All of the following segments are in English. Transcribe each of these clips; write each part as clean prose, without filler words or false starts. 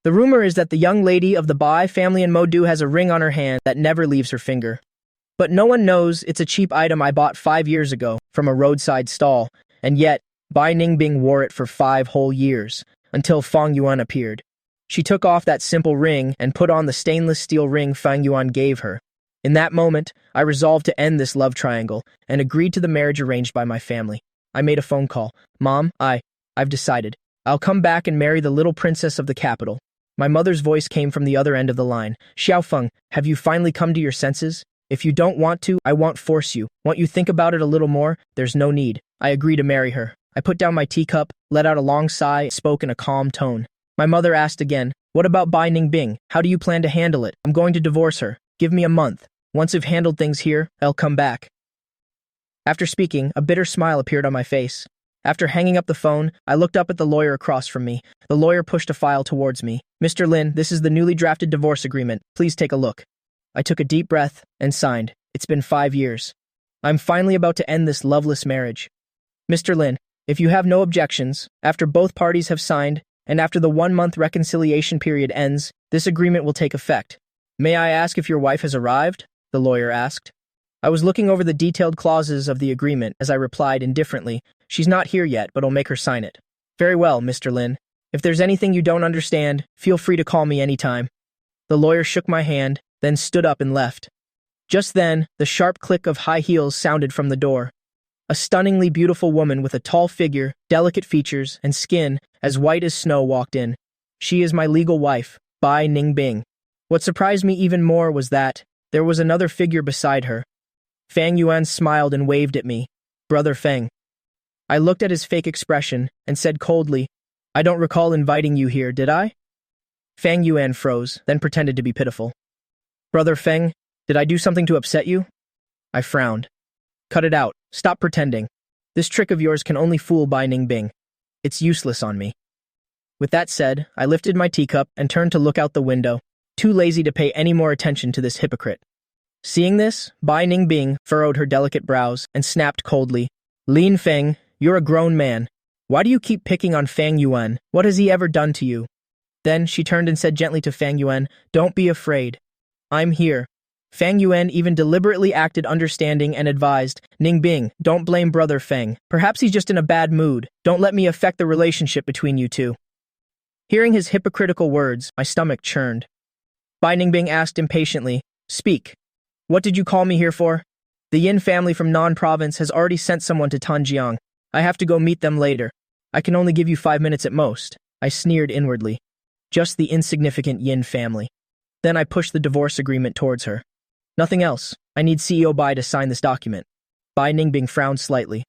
The rumor is that the young lady of the Bai family in Modu has a ring on her hand that never leaves her finger. But no one knows it's a cheap item I bought 5 years ago from a roadside stall, and yet Bai Ningbing wore it for 5 whole years, until Fang Yuan appeared. She took off that simple ring and put on the stainless steel ring Fang Yuan gave her. In that moment, I resolved to end this love triangle and agreed to the marriage arranged by my family. I made a phone call. Mom, I've decided. I'll come back and marry the little princess of the capital. My mother's voice came from the other end of the line. Xiaofeng, have you finally come to your senses? If you don't want to, I won't force you. Won't you think about it a little more? There's no need. I agree to marry her. I put down my teacup, let out a long sigh, and spoke in a calm tone. My mother asked again, what about Bai Ningbing? How do you plan to handle it? I'm going to divorce her. Give me a month. Once I've handled things here, I'll come back. After speaking, a bitter smile appeared on my face. After hanging up the phone, I looked up at the lawyer across from me. The lawyer pushed a file towards me. Mr. Lin, this is the newly drafted divorce agreement. Please take a look. I took a deep breath and signed. It's been 5 years. I'm finally about to end this loveless marriage. Mr. Lin, if you have no objections, after both parties have signed, and after the 1-month reconciliation period ends, this agreement will take effect. May I ask if your wife has arrived? The lawyer asked. I was looking over the detailed clauses of the agreement as I replied indifferently, she's not here yet, but I'll make her sign it. Very well, Mr. Lin. If there's anything you don't understand, feel free to call me anytime. The lawyer shook my hand, then stood up and left. Just then, the sharp click of high heels sounded from the door. A stunningly beautiful woman with a tall figure, delicate features, and skin as white as snow walked in. She is my legal wife, Bai Ningbing. What surprised me even more was that there was another figure beside her. Fang Yuan smiled and waved at me. Brother Feng. I looked at his fake expression and said coldly, I don't recall inviting you here, did I? Fang Yuan froze, then pretended to be pitiful. Brother Feng, did I do something to upset you? I frowned. Cut it out. Stop pretending. This trick of yours can only fool Bai Ningbing. It's useless on me. With that said, I lifted my teacup and turned to look out the window, too lazy to pay any more attention to this hypocrite. Seeing this, Bai Ningbing furrowed her delicate brows and snapped coldly, Lin Feng, you're a grown man. Why do you keep picking on Fang Yuan? What has he ever done to you? Then she turned and said gently to Fang Yuan, Don't be afraid. I'm here. Fang Yuan even deliberately acted understanding and advised, Ningbing, don't blame Brother Feng. Perhaps he's just in a bad mood. Don't let me affect the relationship between you two. Hearing his hypocritical words, my stomach churned. Bai Ningbing asked impatiently, Speak. What did you call me here for? The Yin family from Nan province has already sent someone to Tanjiang. I have to go meet them later. I can only give you 5 minutes at most. I sneered inwardly. Just the insignificant Yin family. Then I pushed the divorce agreement towards her. Nothing else. I need CEO Bai to sign this document. Bai Ningbing frowned slightly.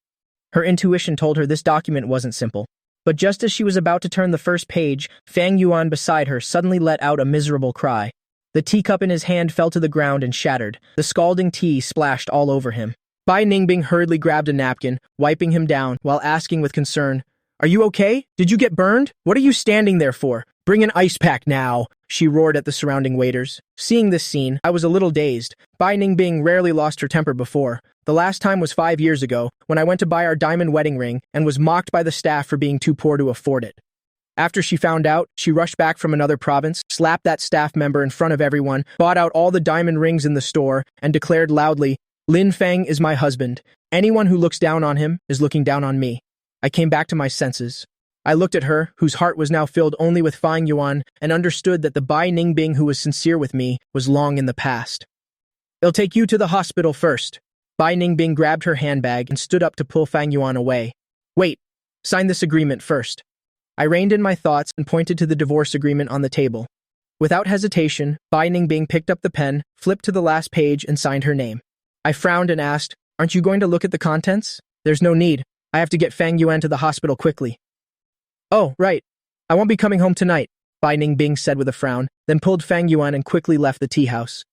Her intuition told her this document wasn't simple. But just as she was about to turn the first page, Fang Yuan beside her suddenly let out a miserable cry. The teacup in his hand fell to the ground and shattered. The scalding tea splashed all over him. Bai Ningbing hurriedly grabbed a napkin, wiping him down, while asking with concern, Are you okay? Did you get burned? What are you standing there for? Bring an ice pack now, she roared at the surrounding waiters. Seeing this scene, I was a little dazed. Bai Ningbing rarely lost her temper before. The last time was 5 years ago, when I went to buy our diamond wedding ring and was mocked by the staff for being too poor to afford it. After she found out, she rushed back from another province, slapped that staff member in front of everyone, bought out all the diamond rings in the store, and declared loudly, Lin Feng is my husband. Anyone who looks down on him is looking down on me. I came back to my senses. I looked at her, whose heart was now filled only with Fang Yuan, and understood that the Bai Ningbing who was sincere with me was long in the past. I'll take you to the hospital first. Bai Ningbing grabbed her handbag and stood up to pull Fang Yuan away. Wait, sign this agreement first. I reined in my thoughts and pointed to the divorce agreement on the table. Without hesitation, Bai Ningbing picked up the pen, flipped to the last page, and signed her name. I frowned and asked, Aren't you going to look at the contents? There's no need. I have to get Fang Yuan to the hospital quickly. Oh, right. I won't be coming home tonight, Bai Ningbing said with a frown, then pulled Fang Yuan and quickly left the tea house.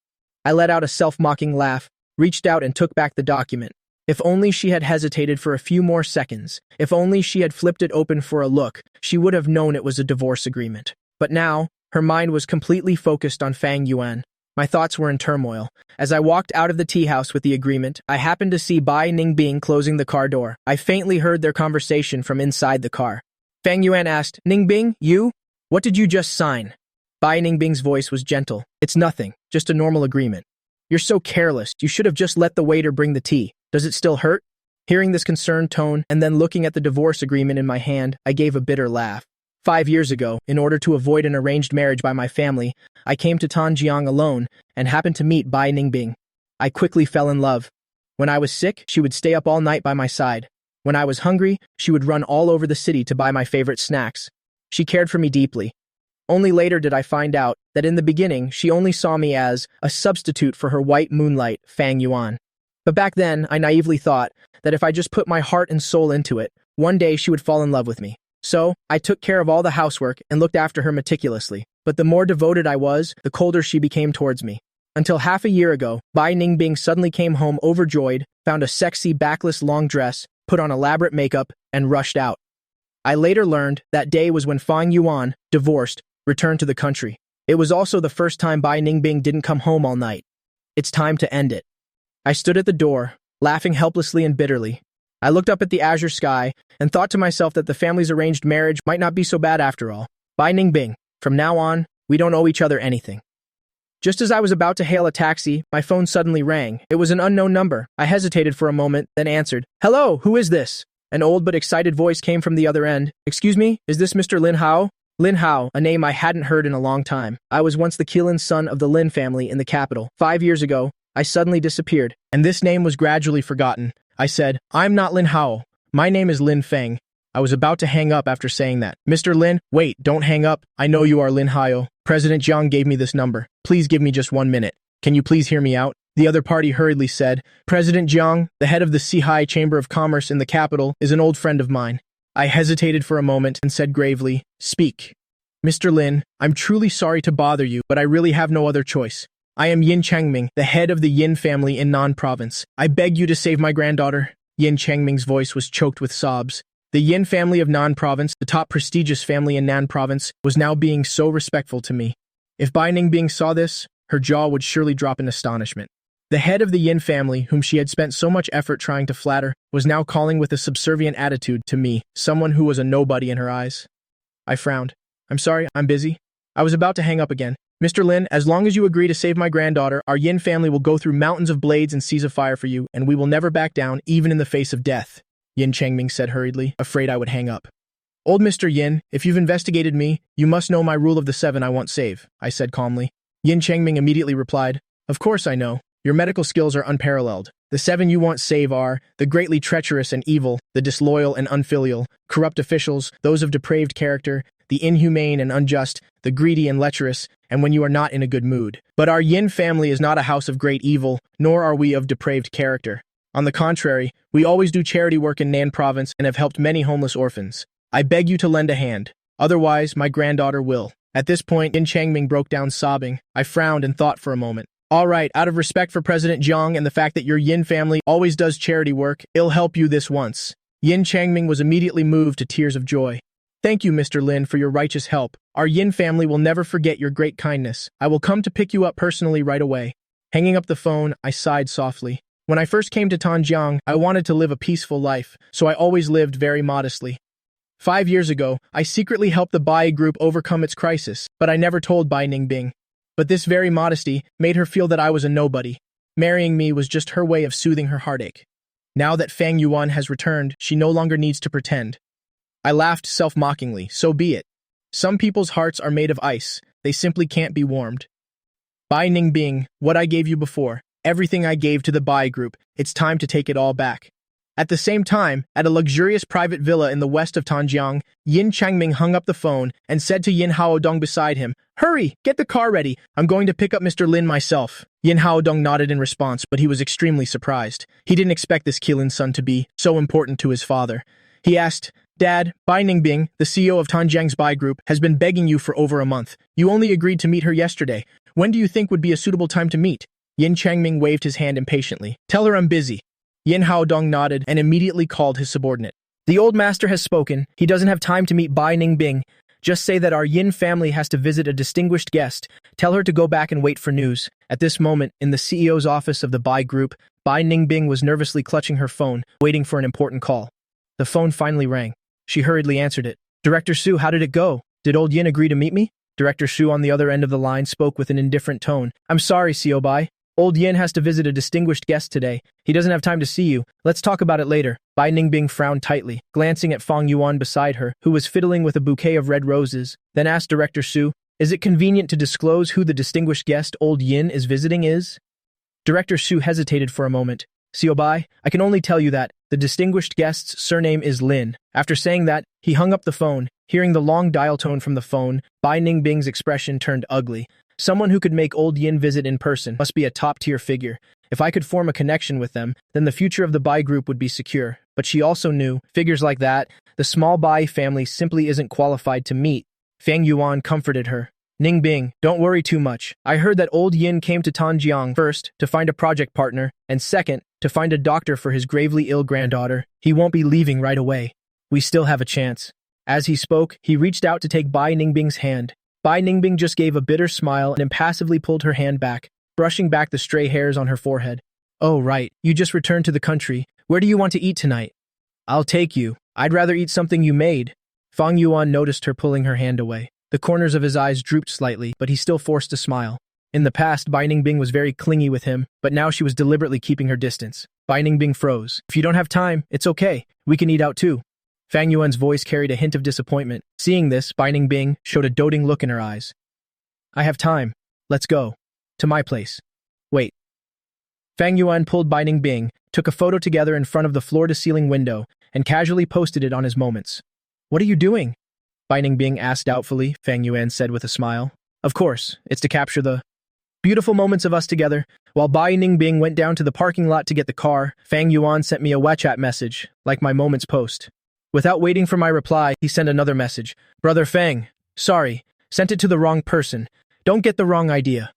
I let out a self-mocking laugh, reached out and took back the document. If only she had hesitated for a few more seconds, if only she had flipped it open for a look, she would have known it was a divorce agreement. But now, her mind was completely focused on Fang Yuan. My thoughts were in turmoil. As I walked out of the tea house with the agreement, I happened to see Bai Ningbing closing the car door. I faintly heard their conversation from inside the car. Fang Yuan asked, Ningbing, you? What did you just sign? Bai Ningbing's voice was gentle. It's nothing, just a normal agreement. You're so careless, you should have just let the waiter bring the tea. Does it still hurt? Hearing this concerned tone and then looking at the divorce agreement in my hand, I gave a bitter laugh. 5 years ago, in order to avoid an arranged marriage by my family, I came to Tanjiang alone and happened to meet Bai Ningbing. I quickly fell in love. When I was sick, she would stay up all night by my side. When I was hungry, she would run all over the city to buy my favorite snacks. She cared for me deeply. Only later did I find out that in the beginning, she only saw me as a substitute for her white moonlight, Fang Yuan. But back then, I naively thought that if I just put my heart and soul into it, one day she would fall in love with me. So, I took care of all the housework and looked after her meticulously. But the more devoted I was, the colder she became towards me. Until half a year ago, Bai Ningbing suddenly came home overjoyed, found a sexy backless long dress, put on elaborate makeup, and rushed out. I later learned that day was when Fang Yuan, divorced, returned to the country. It was also the first time Bai Ningbing didn't come home all night. It's time to end it. I stood at the door, laughing helplessly and bitterly. I looked up at the azure sky and thought to myself that the family's arranged marriage might not be so bad after all. Bai Ningbing, from now on, we don't owe each other anything. Just as I was about to hail a taxi, my phone suddenly rang. It was an unknown number. I hesitated for a moment, then answered. Hello, who is this? An old but excited voice came from the other end. Excuse me, is this Mr. Lin Hao? Lin Hao, a name I hadn't heard in a long time. I was once the Qilin son of the Lin family in the capital. 5 years ago, I suddenly disappeared, and this name was gradually forgotten. I said, I'm not Lin Hao. My name is Lin Feng. I was about to hang up after saying that. Mr. Lin, wait, don't hang up. I know you are Lin Hao. President Jiang gave me this number. Please give me just 1 minute. Can you please hear me out? The other party hurriedly said, President Jiang, the head of the Sihai Chamber of Commerce in the capital, is an old friend of mine. I hesitated for a moment and said gravely, Speak. Mr. Lin, I'm truly sorry to bother you, but I really have no other choice. I am Yin Changming, the head of the Yin family in Nan Province. I beg you to save my granddaughter. Yin Changming's voice was choked with sobs. The Yin family of Nan Province, the top prestigious family in Nan Province, was now being so respectful to me. If Bai Ningbing saw this, her jaw would surely drop in astonishment. The head of the Yin family, whom she had spent so much effort trying to flatter, was now calling with a subservient attitude to me, someone who was a nobody in her eyes. I frowned. I'm sorry, I'm busy. I was about to hang up again. Mr. Lin, as long as you agree to save my granddaughter, our Yin family will go through mountains of blades and seas of fire for you, and we will never back down, even in the face of death, Yin Changming said hurriedly, afraid I would hang up. Old Mr. Yin, if you've investigated me, you must know my rule of the 7 I won't save, I said calmly. Yin Changming immediately replied, Of course I know. Your medical skills are unparalleled. The 7 you won't save are the greatly treacherous and evil, the disloyal and unfilial, corrupt officials, those of depraved character, the inhumane and unjust, the greedy and lecherous, and when you are not in a good mood. But our Yin family is not a house of great evil, nor are we of depraved character. On the contrary, we always do charity work in Nan Province and have helped many homeless orphans. I beg you to lend a hand. Otherwise, my granddaughter will. At this point, Yin Changming broke down sobbing. I frowned and thought for a moment. All right, out of respect for President Jiang and the fact that your Yin family always does charity work, I'll help you this once. Yin Changming was immediately moved to tears of joy. Thank you, Mr. Lin, for your righteous help. Our Yin family will never forget your great kindness. I will come to pick you up personally right away. Hanging up the phone, I sighed softly. When I first came to Tanjiang, I wanted to live a peaceful life, so I always lived very modestly. 5 years ago, I secretly helped the Bai Group overcome its crisis, but I never told Bai Ningbing. But this very modesty made her feel that I was a nobody. Marrying me was just her way of soothing her heartache. Now that Fang Yuan has returned, she no longer needs to pretend. I laughed self-mockingly, so be it. Some people's hearts are made of ice, they simply can't be warmed. Bai Ningbing, what I gave you before, everything I gave to the Bai Group, it's time to take it all back. At the same time, at a luxurious private villa in the west of Tanjiang, Yin Changming hung up the phone and said to Yin Haodong beside him, Hurry, get the car ready, I'm going to pick up Mr. Lin myself. Yin Haodong nodded in response, but he was extremely surprised. He didn't expect this Qilin son to be so important to his father. He asked, Dad, Bai Ningbing, the CEO of Tanjiang's Bai Group, has been begging you for over a month. You only agreed to meet her yesterday. When do you think would be a suitable time to meet? Yin Changming waved his hand impatiently. Tell her I'm busy. Yin Haodong nodded and immediately called his subordinate. The old master has spoken. He doesn't have time to meet Bai Ningbing. Just say that our Yin family has to visit a distinguished guest. Tell her to go back and wait for news. At this moment, in the CEO's office of the Bai Group, Bai Ningbing was nervously clutching her phone, waiting for an important call. The phone finally rang. She hurriedly answered it. Director Su, how did it go? Did old Yin agree to meet me? Director Shu on the other end of the line spoke with an indifferent tone. I'm sorry, Xiao Bai. Old Yin has to visit a distinguished guest today. He doesn't have time to see you. Let's talk about it later. Bai Ningbing frowned tightly, glancing at Fang Yuan beside her, who was fiddling with a bouquet of red roses, then asked Director Shu, is it convenient to disclose who the distinguished guest Old Yin is visiting is? Director Shu hesitated for a moment. Xiao Bai, I can only tell you that the distinguished guest's surname is Lin. After saying that, he hung up the phone. Hearing the long dial tone from the phone, Bai Ningbing's expression turned ugly. Someone who could make Old Yin visit in person must be a top-tier figure. If I could form a connection with them, then the future of the Bai Group would be secure. But she also knew, figures like that, the small Bai family simply isn't qualified to meet. Fang Yuan comforted her. Ningbing, don't worry too much. I heard that Old Yin came to Tanjiang first to find a project partner, and second, to find a doctor for his gravely ill granddaughter. He won't be leaving right away. We still have a chance. As he spoke, he reached out to take Bai Ningbing's hand. Bai Ningbing just gave a bitter smile and impassively pulled her hand back, brushing back the stray hairs on her forehead. Oh, right. You just returned to the country. Where do you want to eat tonight? I'll take you. I'd rather eat something you made. Fang Yuan noticed her pulling her hand away. The corners of his eyes drooped slightly, but he still forced a smile. In the past, Bai Ningbing was very clingy with him, but now she was deliberately keeping her distance. Bai Ningbing froze. If you don't have time, it's okay. We can eat out too. Fang Yuan's voice carried a hint of disappointment. Seeing this, Bai Ningbing showed a doting look in her eyes. I have time. Let's go. To my place. Wait. Fang Yuan pulled Bai Ningbing, took a photo together in front of the floor-to-ceiling window, and casually posted it on his moments. What are you doing? Bai Ningbing asked doubtfully, Fang Yuan said with a smile. Of course, it's to capture the beautiful moments of us together. While Bai Ningbing went down to the parking lot to get the car, Fang Yuan sent me a WeChat message, like my moments post. Without waiting for my reply, he sent another message. Brother Fang, sorry, sent it to the wrong person. Don't get the wrong idea.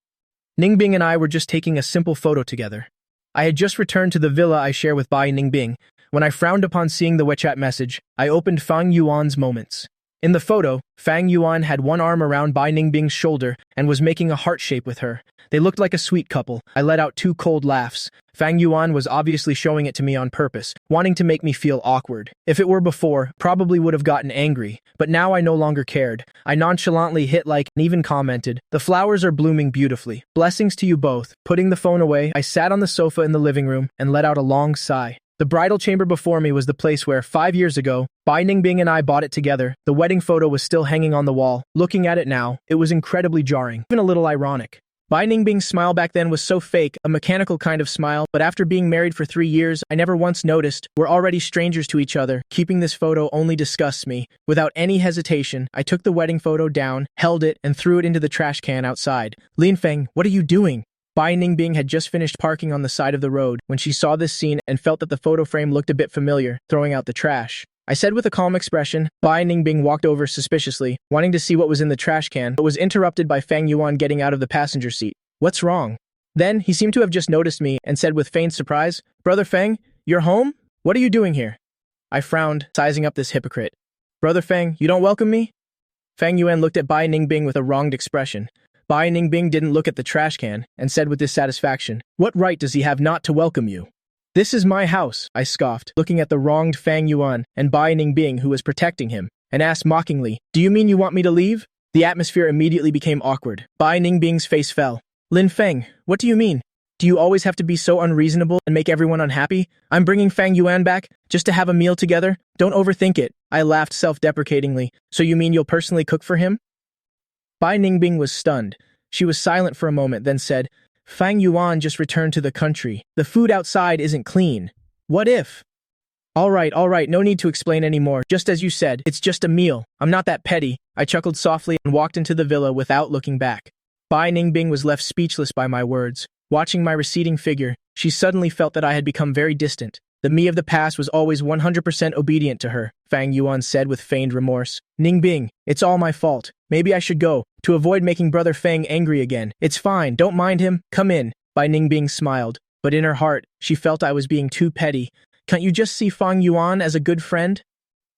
Ningbing and I were just taking a simple photo together. I had just returned to the villa I share with Bai Ningbing. When I frowned upon seeing the WeChat message, I opened Fang Yuan's moments. In the photo, Fang Yuan had one arm around Bai Ningbing's shoulder and was making a heart shape with her. They looked like a sweet couple. I let out 2 cold laughs. Fang Yuan was obviously showing it to me on purpose, wanting to make me feel awkward. If it were before, probably would have gotten angry, but now I no longer cared. I nonchalantly hit like and even commented, the flowers are blooming beautifully. Blessings to you both. Putting the phone away, I sat on the sofa in the living room and let out a long sigh. The bridal chamber before me was the place where, 5 years ago, Bai Ningbing and I bought it together. The wedding photo was still hanging on the wall. Looking at it now, it was incredibly jarring, even a little ironic. Bai Ningbing's smile back then was so fake, a mechanical kind of smile, but after being married for 3 years, I never once noticed. We're already strangers to each other. Keeping this photo only disgusts me. Without any hesitation, I took the wedding photo down, held it, and threw it into the trash can outside. Linfeng, what are you doing? Bai Ningbing had just finished parking on the side of the road when she saw this scene and felt that the photo frame looked a bit familiar, throwing out the trash. I said with a calm expression. Bai Ningbing walked over suspiciously, wanting to see what was in the trash can, but was interrupted by Fang Yuan getting out of the passenger seat. What's wrong? Then, he seemed to have just noticed me and said with feigned surprise, Brother Fang, you're home? What are you doing here? I frowned, sizing up this hypocrite. Brother Fang, you don't welcome me? Fang Yuan looked at Bai Ningbing with a wronged expression. Bai Ningbing didn't look at the trash can and said with dissatisfaction, What right does he have not to welcome you? This is my house, I scoffed, looking at the wronged Fang Yuan and Bai Ningbing who was protecting him, and asked mockingly, Do you mean you want me to leave? The atmosphere immediately became awkward. Bai Ningbing's face fell. Lin Feng, what do you mean? Do you always have to be so unreasonable and make everyone unhappy? I'm bringing Fang Yuan back, just to have a meal together? Don't overthink it. I laughed self-deprecatingly. So you mean you'll personally cook for him? Bai Ningbing was stunned. She was silent for a moment, then said, Fang Yuan just returned to the country. The food outside isn't clean. What if? All right, no need to explain anymore. Just as you said, it's just a meal. I'm not that petty. I chuckled softly and walked into the villa without looking back. Bai Ningbing was left speechless by my words. Watching my receding figure, she suddenly felt that I had become very distant. The me of the past was always 100% obedient to her, Fang Yuan said with feigned remorse. Ningbing, it's all my fault. Maybe I should go, to avoid making Brother Fang angry again. It's fine, don't mind him, come in. Bai Ningbing smiled, but in her heart, she felt I was being too petty. Can't you just see Fang Yuan as a good friend?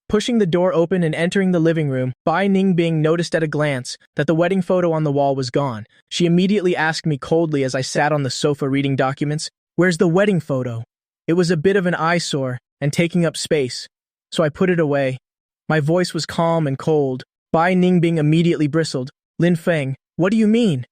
Pushing the door open and entering the living room, Bai Ningbing noticed at a glance that the wedding photo on the wall was gone. She immediately asked me coldly as I sat on the sofa reading documents, Where's the wedding photo? It was a bit of an eyesore and taking up space, so I put it away. My voice was calm and cold. Bai Ningbing immediately bristled. Lin Feng, what do you mean?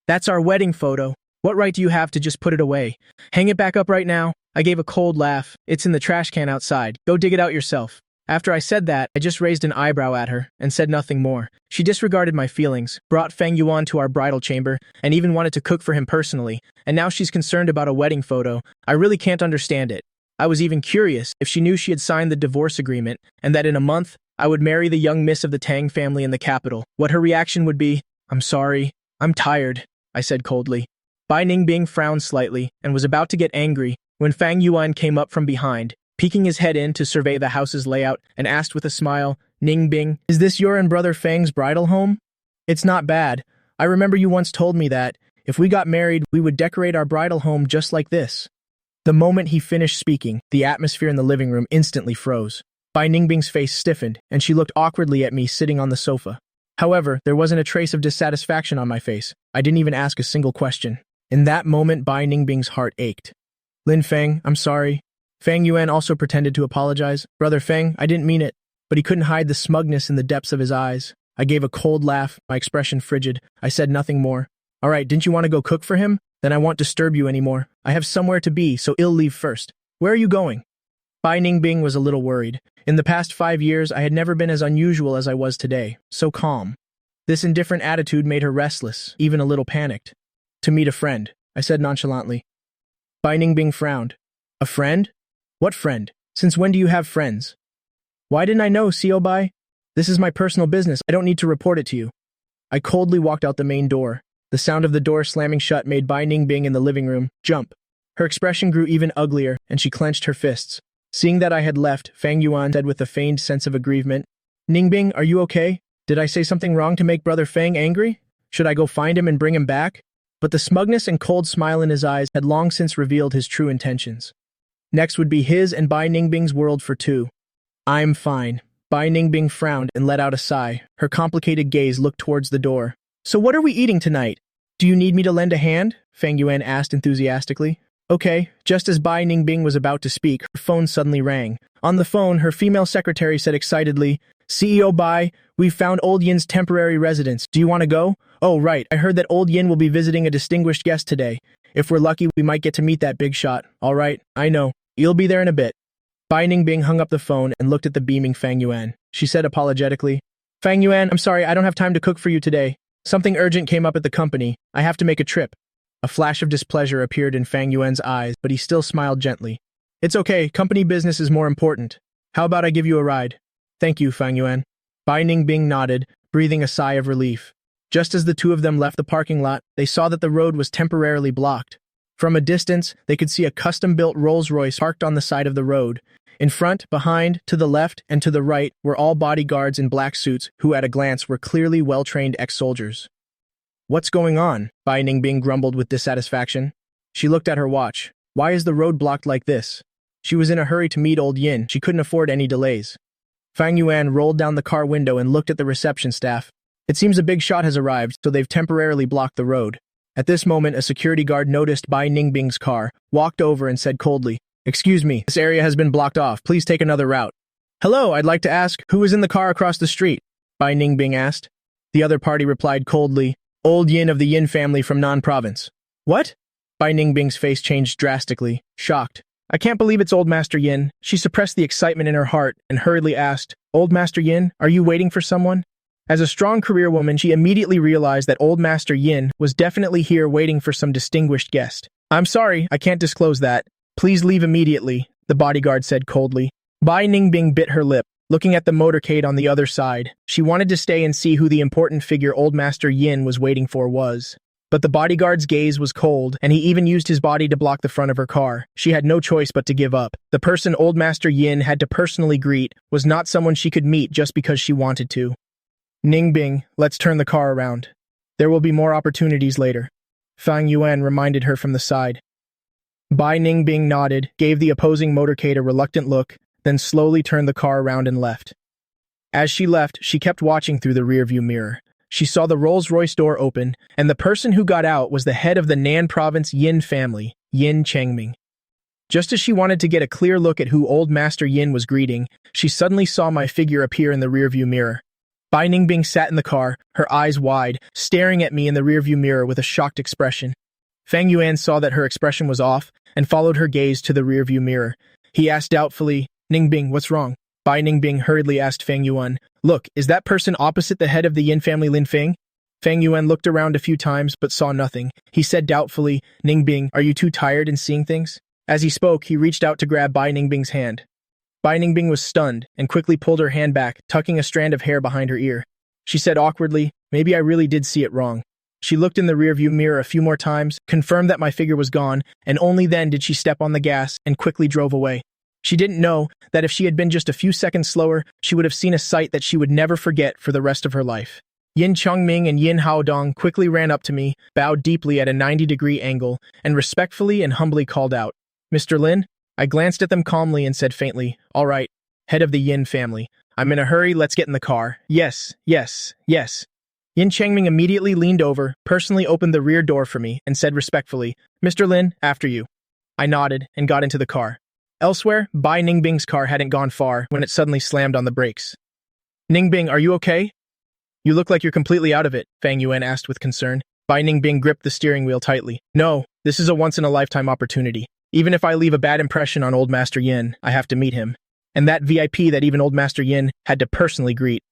That's our wedding photo. What right do you have to just put it away? Hang it back up right now. I gave a cold laugh. It's in the trash can outside. Go dig it out yourself. After I said that, I just raised an eyebrow at her and said nothing more. She disregarded my feelings, brought Fang Yuan to our bridal chamber, and even wanted to cook for him personally, and now she's concerned about a wedding photo. I really can't understand it. I was even curious if she knew she had signed the divorce agreement and that in a month, I would marry the young miss of the Tang family in the capital. What her reaction would be. I'm sorry. I'm tired, I said coldly. Bai Ningbing frowned slightly and was about to get angry when Fang Yuan came up from behind, peeking his head in to survey the house's layout, and asked with a smile, Ningbing, is this your and brother Fang's bridal home? It's not bad. I remember you once told me that, if we got married, we would decorate our bridal home just like this. The moment he finished speaking, the atmosphere in the living room instantly froze. Bai Ningbing's face stiffened, and she looked awkwardly at me sitting on the sofa. However, there wasn't a trace of dissatisfaction on my face. I didn't even ask a single question. In that moment, Bai Ningbing's heart ached. Lin Feng, I'm sorry. Fang Yuan also pretended to apologize. Brother Feng, I didn't mean it. But he couldn't hide the smugness in the depths of his eyes. I gave a cold laugh, my expression frigid. I said nothing more. All right, didn't you want to go cook for him? Then I won't disturb you anymore. I have somewhere to be, so I'll leave first. Where are you going? Bai Ningbing was a little worried. In the past 5 years, I had never been as unusual as I was today, so calm. This indifferent attitude made her restless, even a little panicked. To meet a friend, I said nonchalantly. Bai Ningbing frowned. A friend? What friend? Since when do you have friends? Why didn't I know, Sio Bai? This is my personal business. I don't need to report it to you. I coldly walked out the main door. The sound of the door slamming shut made Bai Ningbing in the living room jump. Her expression grew even uglier, and she clenched her fists. Seeing that I had left, Fang Yuan said with a feigned sense of aggrievement, Ningbing, are you okay? Did I say something wrong to make Brother Fang angry? Should I go find him and bring him back? But the smugness and cold smile in his eyes had long since revealed his true intentions. Next would be his and Bai Ningbing's world for two. I'm fine. Bai Ningbing frowned and let out a sigh. Her complicated gaze looked towards the door. So what are we eating tonight? Do you need me to lend a hand? Fang Yuan asked enthusiastically. Okay, just as Bai Ningbing was about to speak, her phone suddenly rang. On the phone, her female secretary said excitedly, CEO Bai, we've found Old Yin's temporary residence. Do you want to go? Oh, right, I heard that Old Yin will be visiting a distinguished guest today. If we're lucky, we might get to meet that big shot. All right, I know. You'll be there in a bit. Bai Ningbing hung up the phone and looked at the beaming Fang Yuan. She said apologetically, Fang Yuan, I'm sorry, I don't have time to cook for you today. Something urgent came up at the company. I have to make a trip. A flash of displeasure appeared in Fang Yuan's eyes, but he still smiled gently. It's okay, company business is more important. How about I give you a ride? Thank you, Fang Yuan. Bai Ningbing nodded, breathing a sigh of relief. Just as the two of them left the parking lot, they saw that the road was temporarily blocked. From a distance, they could see a custom-built Rolls-Royce parked on the side of the road. In front, behind, to the left, and to the right were all bodyguards in black suits who at a glance were clearly well-trained ex-soldiers. What's going on? Bai Ningbing grumbled with dissatisfaction. She looked at her watch. Why is the road blocked like this? She was in a hurry to meet Old Yin. She couldn't afford any delays. Fang Yuan rolled down the car window and looked at the reception staff. It seems a big shot has arrived, so they've temporarily blocked the road. At this moment, a security guard noticed Bai Ningbing's car, walked over and said coldly, Excuse me, this area has been blocked off. Please take another route. Hello, I'd like to ask, who is in the car across the street? Bai Ningbing asked. The other party replied coldly, Old Yin of the Yin family from Nan Province. What? Bai Ningbing's face changed drastically, shocked. I can't believe it's Old Master Yin. She suppressed the excitement in her heart and hurriedly asked, Old Master Yin, are you waiting for someone? As a strong career woman, she immediately realized that Old Master Yin was definitely here waiting for some distinguished guest. I'm sorry, I can't disclose that. Please leave immediately, the bodyguard said coldly. Bai Ningbing bit her lip, looking at the motorcade on the other side. She wanted to stay and see who the important figure Old Master Yin was waiting for was. But the bodyguard's gaze was cold, and he even used his body to block the front of her car. She had no choice but to give up. The person Old Master Yin had to personally greet was not someone she could meet just because she wanted to. Ningbing, let's turn the car around. There will be more opportunities later. Fang Yuan reminded her from the side. Bai Ningbing nodded, gave the opposing motorcade a reluctant look, then slowly turned the car around and left. As she left, she kept watching through the rearview mirror. She saw the Rolls-Royce door open, and the person who got out was the head of the Nan Province Yin family, Yin Chengming. Just as she wanted to get a clear look at who Old Master Yin was greeting, she suddenly saw my figure appear in the rearview mirror. Bai Ningbing sat in the car, her eyes wide, staring at me in the rearview mirror with a shocked expression. Fang Yuan saw that her expression was off and followed her gaze to the rearview mirror. He asked doubtfully, "Ningbing, what's wrong?" Bai Ningbing hurriedly asked Fang Yuan, "Look, is that person opposite the head of the Yin family Lin Feng?" Fang Yuan looked around a few times but saw nothing. He said doubtfully, "Ningbing, are you too tired in seeing things?" As he spoke, he reached out to grab Bai Ningbing's hand. Bai Ningbing was stunned and quickly pulled her hand back, tucking a strand of hair behind her ear. She said awkwardly, "Maybe I really did see it wrong." She looked in the rearview mirror a few more times, confirmed that my figure was gone, and only then did she step on the gas and quickly drove away. She didn't know that if she had been just a few seconds slower, she would have seen a sight that she would never forget for the rest of her life. Yin Chongming and Yin Haodong quickly ran up to me, bowed deeply at a 90-degree angle, and respectfully and humbly called out, "Mr. Lin?" I glanced at them calmly and said faintly, "All right, head of the Yin family. I'm in a hurry, let's get in the car." "Yes, yes, yes." Yin Changming immediately leaned over, personally opened the rear door for me, and said respectfully, "Mr. Lin, after you." I nodded and got into the car. Elsewhere, Bai Ningbing's car hadn't gone far when it suddenly slammed on the brakes. "Ningbing, are you okay?" "You look like you're completely out of it," Fang Yuan asked with concern. Bai Ningbing gripped the steering wheel tightly. "No, this is a once-in-a-lifetime opportunity. Even if I leave a bad impression on Old Master Yin, I have to meet him. And that VIP that even Old Master Yin had to personally greet."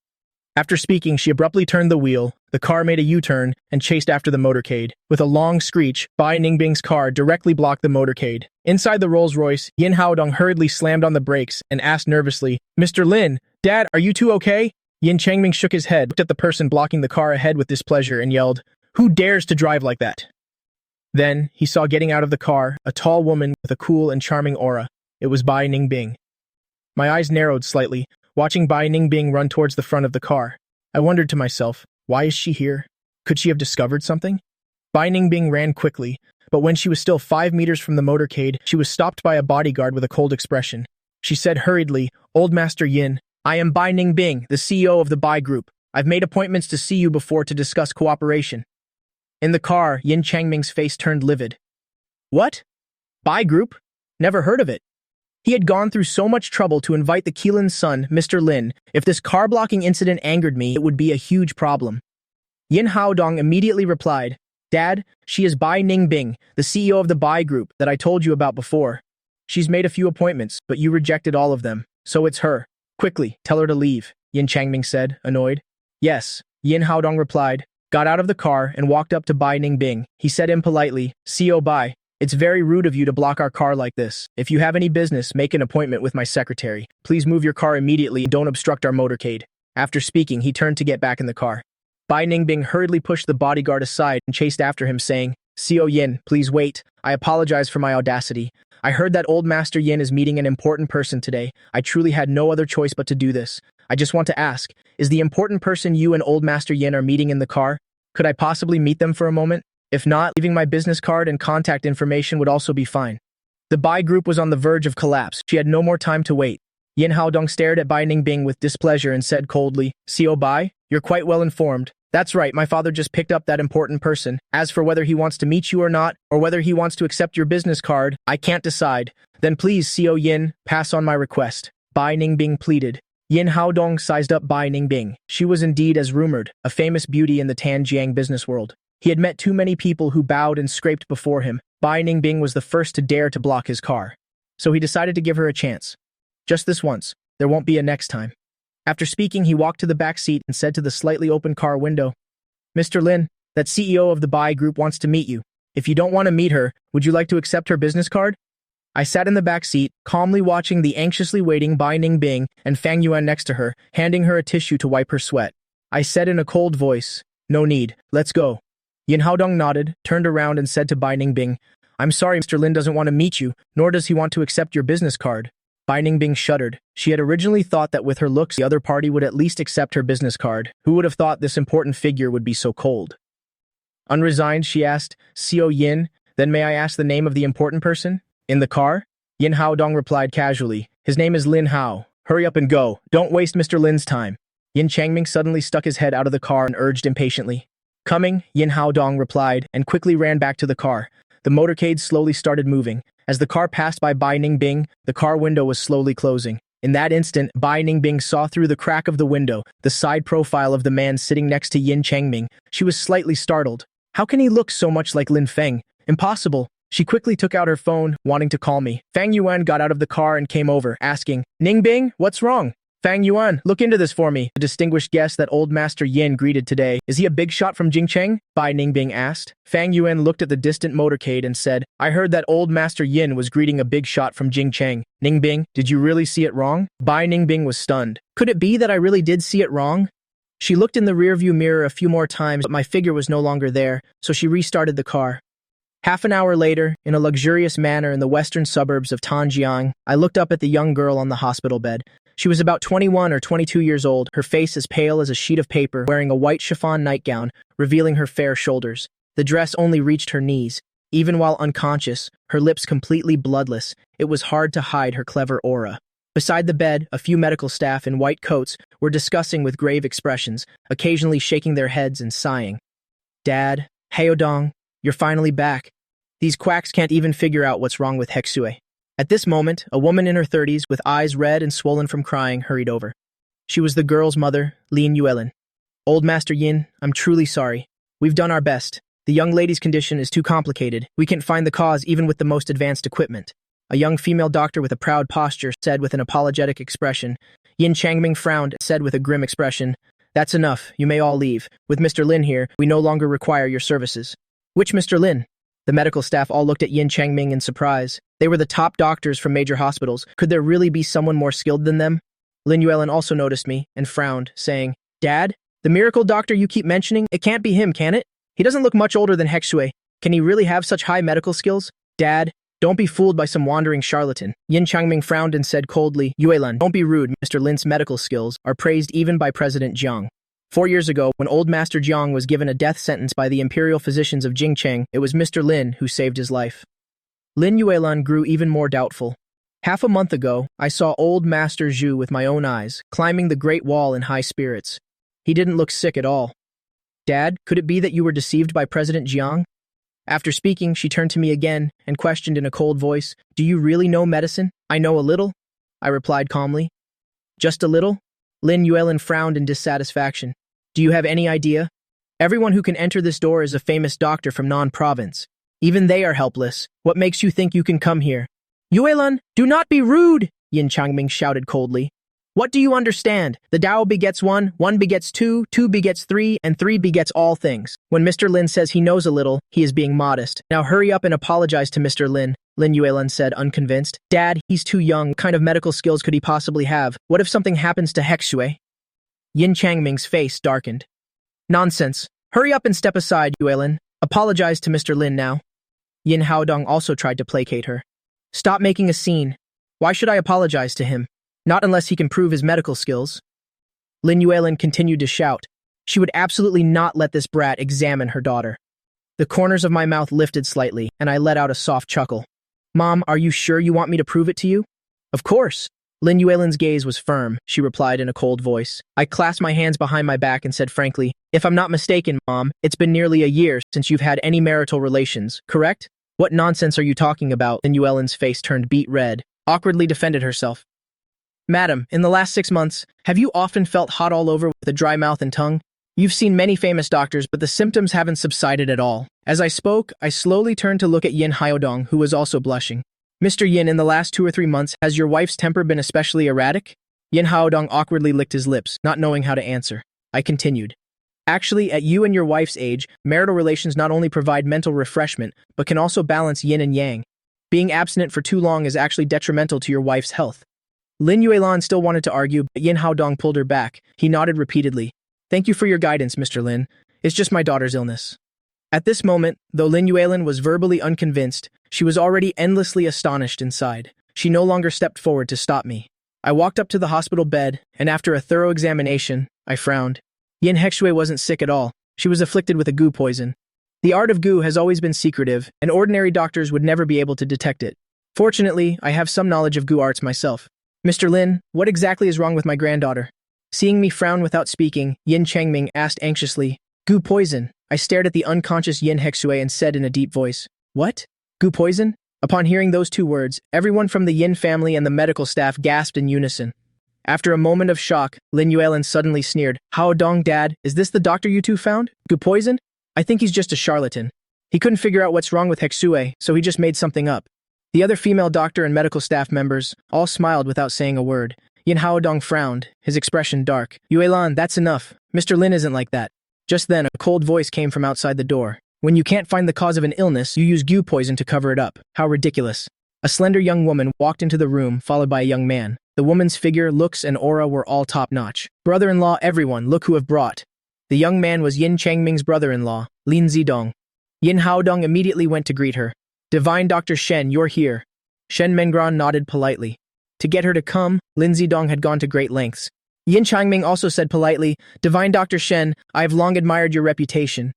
After speaking, she abruptly turned the wheel, the car made a U-turn, and chased after the motorcade. With a long screech, Bai Ningbing's car directly blocked the motorcade. Inside the Rolls-Royce, Yin Haodong hurriedly slammed on the brakes and asked nervously, "Mr. Lin, Dad, are you two okay?" Yin Changming shook his head, looked at the person blocking the car ahead with displeasure, and yelled, "Who dares to drive like that?" Then, he saw getting out of the car a tall woman with a cool and charming aura. It was Bai Ningbing. My eyes narrowed slightly, watching Bai Ningbing run towards the front of the car. I wondered to myself, why is she here? Could she have discovered something? Bai Ningbing ran quickly, but when she was still 5 meters from the motorcade, she was stopped by a bodyguard with a cold expression. She said hurriedly, "Old Master Yin, I am Bai Ningbing, the CEO of the Bai Group. I've made appointments to see you before to discuss cooperation." In the car, Yin Changming's face turned livid. "What? Bai Group? Never heard of it." He had gone through so much trouble to invite the Keelan's son, Mr. Lin. If this car-blocking incident angered me, it would be a huge problem. Yin Haodong immediately replied, "Dad, she is Bai Ningbing, the CEO of the Bai Group that I told you about before. She's made a few appointments, but you rejected all of them, so it's her. Quickly, tell her to leave," Yin Changming said, annoyed. "Yes," Yin Haodong replied, got out of the car and walked up to Bai Ningbing. He said impolitely, "CEO Bai, it's very rude of you to block our car like this. If you have any business, make an appointment with my secretary. Please move your car immediately and don't obstruct our motorcade." After speaking, he turned to get back in the car. Bai Ningbing hurriedly pushed the bodyguard aside and chased after him, saying, "CEO Yin, please wait. I apologize for my audacity. I heard that Old Master Yin is meeting an important person today. I truly had no other choice but to do this. I just want to ask, is the important person you and Old Master Yin are meeting in the car? Could I possibly meet them for a moment? If not, leaving my business card and contact information would also be fine." The Bai Group was on the verge of collapse. She had no more time to wait. Yin Haodong stared at Bai Ningbing with displeasure and said coldly, "CEO Bai, you're quite well informed. That's right, my father just picked up that important person. As for whether he wants to meet you or not, or whether he wants to accept your business card, I can't decide. Then please, CEO Yin, pass on my request," Bai Ningbing pleaded. Yin Haodong sized up Bai Ningbing. She was indeed, as rumored, a famous beauty in the Tanjiang business world. He had met too many people who bowed and scraped before him. Bai Ningbing was the first to dare to block his car. So he decided to give her a chance. Just this once. There won't be a next time. After speaking, he walked to the back seat and said to the slightly open car window, "Mr. Lin, that CEO of the Bai Group wants to meet you. If you don't want to meet her, would you like to accept her business card?" I sat in the back seat, calmly watching the anxiously waiting Bai Ningbing and Fang Yuan next to her, handing her a tissue to wipe her sweat. I said in a cold voice, "No need, let's go." Yin Haodong nodded, turned around and said to Bai Ningbing, "I'm sorry, Mr. Lin doesn't want to meet you, nor does he want to accept your business card." Bai Ningbing shuddered. She had originally thought that with her looks, the other party would at least accept her business card. Who would have thought this important figure would be so cold? Unresigned, she asked, "CEO Yin, then may I ask the name of the important person? In the car?" Yin Haodong replied casually, "His name is Lin Hao. Hurry up and go. Don't waste Mr. Lin's time." Yin Changming suddenly stuck his head out of the car and urged impatiently. "Coming," Yin Haodong replied, and quickly ran back to the car. The motorcade slowly started moving. As the car passed by Bai Ningbing, the car window was slowly closing. In that instant, Bai Ningbing saw through the crack of the window the side profile of the man sitting next to Yin Changming. She was slightly startled. How can he look so much like Lin Feng? Impossible. She quickly took out her phone, wanting to call me. Fang Yuan got out of the car and came over, asking, Ningbing, what's wrong? Fang Yuan, look into this for me. The distinguished guest that old Master Yin greeted today. Is he a big shot from Jingcheng? Bai Ningbing asked. Fang Yuan looked at the distant motorcade and said, I heard that old Master Yin was greeting a big shot from Jingcheng. Ningbing, did you really see it wrong? Bai Ningbing was stunned. Could it be that I really did see it wrong? She looked in the rearview mirror a few more times, but my figure was no longer there, so she restarted the car. Half an hour later, in a luxurious manor in the western suburbs of Tanjiang, I looked up at the young girl on the hospital bed. She was about 21 or 22 years old, her face as pale as a sheet of paper, wearing a white chiffon nightgown, revealing her fair shoulders. The dress only reached her knees. Even while unconscious, her lips completely bloodless, it was hard to hide her clever aura. Beside the bed, a few medical staff in white coats were discussing with grave expressions, occasionally shaking their heads and sighing. Dad, Heodong, you're finally back. These quacks can't even figure out what's wrong with Hexue. At this moment, a woman in her 30s with eyes red and swollen from crying hurried over. She was the girl's mother, Lin Yuelin. Old Master Yin, I'm truly sorry. We've done our best. The young lady's condition is too complicated. We can't find the cause even with the most advanced equipment. A young female doctor with a proud posture said with an apologetic expression. Yin Changming frowned, said with a grim expression, That's enough. You may all leave. With Mr. Lin here, we no longer require your services. Which Mr. Lin? The medical staff all looked at Yin Changming in surprise. They were the top doctors from major hospitals. Could there really be someone more skilled than them? Lin Yuelin also noticed me and frowned, saying, Dad, the miracle doctor you keep mentioning, it can't be him, can it? He doesn't look much older than Hexue. Can he really have such high medical skills? Dad, don't be fooled by some wandering charlatan. Yin Changming frowned and said coldly, Yuelin, don't be rude. Mr. Lin's medical skills are praised even by President Jiang. 4 years ago, when old Master Jiang was given a death sentence by the imperial physicians of Jingcheng, it was Mr. Lin who saved his life. Lin Yuelin grew even more doubtful. Half a month ago, I saw old Master Zhu with my own eyes, climbing the Great Wall in high spirits. He didn't look sick at all. Dad, could it be that you were deceived by President Jiang? After speaking, she turned to me again and questioned in a cold voice, Do you really know medicine? I know a little, I replied calmly. Just a little? Lin Yuelin frowned in dissatisfaction. Do you have any idea? Everyone who can enter this door is a famous doctor from non-province. Even they are helpless. What makes you think you can come here? Yuelin, do not be rude! Yin Changming shouted coldly. What do you understand? The Tao begets one begets two begets three, and three begets all things. When Mr. Lin says he knows a little, he is being modest. Now hurry up and apologize to Mr. Lin, Lin Yuelin said, unconvinced. Dad, he's too young. What kind of medical skills could he possibly have? What if something happens to Hexue? Yin Changming's face darkened. Nonsense. Hurry up and step aside, Yuelin. Apologize to Mr. Lin now. Yin Haodong also tried to placate her. Stop making a scene. Why should I apologize to him? Not unless he can prove his medical skills. Lin Yuelin continued to shout. She would absolutely not let this brat examine her daughter. The corners of my mouth lifted slightly, and I let out a soft chuckle. Mom, are you sure you want me to prove it to you? Of course. Lin Yuelin's gaze was firm, she replied in a cold voice. I clasped my hands behind my back and said frankly, If I'm not mistaken, Mom, it's been nearly a year since you've had any marital relations, correct? What nonsense are you talking about? Lin Yuelin's face turned beet red, awkwardly defended herself. Madam, in the last 6 months, have you often felt hot all over with a dry mouth and tongue? You've seen many famous doctors, but the symptoms haven't subsided at all. As I spoke, I slowly turned to look at Yin Haodong, who was also blushing. Mr. Yin, in the last 2 or 3 months, has your wife's temper been especially erratic? Yin Haodong awkwardly licked his lips, not knowing how to answer. I continued. Actually, at you and your wife's age, marital relations not only provide mental refreshment, but can also balance yin and yang. Being abstinent for too long is actually detrimental to your wife's health. Lin Yuelin still wanted to argue, but Yin Haodong pulled her back. He nodded repeatedly. Thank you for your guidance, Mr. Lin. It's just my daughter's illness. At this moment, though Lin Yuelin was verbally unconvinced, she was already endlessly astonished inside. She no longer stepped forward to stop me. I walked up to the hospital bed, and after a thorough examination, I frowned. Yin Hexue wasn't sick at all. She was afflicted with a goo poison. The art of goo has always been secretive, and ordinary doctors would never be able to detect it. Fortunately, I have some knowledge of goo arts myself. Mr. Lin, what exactly is wrong with my granddaughter? Seeing me frown without speaking, Yin Changming asked anxiously, Goo poison. I stared at the unconscious Yin Hexue and said in a deep voice, What? Goo poison? Upon hearing those two words, everyone from the Yin family and the medical staff gasped in unison. After a moment of shock, Lin Yuelin suddenly sneered, "Hao Dong, Dad, is this the doctor you two found? Gu poison? I think he's just a charlatan. He couldn't figure out what's wrong with Hexue, so he just made something up." The other female doctor and medical staff members all smiled without saying a word. Yin Haodong frowned, his expression dark. "Yuelan, that's enough. Mr. Lin isn't like that." Just then, a cold voice came from outside the door. "When you can't find the cause of an illness, you use Gu poison to cover it up. How ridiculous." A slender young woman walked into the room, followed by a young man. The woman's figure, looks, and aura were all top-notch. "Brother-in-law, everyone, look who have brought." The young man was Yin Changming's brother-in-law, Lin Zidong. Yin Haodong immediately went to greet her. "Divine Dr. Shen, you're here." Shen Mengran nodded politely. To get her to come, Lin Zidong had gone to great lengths. Yin Changming also said politely, "Divine Dr. Shen, I have long admired your reputation."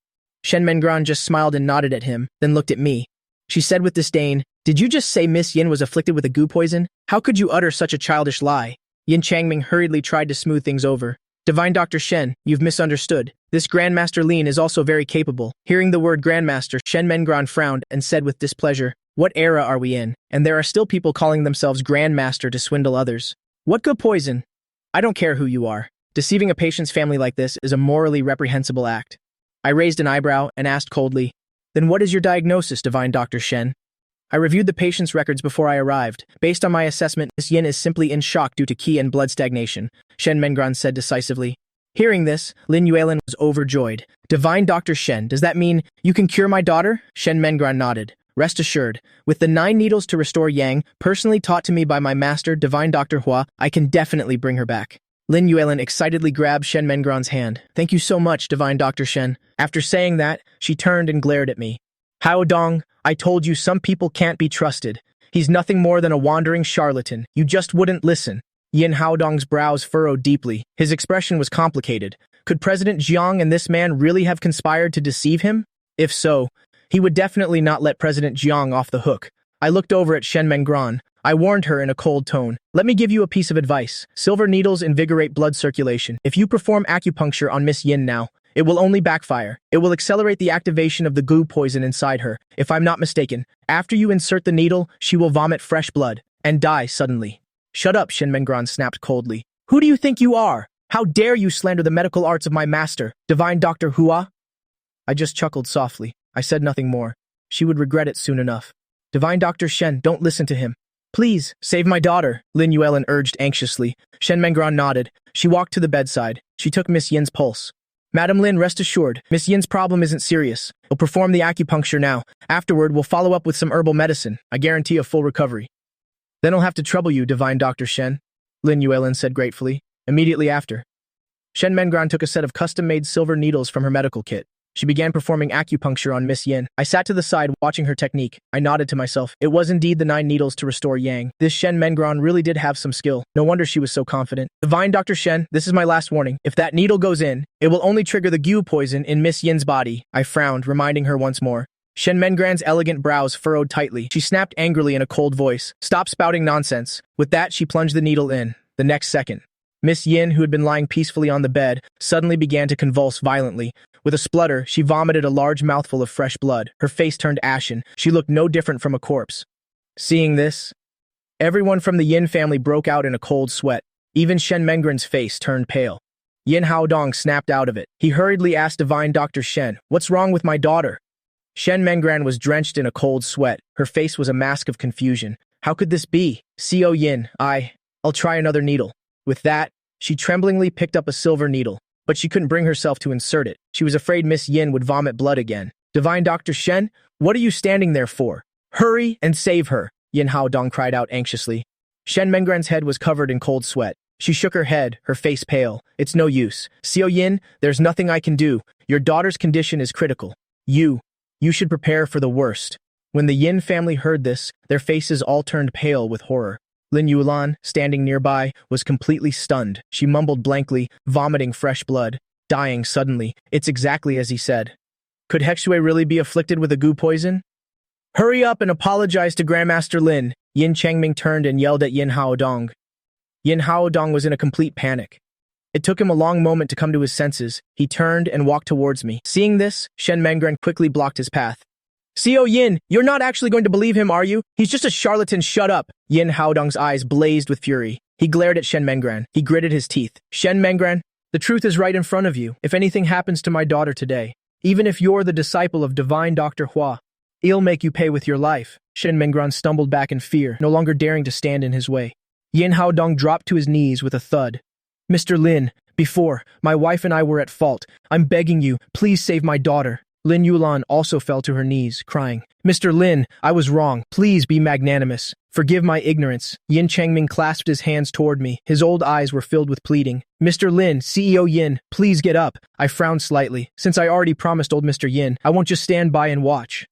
Shen Mengran just smiled and nodded at him, then looked at me. She said with disdain, "Did you just say Miss Yin was afflicted with a Gu poison? How could you utter such a childish lie?" Yin Changming hurriedly tried to smooth things over. "Divine Dr. Shen, you've misunderstood. This Grandmaster Lin is also very capable." Hearing the word Grandmaster, Shen Mengran frowned and said with displeasure, "What era are we in? And there are still people calling themselves Grandmaster to swindle others. What Gu poison? I don't care who you are. Deceiving a patient's family like this is a morally reprehensible act." I raised an eyebrow and asked coldly, "Then what is your diagnosis, Divine Dr. Shen?" I reviewed the patient's records before I arrived. Based on my assessment, Miss Yin is simply in shock due to qi and blood stagnation, Shen Mengran said decisively. Hearing this, Lin Yuelin was overjoyed. "Divine Dr. Shen, does that mean you can cure my daughter?" Shen Mengran nodded. "Rest assured, with the 9 needles to restore Yang, personally taught to me by my master, Divine Dr. Hua, I can definitely bring her back." Lin Yuelin excitedly grabbed Shen Mengran's hand. "Thank you so much, Divine Dr. Shen." After saying that, she turned and glared at me. "Hao Dong, I told you some people can't be trusted. He's nothing more than a wandering charlatan. You just wouldn't listen." Yin Haodong's brows furrowed deeply. His expression was complicated. Could President Jiang and this man really have conspired to deceive him? If so, he would definitely not let President Jiang off the hook. I looked over at Shen Mengran. I warned her in a cold tone. "Let me give you a piece of advice. Silver needles invigorate blood circulation. If you perform acupuncture on Miss Yin now, it will only backfire. It will accelerate the activation of the Gu poison inside her. If I'm not mistaken, after you insert the needle, she will vomit fresh blood and die suddenly." "Shut up," Shen Mengran snapped coldly. "Who do you think you are? How dare you slander the medical arts of my master, Divine Dr. Hua?" I just chuckled softly. I said nothing more. She would regret it soon enough. "Divine Dr. Shen, don't listen to him. Please, save my daughter," Lin Yuelin urged anxiously. Shen Mengran nodded. She walked to the bedside. She took Miss Yin's pulse. "Madam Lin, rest assured, Miss Yin's problem isn't serious. We'll perform the acupuncture now. Afterward, we'll follow up with some herbal medicine. I guarantee a full recovery." "Then I'll have to trouble you, Divine Dr. Shen," Lin Yuelin said gratefully. Immediately after, Shen Mengran took a set of custom-made silver needles from her medical kit. She began performing acupuncture on Miss Yin. I sat to the side, watching her technique. I nodded to myself. It was indeed the 9 needles to restore Yang. This Shen Mengran really did have some skill. No wonder she was so confident. "Divine Dr. Shen, this is my last warning. If that needle goes in, it will only trigger the Gu poison in Miss Yin's body." I frowned, reminding her once more. Shen Mengran's elegant brows furrowed tightly. She snapped angrily in a cold voice. "Stop spouting nonsense." With that, she plunged the needle in. The next second, Miss Yin, who had been lying peacefully on the bed, suddenly began to convulse violently. With a splutter, she vomited a large mouthful of fresh blood. Her face turned ashen. She looked no different from a corpse. Seeing this, everyone from the Yin family broke out in a cold sweat. Even Shen Mengran's face turned pale. Yin Haodong snapped out of it. He hurriedly asked Divine Dr. Shen, "What's wrong with my daughter?" Shen Mengran was drenched in a cold sweat. Her face was a mask of confusion. "How could this be? Co Yin, I'll try another needle." With that, she tremblingly picked up a silver needle, but she couldn't bring herself to insert it. She was afraid Miss Yin would vomit blood again. "Divine Dr. Shen, what are you standing there for? Hurry and save her," Yin Haodong cried out anxiously. Shen Mengran's head was covered in cold sweat. She shook her head, her face pale. "It's no use. Co Yin, there's nothing I can do. Your daughter's condition is critical. You should prepare for the worst." When the Yin family heard this, their faces all turned pale with horror. Lin Yulan, standing nearby, was completely stunned. She mumbled blankly, vomiting fresh blood, dying suddenly. It's exactly as he said. Could Hexue really be afflicted with a Gu poison? "Hurry up and apologize to Grandmaster Lin." Yin Changming turned and yelled at Yin Haodong. Yin Haodong was in a complete panic. It took him a long moment to come to his senses. He turned and walked towards me. Seeing this, Shen Mengran quickly blocked his path. Co Yin, you're not actually going to believe him, are you? He's just a charlatan, shut up. Yin Haodong's eyes blazed with fury. He glared at Shen Menguan. He gritted his teeth. Shen Menguan, the truth is right in front of you. If anything happens to my daughter today, even if you're the disciple of divine Dr. Hua, he'll make you pay with your life. Shen Menguan stumbled back in fear, no longer daring to stand in his way. Yin Haodong dropped to his knees with a thud. Mr. Lin, before, my wife and I were at fault. I'm begging you, please save my daughter. Lin Yulan also fell to her knees, crying, Mr. Lin, I was wrong. Please be magnanimous. Forgive my ignorance. Yin Changming clasped his hands toward me. His old eyes were filled with pleading. Mr. Lin, CEO Yin, please get up. I frowned slightly. Since I already promised old Mr. Yin, I won't just stand by and watch.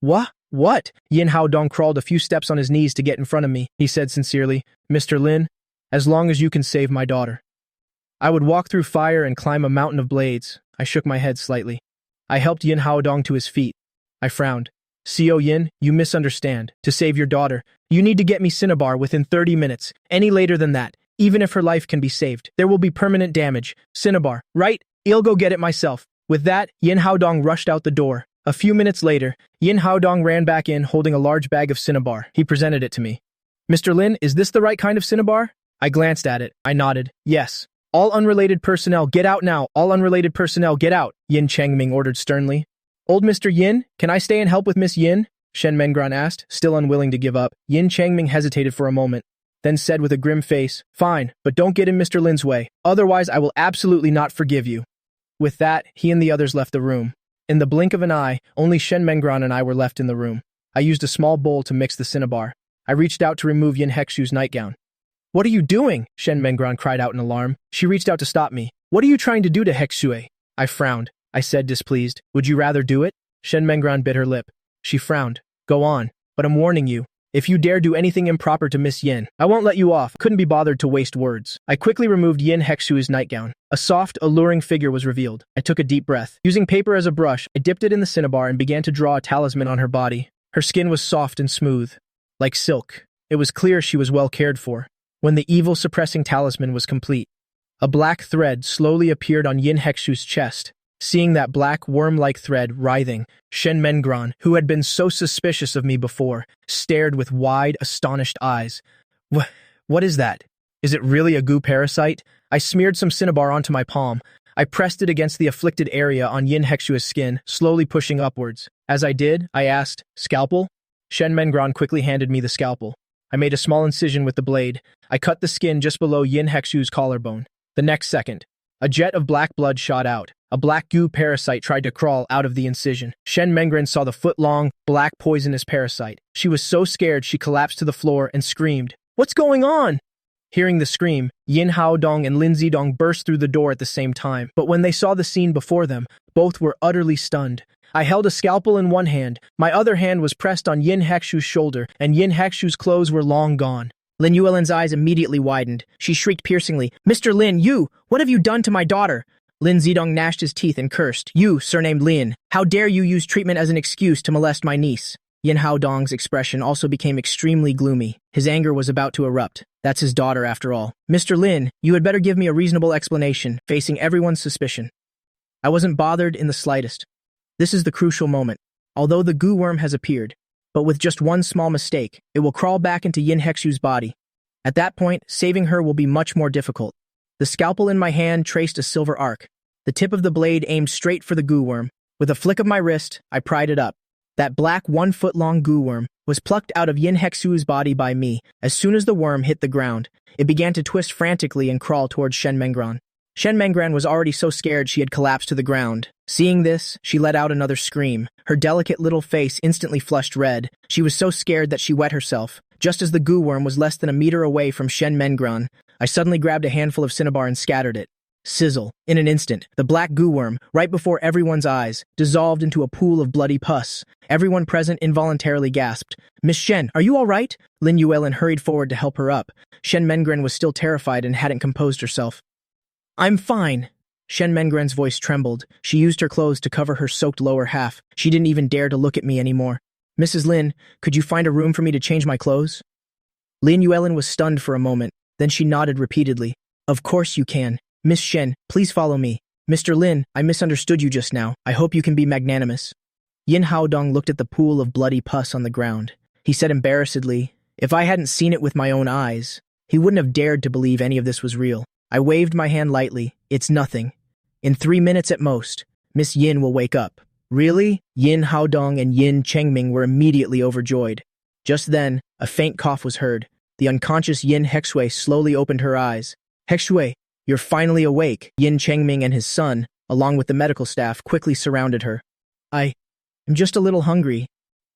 What? Yin Haodong crawled a few steps on his knees to get in front of me. He said sincerely, Mr. Lin, as long as you can save my daughter. I would walk through fire and climb a mountain of blades. I shook my head slightly. I helped Yin Haodong to his feet. I frowned. Co Yin, you misunderstand. To save your daughter, you need to get me Cinnabar within 30 minutes. Any later than that, even if her life can be saved, there will be permanent damage. Cinnabar, right? I'll go get it myself. With that, Yin Haodong rushed out the door. A few minutes later, Yin Haodong ran back in holding a large bag of Cinnabar. He presented it to me. Mr. Lin, is this the right kind of Cinnabar? I glanced at it. I nodded. Yes. All unrelated personnel, get out now. All unrelated personnel, get out, Yin Changming ordered sternly. Old Mr. Yin, can I stay and help with Miss Yin? Shen Menguan asked, still unwilling to give up. Yin Changming hesitated for a moment, then said with a grim face, Fine, but don't get in Mr. Lin's way. Otherwise, I will absolutely not forgive you. With that, he and the others left the room. In the blink of an eye, only Shen Menguan and I were left in the room. I used a small bowl to mix the Cinnabar. I reached out to remove Yin Hexu's nightgown. What are you doing? Shen Menguan cried out in alarm. She reached out to stop me. What are you trying to do to Hexue? I frowned. I said, displeased. Would you rather do it? Shen Menguan bit her lip. She frowned. Go on. But I'm warning you. If you dare do anything improper to Miss Yin, I won't let you off. Couldn't be bothered to waste words. I quickly removed Yin Hexu's nightgown. A soft, alluring figure was revealed. I took a deep breath. Using paper as a brush, I dipped it in the Cinnabar and began to draw a talisman on her body. Her skin was soft and smooth, like silk. It was clear she was well cared for. When the evil-suppressing talisman was complete, a black thread slowly appeared on Yin Hexu's chest. Seeing that black worm-like thread writhing, Shen Menguan, who had been so suspicious of me before, stared with wide, astonished eyes. What is that? Is it really a goo parasite? I smeared some Cinnabar onto my palm. I pressed it against the afflicted area on Yin Hexua's skin, slowly pushing upwards. As I did, I asked, Scalpel? Shen Menguan quickly handed me the scalpel. I made a small incision with the blade. I cut the skin just below Yin Hexu's collarbone. The next second, a jet of black blood shot out. A black goo parasite tried to crawl out of the incision. Shen Menguan saw the foot-long, black poisonous parasite. She was so scared she collapsed to the floor and screamed, What's going on? Hearing the scream, Yin Haodong and Lin Zidong burst through the door at the same time. But when they saw the scene before them, both were utterly stunned. I held a scalpel in one hand. My other hand was pressed on Yin Hexu's shoulder, and Yin Hexu's clothes were long gone. Lin Yuelin's eyes immediately widened. She shrieked piercingly, Mr. Lin, you! What have you done to my daughter? Lin Zidong gnashed his teeth and cursed, You, surnamed Lin, how dare you use treatment as an excuse to molest my niece? Yin Haodong's expression also became extremely gloomy. His anger was about to erupt. That's his daughter, after all. Mr. Lin, you had better give me a reasonable explanation, facing everyone's suspicion. I wasn't bothered in the slightest. This is the crucial moment. Although the goo worm has appeared, but with just one small mistake, it will crawl back into Yin Hexu's body. At that point, saving her will be much more difficult. The scalpel in my hand traced a silver arc. The tip of the blade aimed straight for the goo worm. With a flick of my wrist, I pried it up. That black 1-foot-long goo worm was plucked out of Yin Hexu's body by me. As soon as the worm hit the ground, it began to twist frantically and crawl towards Shen Menguan. Shen Menguan was already so scared she had collapsed to the ground. Seeing this, she let out another scream. Her delicate little face instantly flushed red. She was so scared that she wet herself. Just as the goo worm was less than a meter away from Shen Menguan, I suddenly grabbed a handful of Cinnabar and scattered it. Sizzle. In an instant, the black goo worm, right before everyone's eyes, dissolved into a pool of bloody pus. Everyone present involuntarily gasped. Miss Shen, are you all right? Lin Yuelin hurried forward to help her up. Shen Menguan was still terrified and hadn't composed herself. I'm fine. Shen Menguan's voice trembled. She used her clothes to cover her soaked lower half. She didn't even dare to look at me anymore. Mrs. Lin, could you find a room for me to change my clothes? Lin Yuelin was stunned for a moment. Then she nodded repeatedly. Of course you can. Miss Shen, please follow me. Mr. Lin, I misunderstood you just now. I hope you can be magnanimous. Yin Haodong looked at the pool of bloody pus on the ground. He said embarrassedly, "If I hadn't seen it with my own eyes, he wouldn't have dared to believe any of this was real." I waved my hand lightly. "It's nothing. In 3 minutes at most, Miss Yin will wake up." "Really?" Yin Haodong and Yin Chengming were immediately overjoyed. Just then, a faint cough was heard. The unconscious Yin Hexue slowly opened her eyes. "Hexue, you're finally awake." Yin Chengming and his son, along with the medical staff, quickly surrounded her. I'm just a little hungry."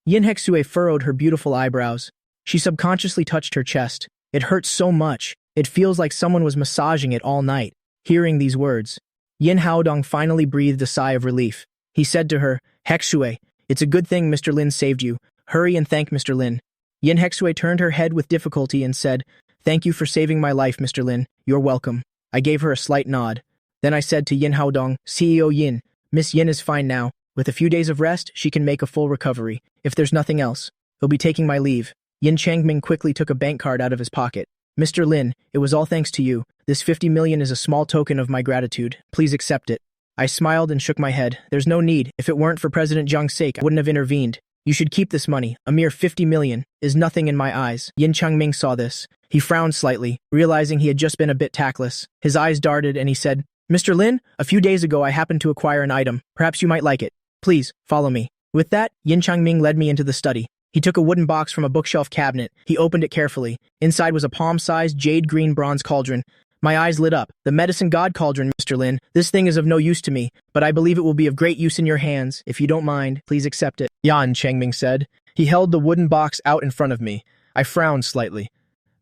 Yin Hexue furrowed her beautiful eyebrows. She subconsciously touched her chest. "It hurts so much. It feels like someone was massaging it all night." Hearing these words, Yin Haodong finally breathed a sigh of relief. He said to her, "Hexue, it's a good thing Mr. Lin saved you. Hurry and thank Mr. Lin." Yin Hexue turned her head with difficulty and said, "Thank you for saving my life, Mr. Lin. You're welcome." I gave her a slight nod. Then I said to Yin Haodong, "CEO Yin, Miss Yin is fine now. With a few days of rest, she can make a full recovery. If there's nothing else, he'll be taking my leave." Yin Changming quickly took a bank card out of his pocket. "Mr. Lin, it was all thanks to you. This 50 million is a small token of my gratitude. Please accept it." I smiled and shook my head. "There's no need. If it weren't for President Jiang's sake, I wouldn't have intervened. You should keep this money. A mere 50 million is nothing in my eyes." Yin Changming saw this. He frowned slightly, realizing he had just been a bit tactless. His eyes darted and he said, "Mr. Lin, a few days ago I happened to acquire an item. Perhaps you might like it. Please, follow me." With that, Yin Changming led me into the study. He took a wooden box from a bookshelf cabinet. He opened it carefully. Inside was a palm-sized jade-green bronze cauldron. My eyes lit up. "The medicine god cauldron, Mr. Lin. This thing is of no use to me, but I believe it will be of great use in your hands. If you don't mind, please accept it." Yan Chengming said. He held the wooden box out in front of me. I frowned slightly.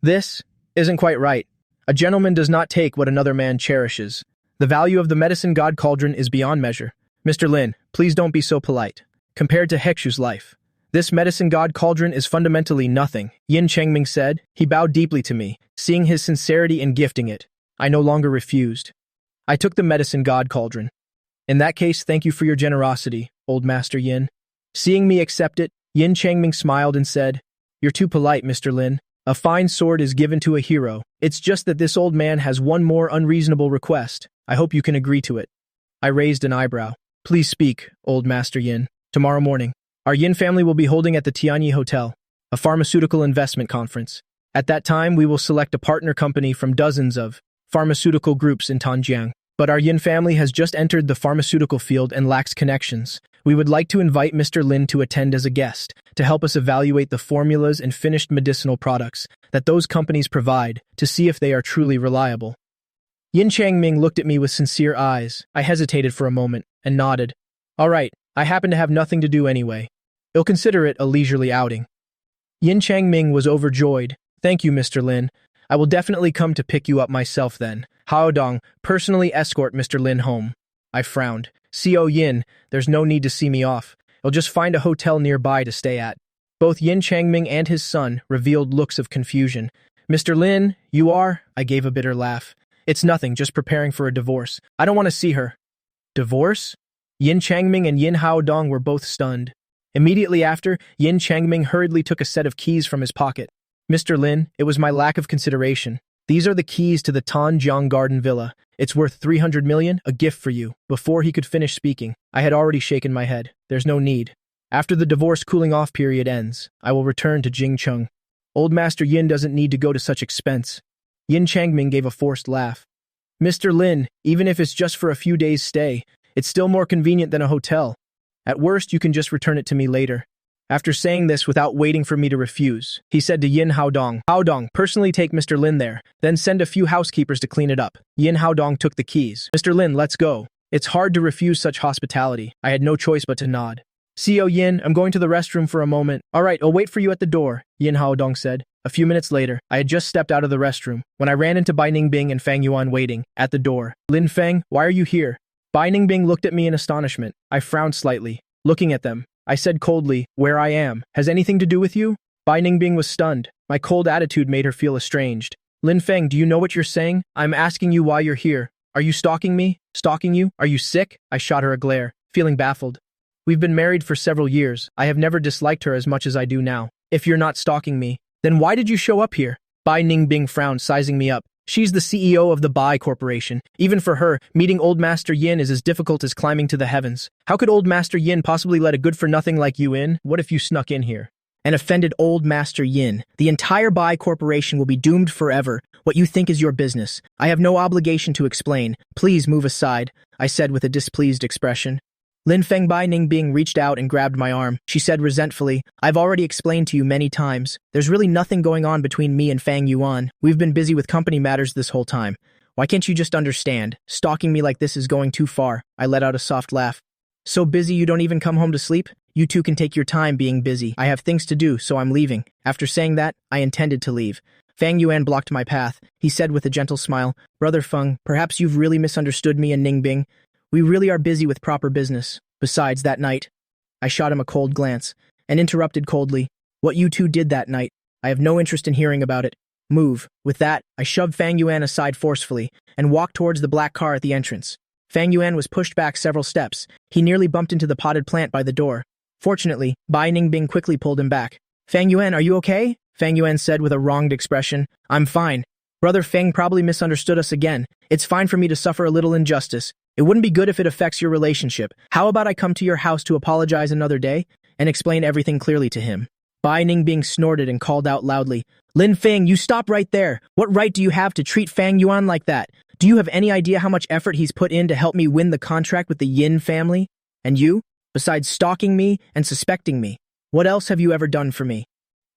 "This isn't quite right. A gentleman does not take what another man cherishes. The value of the medicine god cauldron is beyond measure. Mr. Lin, please don't be so polite. Compared to Hexu's life, this medicine god cauldron is fundamentally nothing." Yin Chengming said. He bowed deeply to me. Seeing his sincerity in gifting it, I no longer refused. I took the medicine god cauldron. "In that case, thank you for your generosity, old Master Yin." Seeing me accept it, Yin Chengming smiled and said, "You're too polite, Mr. Lin. A fine sword is given to a hero. It's just that this old man has one more unreasonable request. I hope you can agree to it." I raised an eyebrow. "Please speak, old Master Yin." "Tomorrow morning, our Yin family will be holding at the Tianyi Hotel a pharmaceutical investment conference. At that time, we will select a partner company from dozens of pharmaceutical groups in Tanjiang. But our Yin family has just entered the pharmaceutical field and lacks connections. We would like to invite Mr. Lin to attend as a guest, to help us evaluate the formulas and finished medicinal products that those companies provide to see if they are truly reliable." Yin Changming looked at me with sincere eyes. I hesitated for a moment and nodded. "All right, I happen to have nothing to do anyway. You'll consider it a leisurely outing." Yin Changming was overjoyed. "Thank you, Mr. Lin. I will definitely come to pick you up myself then. Haodong, personally escort Mr. Lin home." I frowned. "CO Yin, there's no need to see me off. You'll just find a hotel nearby to stay at." Both Yin Changming and his son revealed looks of confusion. "Mr. Lin, you are?" I gave a bitter laugh. "It's nothing, just preparing for a divorce. I don't want to see her." "Divorce?" Yin Changming and Yin Haodong were both stunned. Immediately after, Yin Changming hurriedly took a set of keys from his pocket. "Mr. Lin, it was my lack of consideration. These are the keys to the Tanjiang Garden Villa. It's worth 300 million, a gift for you." Before he could finish speaking, I had already shaken my head. "There's no need. After the divorce cooling-off period ends, I will return to Jingcheng. Old Master Yin doesn't need to go to such expense." Yin Changming gave a forced laugh. "Mr. Lin, even if it's just for a few days' stay, it's still more convenient than a hotel. At worst, you can just return it to me later." After saying this without waiting for me to refuse, he said to Yin Haodong, "Haodong, personally take Mr. Lin there, then send a few housekeepers to clean it up." Yin Haodong took the keys. "Mr. Lin, let's go." It's hard to refuse such hospitality. I had no choice but to nod. "CO Yin, I'm going to the restroom for a moment." "All right, I'll wait for you at the door," Yin Haodong said. A few minutes later, I had just stepped out of the restroom when I ran into Bai Ningbing and Fang Yuan waiting at the door. "Lin Feng, why are you here?" Bai Ningbing looked at me in astonishment. I frowned slightly. Looking at them, I said coldly, "Where I am has anything to do with you?" Bai Ningbing was stunned. My cold attitude made her feel estranged. "Lin Feng, do you know what you're saying? I'm asking you why you're here. Are you stalking me? Stalking you? Are you sick?" I shot her a glare, feeling baffled. "We've been married for several years. I have never disliked her as much as I do now. If you're not stalking me, then why did you show up here?" Bai Ningbing frowned, sizing me up. She's the CEO of the Bai Corporation. Even for her, meeting Old Master Yin is as difficult as climbing to the heavens. How could Old Master Yin possibly let a good-for-nothing like you in? What if you snuck in here and offended Old Master Yin? The entire Bai Corporation will be doomed forever. What you think is your business. I have no obligation to explain. Please move aside, I said with a displeased expression. Lin Feng Bai Ningbing reached out and grabbed my arm. She said resentfully, I've already explained to you many times. There's really nothing going on between me and Fang Yuan. We've been busy with company matters this whole time. Why can't you just understand? Stalking me like this is going too far. I let out a soft laugh. So busy you don't even come home to sleep? You two can take your time being busy. I have things to do, so I'm leaving. After saying that, I intended to leave. Fang Yuan blocked my path. He said with a gentle smile, Brother Feng, perhaps you've really misunderstood me and Ningbing. We really are busy with proper business. Besides, that night, I shot him a cold glance and interrupted coldly, what you two did that night, I have no interest in hearing about it. Move. With that, I shoved Fang Yuan aside forcefully and walked towards the black car at the entrance. Fang Yuan was pushed back several steps. He nearly bumped into the potted plant by the door. Fortunately, Bai Ningbing quickly pulled him back. Fang Yuan, are you okay? Fang Yuan said with a wronged expression. I'm fine. Brother Feng probably misunderstood us again. It's fine for me to suffer a little injustice. It wouldn't be good if it affects your relationship. How about I come to your house to apologize another day and explain everything clearly to him? Bai Ningbing snorted and called out loudly, Lin Feng, you stop right there. What right do you have to treat Fang Yuan like that? Do you have any idea how much effort he's put in to help me win the contract with the Yin family? And you? Besides stalking me and suspecting me, what else have you ever done for me?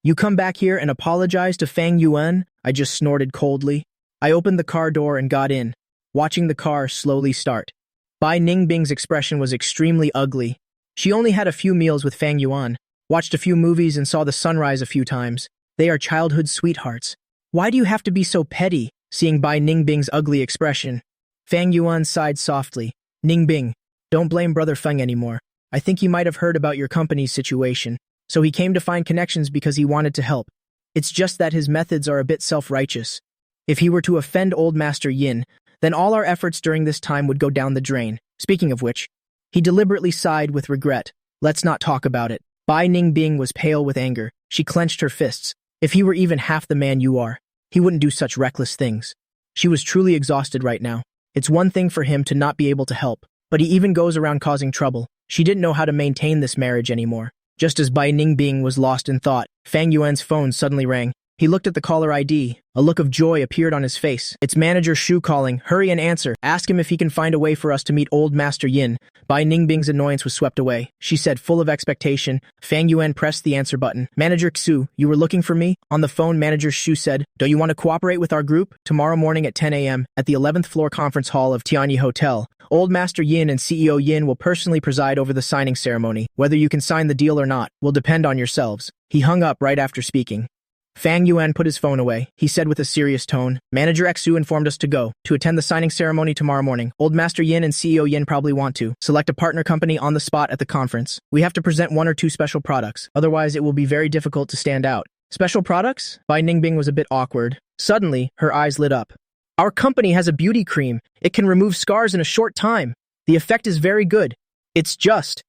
You come back here and apologize to Fang Yuan? I just snorted coldly. I opened the car door and got in, watching the car slowly start. Bai Ningbing's expression was extremely ugly. She only had a few meals with Fang Yuan, watched a few movies and saw the sunrise a few times. They are childhood sweethearts. Why do you have to be so petty? Seeing Bai Ningbing's ugly expression, Fang Yuan sighed softly. Ningbing, don't blame Brother Feng anymore. I think he might have heard about your company's situation, so he came to find connections because he wanted to help. It's just that his methods are a bit self-righteous. If he were to offend Old Master Yin, then all our efforts during this time would go down the drain. Speaking of which, he deliberately sighed with regret. Let's not talk about it. Bai Ningbing was pale with anger. She clenched her fists. If he were even half the man you are, he wouldn't do such reckless things. She was truly exhausted right now. It's one thing for him to not be able to help, but he even goes around causing trouble. She didn't know how to maintain this marriage anymore. Just as Bai Ningbing was lost in thought, Fang Yuan's phone suddenly rang. He looked at the caller ID. A look of joy appeared on his face. It's Manager Shu calling. Hurry and answer. Ask him if he can find a way for us to meet Old Master Yin. Bai Ningbing's annoyance was swept away. She said, full of expectation. Fang Yuan pressed the answer button. Manager Xu, you were looking for me? On the phone, Manager Shu said, don't you want to cooperate with our group? Tomorrow morning at 10 a.m. at the 11th floor conference hall of Tianyi Hotel, Old Master Yin and CEO Yin will personally preside over the signing ceremony. Whether you can sign the deal or not will depend on yourselves. He hung up right after speaking. Fang Yuan put his phone away. He said with a serious tone, Manager Xu informed us to go to attend the signing ceremony tomorrow morning. Old Master Yin and CEO Yin probably want to select a partner company on the spot at the conference. We have to present 1 or 2 special products. Otherwise, it will be very difficult to stand out. Special products? Bai Ningbing was a bit awkward. Suddenly, her eyes lit up. Our company has a beauty cream. It can remove scars in a short time. The effect is very good. It's just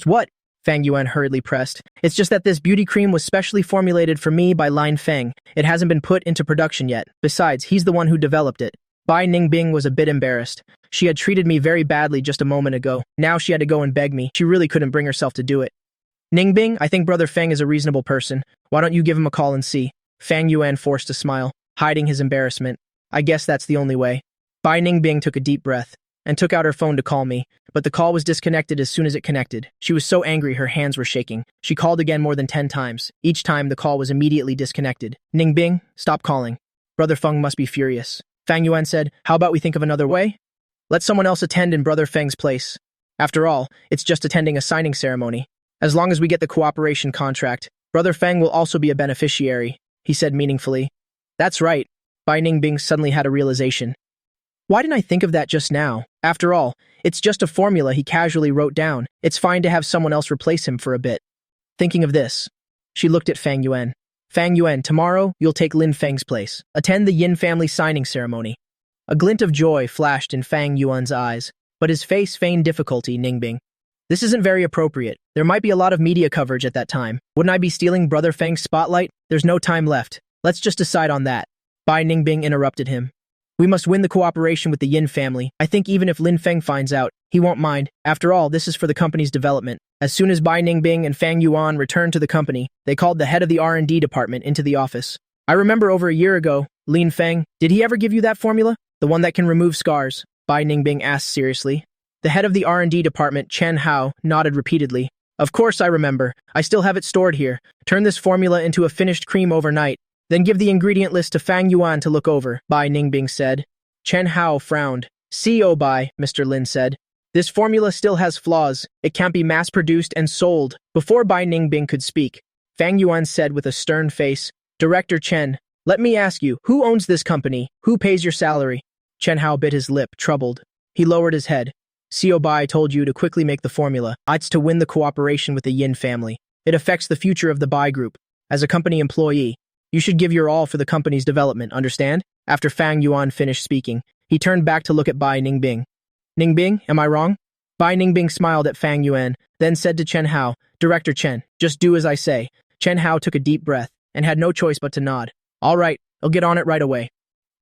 what? Fang Yuan hurriedly pressed. It's just that this beauty cream was specially formulated for me by Lin Feng. It hasn't been put into production yet. Besides, he's the one who developed it. Bai Ningbing was a bit embarrassed. She had treated me very badly just a moment ago. Now she had to go and beg me. She really couldn't bring herself to do it. Ningbing, I think Brother Feng is a reasonable person. Why don't you give him a call and see? Fang Yuan forced a smile, hiding his embarrassment. I guess that's the only way. Bai Ningbing took a deep breath and took out her phone to call me, but the call was disconnected as soon as it connected. She was so angry her hands were shaking. She called again more than 10 times. Each time the call was immediately disconnected. Ningbing, stop calling. Brother Feng must be furious. Fang Yuan said, how about we think of another way? Let someone else attend in Brother Feng's place. After all, it's just attending a signing ceremony. As long as we get the cooperation contract, Brother Feng will also be a beneficiary, he said meaningfully. That's right. Bai Ningbing suddenly had a realization. Why didn't I think of that just now? After all, it's just a formula he casually wrote down. It's fine to have someone else replace him for a bit. Thinking of this, she looked at Fang Yuan. Fang Yuan, tomorrow you'll take Lin Feng's place. Attend the Yin family signing ceremony. A glint of joy flashed in Fang Yuan's eyes, but his face feigned difficulty. Ningbing, this isn't very appropriate. There might be a lot of media coverage at that time. Wouldn't I be stealing Brother Feng's spotlight? There's no time left. Let's just decide on that. Bai Ningbing interrupted him. We must win the cooperation with the Yin family. I think even if Lin Feng finds out, he won't mind. After all, this is for the company's development. As soon as Bai Ningbing and Fang Yuan returned to the company, they called the head of the R&D department into the office. I remember over a year ago, Lin Feng, did he ever give you that formula? The one that can remove scars? Bai Ningbing asked seriously. The head of the R&D department, Chen Hao, nodded repeatedly. Of course I remember. I still have it stored here. Turn this formula into a finished cream overnight. Then give the ingredient list to Fang Yuan to look over, Bai Ningbing said. Chen Hao frowned. CEO Bai, Mr. Lin said. This formula still has flaws. It can't be mass-produced and sold. Before Bai Ningbing could speak, Fang Yuan said with a stern face, Director Chen, let me ask you, who owns this company? Who pays your salary? Chen Hao bit his lip, troubled. He lowered his head. CEO Bai told you to quickly make the formula. It's to win the cooperation with the Yin family. It affects the future of the Bai Group. As a company employee, you should give your all for the company's development, understand? After Fang Yuan finished speaking, he turned back to look at Bai Ningbing. Ningbing, am I wrong? Bai Ningbing smiled at Fang Yuan, then said to Chen Hao, Director Chen, just do as I say. Chen Hao took a deep breath and had no choice but to nod. All right, I'll get on it right away.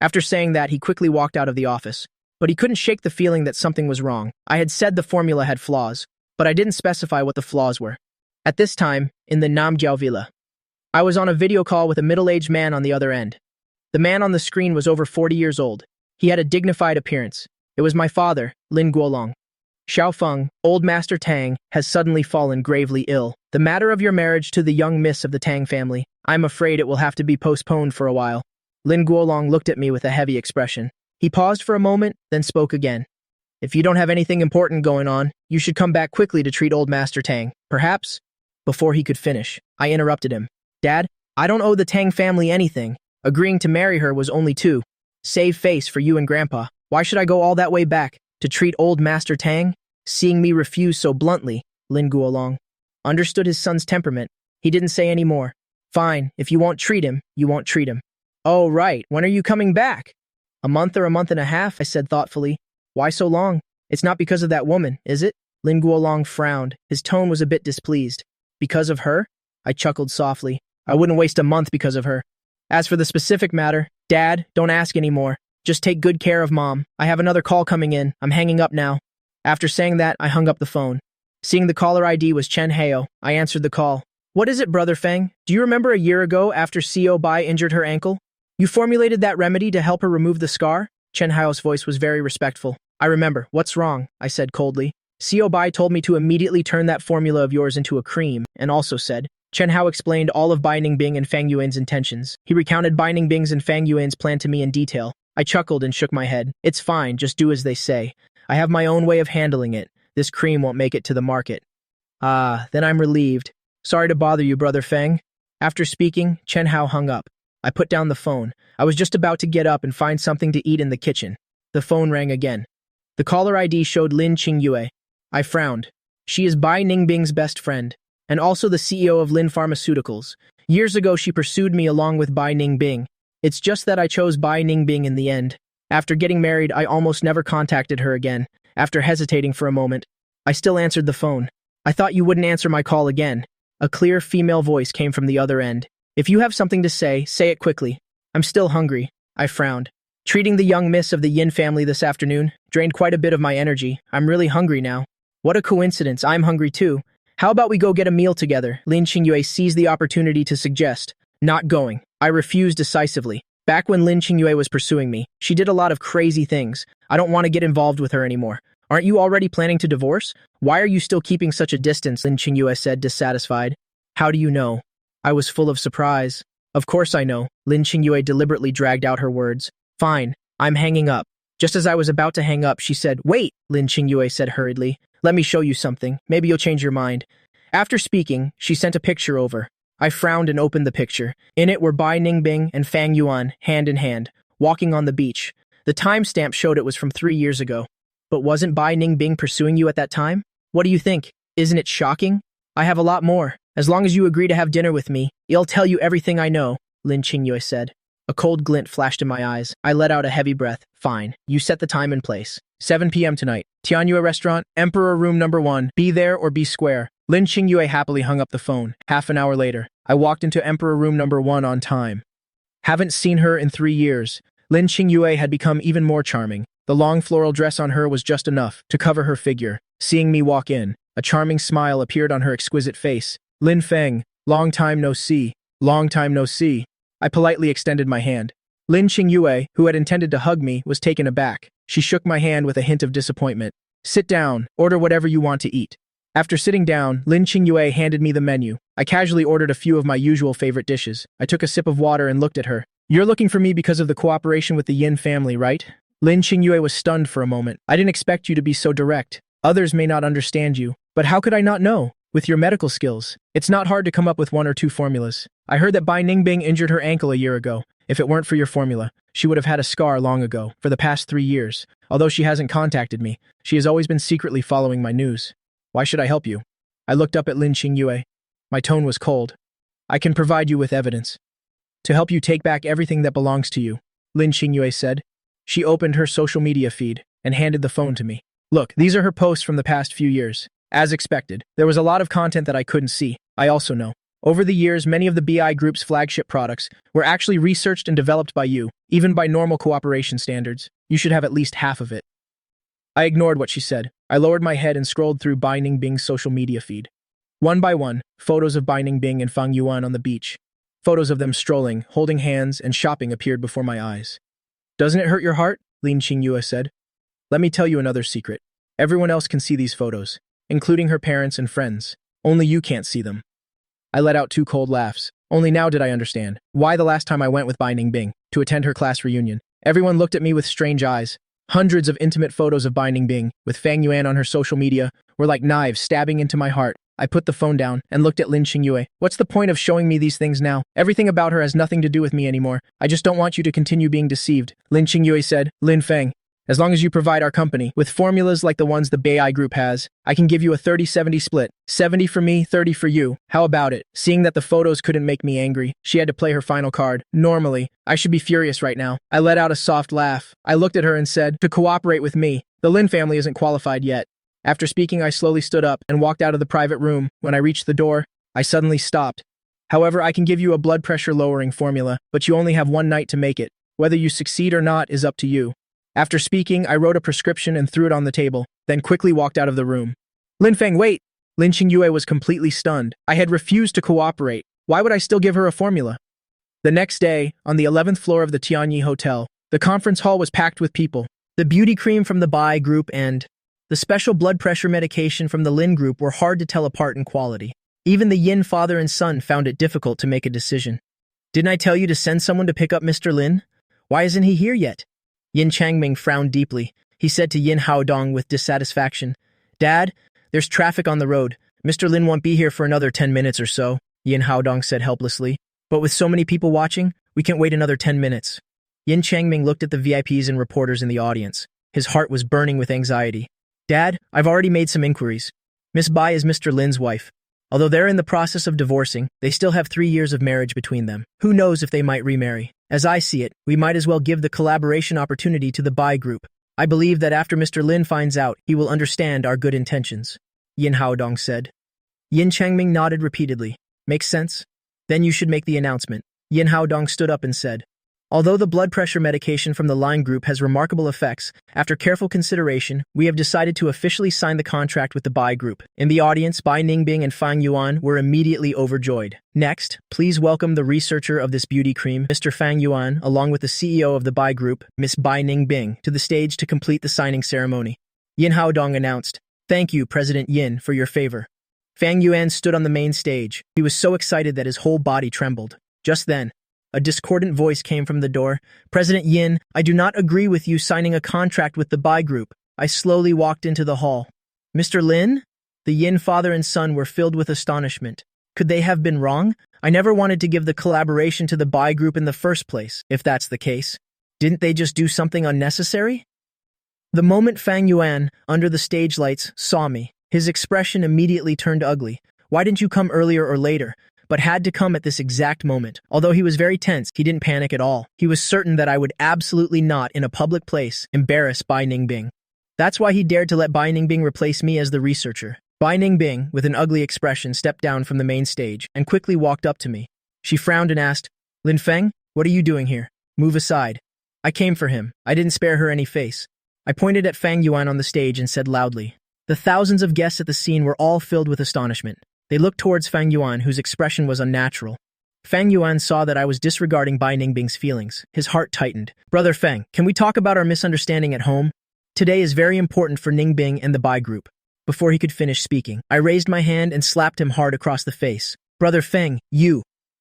After saying that, he quickly walked out of the office. But he couldn't shake the feeling that something was wrong. I had said the formula had flaws, but I didn't specify what the flaws were. At this time, in the Namjiao Villa, I was on a video call with a middle-aged man on the other end. The man on the screen was over 40 years old. He had a dignified appearance. It was my father, Lin Guolong. Xiaofeng, old Master Tang, has suddenly fallen gravely ill. The matter of your marriage to the young miss of the Tang family, I'm afraid it will have to be postponed for a while. Lin Guolong looked at me with a heavy expression. He paused for a moment, then spoke again. If you don't have anything important going on, you should come back quickly to treat old Master Tang. Perhaps? Before he could finish, I interrupted him. Dad, I don't owe the Tang family anything. Agreeing to marry her was only to save face for you and Grandpa. Why should I go all that way back to treat old Master Tang? Seeing me refuse so bluntly, Lin Guolong understood his son's temperament. He didn't say any more. Fine, if you won't treat him, you won't treat him. Oh, right, when are you coming back? A month or a month and a half, I said thoughtfully. Why so long? It's not because of that woman, is it? Lin Guolong frowned. His tone was a bit displeased. Because of her? I chuckled softly. I wouldn't waste a month because of her. As for the specific matter, Dad, don't ask anymore. Just take good care of Mom. I have another call coming in. I'm hanging up now. After saying that, I hung up the phone. Seeing the caller ID was Chen Hao, I answered the call. What is it, Brother Feng? Do you remember a year ago after CO Bai injured her ankle? You formulated that remedy to help her remove the scar? Chen Hao's voice was very respectful. I remember. What's wrong? I said coldly. CO Bai told me to immediately turn that formula of yours into a cream, and also said. Chen Hao explained all of Bai Ningbing and Fang Yuan's intentions. He recounted Bai Ningbing's and Fang Yuan's plan to me in detail. I chuckled and shook my head. It's fine, just do as they say. I have my own way of handling it. This cream won't make it to the market. Ah, then I'm relieved. Sorry to bother you, Brother Feng. After speaking, Chen Hao hung up. I put down the phone. I was just about to get up and find something to eat in the kitchen. The phone rang again. The caller ID showed Lin Qingyue. I frowned. She is Bai Ningbing's best friend, and also the CEO of Lin Pharmaceuticals. Years ago, she pursued me along with Bai Ningbing. It's just that I chose Bai Ningbing in the end. After getting married, I almost never contacted her again. After hesitating for a moment, I still answered the phone. I thought you wouldn't answer my call again. A clear female voice came from the other end. If you have something to say it quickly. I'm still hungry. I frowned. Treating the young miss of the Yin family this afternoon drained quite a bit of my energy. I'm really hungry now. What a coincidence, I'm hungry too. How about we go get a meal together? Lin Qingyue seized the opportunity to suggest. Not going. I refused decisively. Back when Lin Qingyue was pursuing me, she did a lot of crazy things. I don't want to get involved with her anymore. Aren't you already planning to divorce? Why are you still keeping such a distance? Lin Qingyue said, dissatisfied. How do you know? I was full of surprise. Of course I know. Lin Qingyue deliberately dragged out her words. Fine, I'm hanging up. Just as I was about to hang up, she said, Wait, Lin Qingyue said hurriedly. Let me show you something. Maybe you'll change your mind. After speaking, she sent a picture over. I frowned and opened the picture. In it were Bai Ningbing and Fang Yuan, hand in hand, walking on the beach. The timestamp showed it was from 3 years ago. But wasn't Bai Ningbing pursuing you at that time? What do you think? Isn't it shocking? I have a lot more. As long as you agree to have dinner with me, I'll tell you everything I know, Lin Qingyue said. A cold glint flashed in my eyes. I let out a heavy breath. Fine. You set the time and place. 7 p.m. tonight. Tianyue Restaurant, Emperor Room number 1. Be there or be square. Lin Qingyue happily hung up the phone. Half an hour later, I walked into Emperor Room number 1 on time. Haven't seen her in 3 years. Lin Qingyue had become even more charming. The long floral dress on her was just enough to cover her figure. Seeing me walk in, a charming smile appeared on her exquisite face. Lin Feng, long time no see. Long time no see. I politely extended my hand. Lin Qingyue, who had intended to hug me, was taken aback. She shook my hand with a hint of disappointment. Sit down, order whatever you want to eat. After sitting down, Lin Qingyue handed me the menu. I casually ordered a few of my usual favorite dishes. I took a sip of water and looked at her. You're looking for me because of the cooperation with the Yin family, right? Lin Qingyue was stunned for a moment. I didn't expect you to be so direct. Others may not understand you, but how could I not know? With your medical skills, it's not hard to come up with one or two formulas. I heard that Bai Ningbing injured her ankle a year ago. If it weren't for your formula, she would have had a scar long ago, for the past 3 years. Although she hasn't contacted me, she has always been secretly following my news. Why should I help you? I looked up at Lin Qingyue. My tone was cold. I can provide you with evidence. To help you take back everything that belongs to you, Lin Qingyue said. She opened her social media feed and handed the phone to me. Look, these are her posts from the past few years. As expected, there was a lot of content that I couldn't see. I also know. Over the years, many of the Bai Group's flagship products were actually researched and developed by you, even by normal cooperation standards. You should have at least half of it. I ignored what she said. I lowered my head and scrolled through Bai Ningbing's social media feed. One by one, photos of Bai Ningbing and Fang Yuan on the beach. Photos of them strolling, holding hands, and shopping appeared before my eyes. Doesn't it hurt your heart? Lin Qingyue said. Let me tell you another secret. Everyone else can see these photos, including her parents and friends. Only you can't see them. I let out 2 cold laughs. Only now did I understand why the last time I went with Bai Ningbing to attend her class reunion. Everyone looked at me with strange eyes. Hundreds of intimate photos of Bai Ningbing, with Fang Yuan on her social media, were like knives stabbing into my heart. I put the phone down and looked at Lin Qingyue. What's the point of showing me these things now? Everything about her has nothing to do with me anymore. I just don't want you to continue being deceived. Lin Qingyue said. Lin Feng, as long as you provide our company with formulas like the ones the Bai Group has, I can give you a 30-70 split. 70 for me, 30 for you. How about it? Seeing that the photos couldn't make me angry, she had to play her final card. Normally, I should be furious right now. I let out a soft laugh. I looked at her and said, to cooperate with me, the Lin family isn't qualified yet. After speaking, I slowly stood up and walked out of the private room. When I reached the door, I suddenly stopped. However, I can give you a blood pressure lowering formula, but you only have 1 night to make it. Whether you succeed or not is up to you. After speaking, I wrote a prescription and threw it on the table, then quickly walked out of the room. Lin Feng, wait! Lin Qingyue was completely stunned. I had refused to cooperate. Why would I still give her a formula? The next day, on the 11th floor of the Tianyi Hotel, the conference hall was packed with people. The beauty cream from the Bai Group and the special blood pressure medication from the Lin Group were hard to tell apart in quality. Even the Yin father and son found it difficult to make a decision. Didn't I tell you to send someone to pick up Mr. Lin? Why isn't he here yet? Yin Changming frowned deeply. He said to Yin Haodong with dissatisfaction, Dad, there's traffic on the road. Mr. Lin won't be here for another 10 minutes or so, Yin Haodong said helplessly. But with so many people watching, we can't wait another 10 minutes. Yin Changming looked at the VIPs and reporters in the audience. His heart was burning with anxiety. Dad, I've already made some inquiries. Miss Bai is Mr. Lin's wife. Although they're in the process of divorcing, they still have 3 years of marriage between them. Who knows if they might remarry? As I see it, we might as well give the collaboration opportunity to the Bai Group. I believe that after Mr. Lin finds out, he will understand our good intentions, Yin Haodong said. Yin Changming nodded repeatedly. Makes sense? Then you should make the announcement. Yin Haodong stood up and said, Although the blood pressure medication from the Line Group has remarkable effects, after careful consideration, we have decided to officially sign the contract with the Bai Group. In the audience, Bai Ningbing and Fang Yuan were immediately overjoyed. Next, please welcome the researcher of this beauty cream, Mr. Fang Yuan, along with the CEO of the Bai Group, Miss Bai Ningbing, to the stage to complete the signing ceremony. Yin Haodong announced, Thank you, President Yin, for your favor. Fang Yuan stood on the main stage. He was so excited that his whole body trembled. Just then, a discordant voice came from the door. President Yin, I do not agree with you signing a contract with the Bai Group. I slowly walked into the hall. Mr. Lin? The Yin father and son were filled with astonishment. Could they have been wrong? I never wanted to give the collaboration to the Bai Group in the first place, if that's the case. Didn't they just do something unnecessary? The moment Fang Yuan, under the stage lights, saw me, his expression immediately turned ugly. Why didn't you come earlier or later? But had to come at this exact moment. Although he was very tense, he didn't panic at all. He was certain that I would absolutely not, in a public place, embarrass Bai Ningbing. That's why he dared to let Bai Ningbing replace me as the researcher. Bai Ningbing, with an ugly expression, stepped down from the main stage and quickly walked up to me. She frowned and asked, Lin Feng, what are you doing here? Move aside. I came for him. I didn't spare her any face. I pointed at Fang Yuan on the stage and said loudly. The thousands of guests at the scene were all filled with astonishment. They looked towards Fang Yuan, whose expression was unnatural. Fang Yuan saw that I was disregarding Bai Ningbing's feelings. His heart tightened. Brother Feng, can we talk about our misunderstanding at home? Today is very important for Ningbing and the Bai Group. Before he could finish speaking, I raised my hand and slapped him hard across the face. Brother Feng,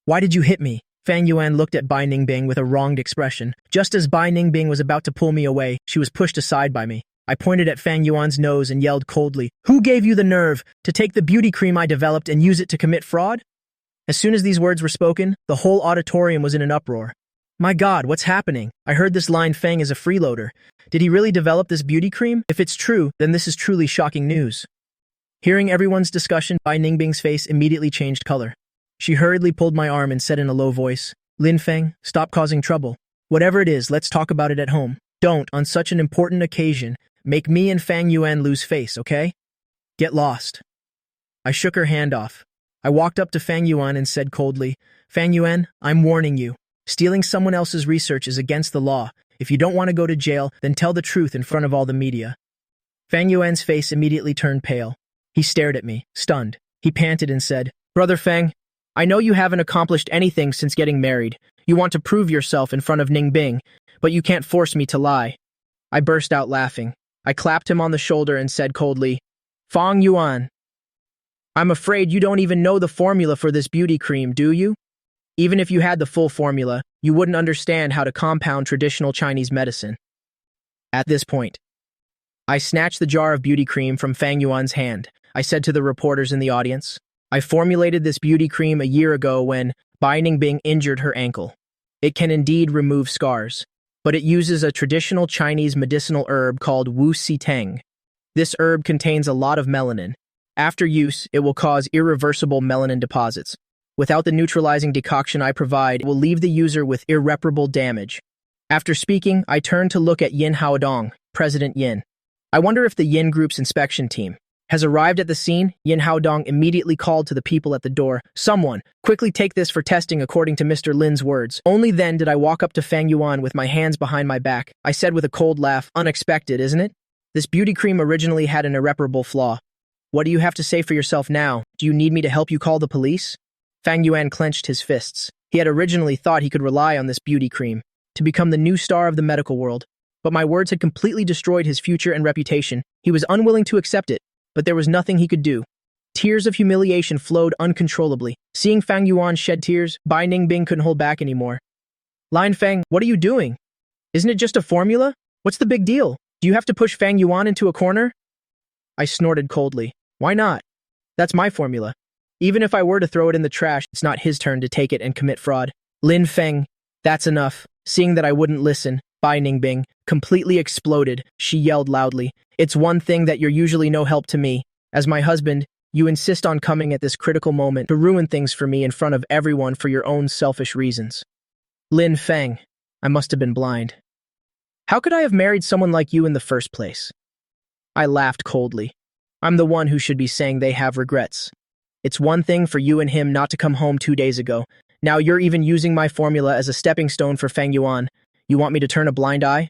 why did you hit me? Fang Yuan looked at Bai Ningbing with a wronged expression. Just as Bai Ningbing was about to pull me away, she was pushed aside by me. I pointed at Fang Yuan's nose and yelled coldly, "Who gave you the nerve to take the beauty cream I developed and use it to commit fraud?" As soon as these words were spoken, the whole auditorium was in an uproar. My God, what's happening? I heard this line Fang is a freeloader. Did he really develop this beauty cream? If it's true, then this is truly shocking news. Hearing everyone's discussion, Bai Ningbing's face immediately changed color. She hurriedly pulled my arm and said in a low voice, Lin Feng, stop causing trouble. Whatever it is, let's talk about it at home. Don't, on such an important occasion, make me and Fang Yuan lose face, okay? Get lost. I shook her hand off. I walked up to Fang Yuan and said coldly, Fang Yuan, I'm warning you. Stealing someone else's research is against the law. If you don't want to go to jail, then tell the truth in front of all the media. Fang Yuan's face immediately turned pale. He stared at me, stunned. He panted and said, Brother Feng, I know you haven't accomplished anything since getting married. You want to prove yourself in front of Ningbing, but you can't force me to lie. I burst out laughing. I clapped him on the shoulder and said coldly, Fang Yuan, I'm afraid you don't even know the formula for this beauty cream, do you? Even if you had the full formula, you wouldn't understand how to compound traditional Chinese medicine. At this point, I snatched the jar of beauty cream from Fang Yuan's hand. I said to the reporters in the audience, I formulated this beauty cream a year ago when Bai Ningbing injured her ankle. It can indeed remove scars, but it uses a traditional Chinese medicinal herb called Wu Si Teng. This herb contains a lot of melanin. After use, it will cause irreversible melanin deposits. Without the neutralizing decoction I provide, it will leave the user with irreparable damage. After speaking, I turned to look at Yin Haodong, President Yin. I wonder if the Yin Group's inspection team has arrived at the scene. Yin Haodong immediately called to the people at the door. Someone, quickly take this for testing according to Mr. Lin's words. Only then did I walk up to Fang Yuan with my hands behind my back. I said with a cold laugh, unexpected, isn't it? This beauty cream originally had an irreparable flaw. What do you have to say for yourself now? Do you need me to help you call the police? Fang Yuan clenched his fists. He had originally thought he could rely on this beauty cream to become the new star of the medical world. But my words had completely destroyed his future and reputation. He was unwilling to accept it, but there was nothing he could do. Tears of humiliation flowed uncontrollably. Seeing Fang Yuan shed tears, Bai Ningbing couldn't hold back anymore. Lin Feng, what are you doing? Isn't it just a formula? What's the big deal? Do you have to push Fang Yuan into a corner? I snorted coldly. Why not? That's my formula. Even if I were to throw it in the trash, it's not his turn to take it and commit fraud. Lin Feng, that's enough. Seeing that I wouldn't listen, Bai Ningbing completely exploded. She yelled loudly, It's one thing that you're usually no help to me. As my husband, you insist on coming at this critical moment to ruin things for me in front of everyone for your own selfish reasons. Lin Feng, I must have been blind. How could I have married someone like you in the first place? I laughed coldly. I'm the one who should be saying they have regrets. It's one thing for you and him not to come home 2 days ago. Now you're even using my formula as a stepping stone for Fang Yuan. You want me to turn a blind eye?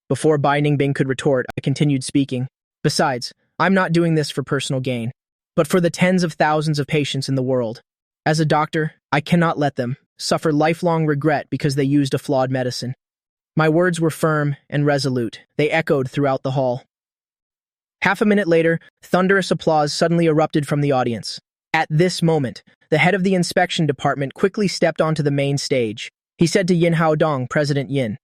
Before Bai Ningbing could retort, I continued speaking. Besides, I'm not doing this for personal gain, but for the tens of thousands of patients in the world. As a doctor, I cannot let them suffer lifelong regret because they used a flawed medicine. My words were firm and resolute. They echoed throughout the hall. Half a minute later, thunderous applause suddenly erupted from the audience. At this moment, the head of the inspection department quickly stepped onto the main stage. He said to Yin Haodong, President Yin,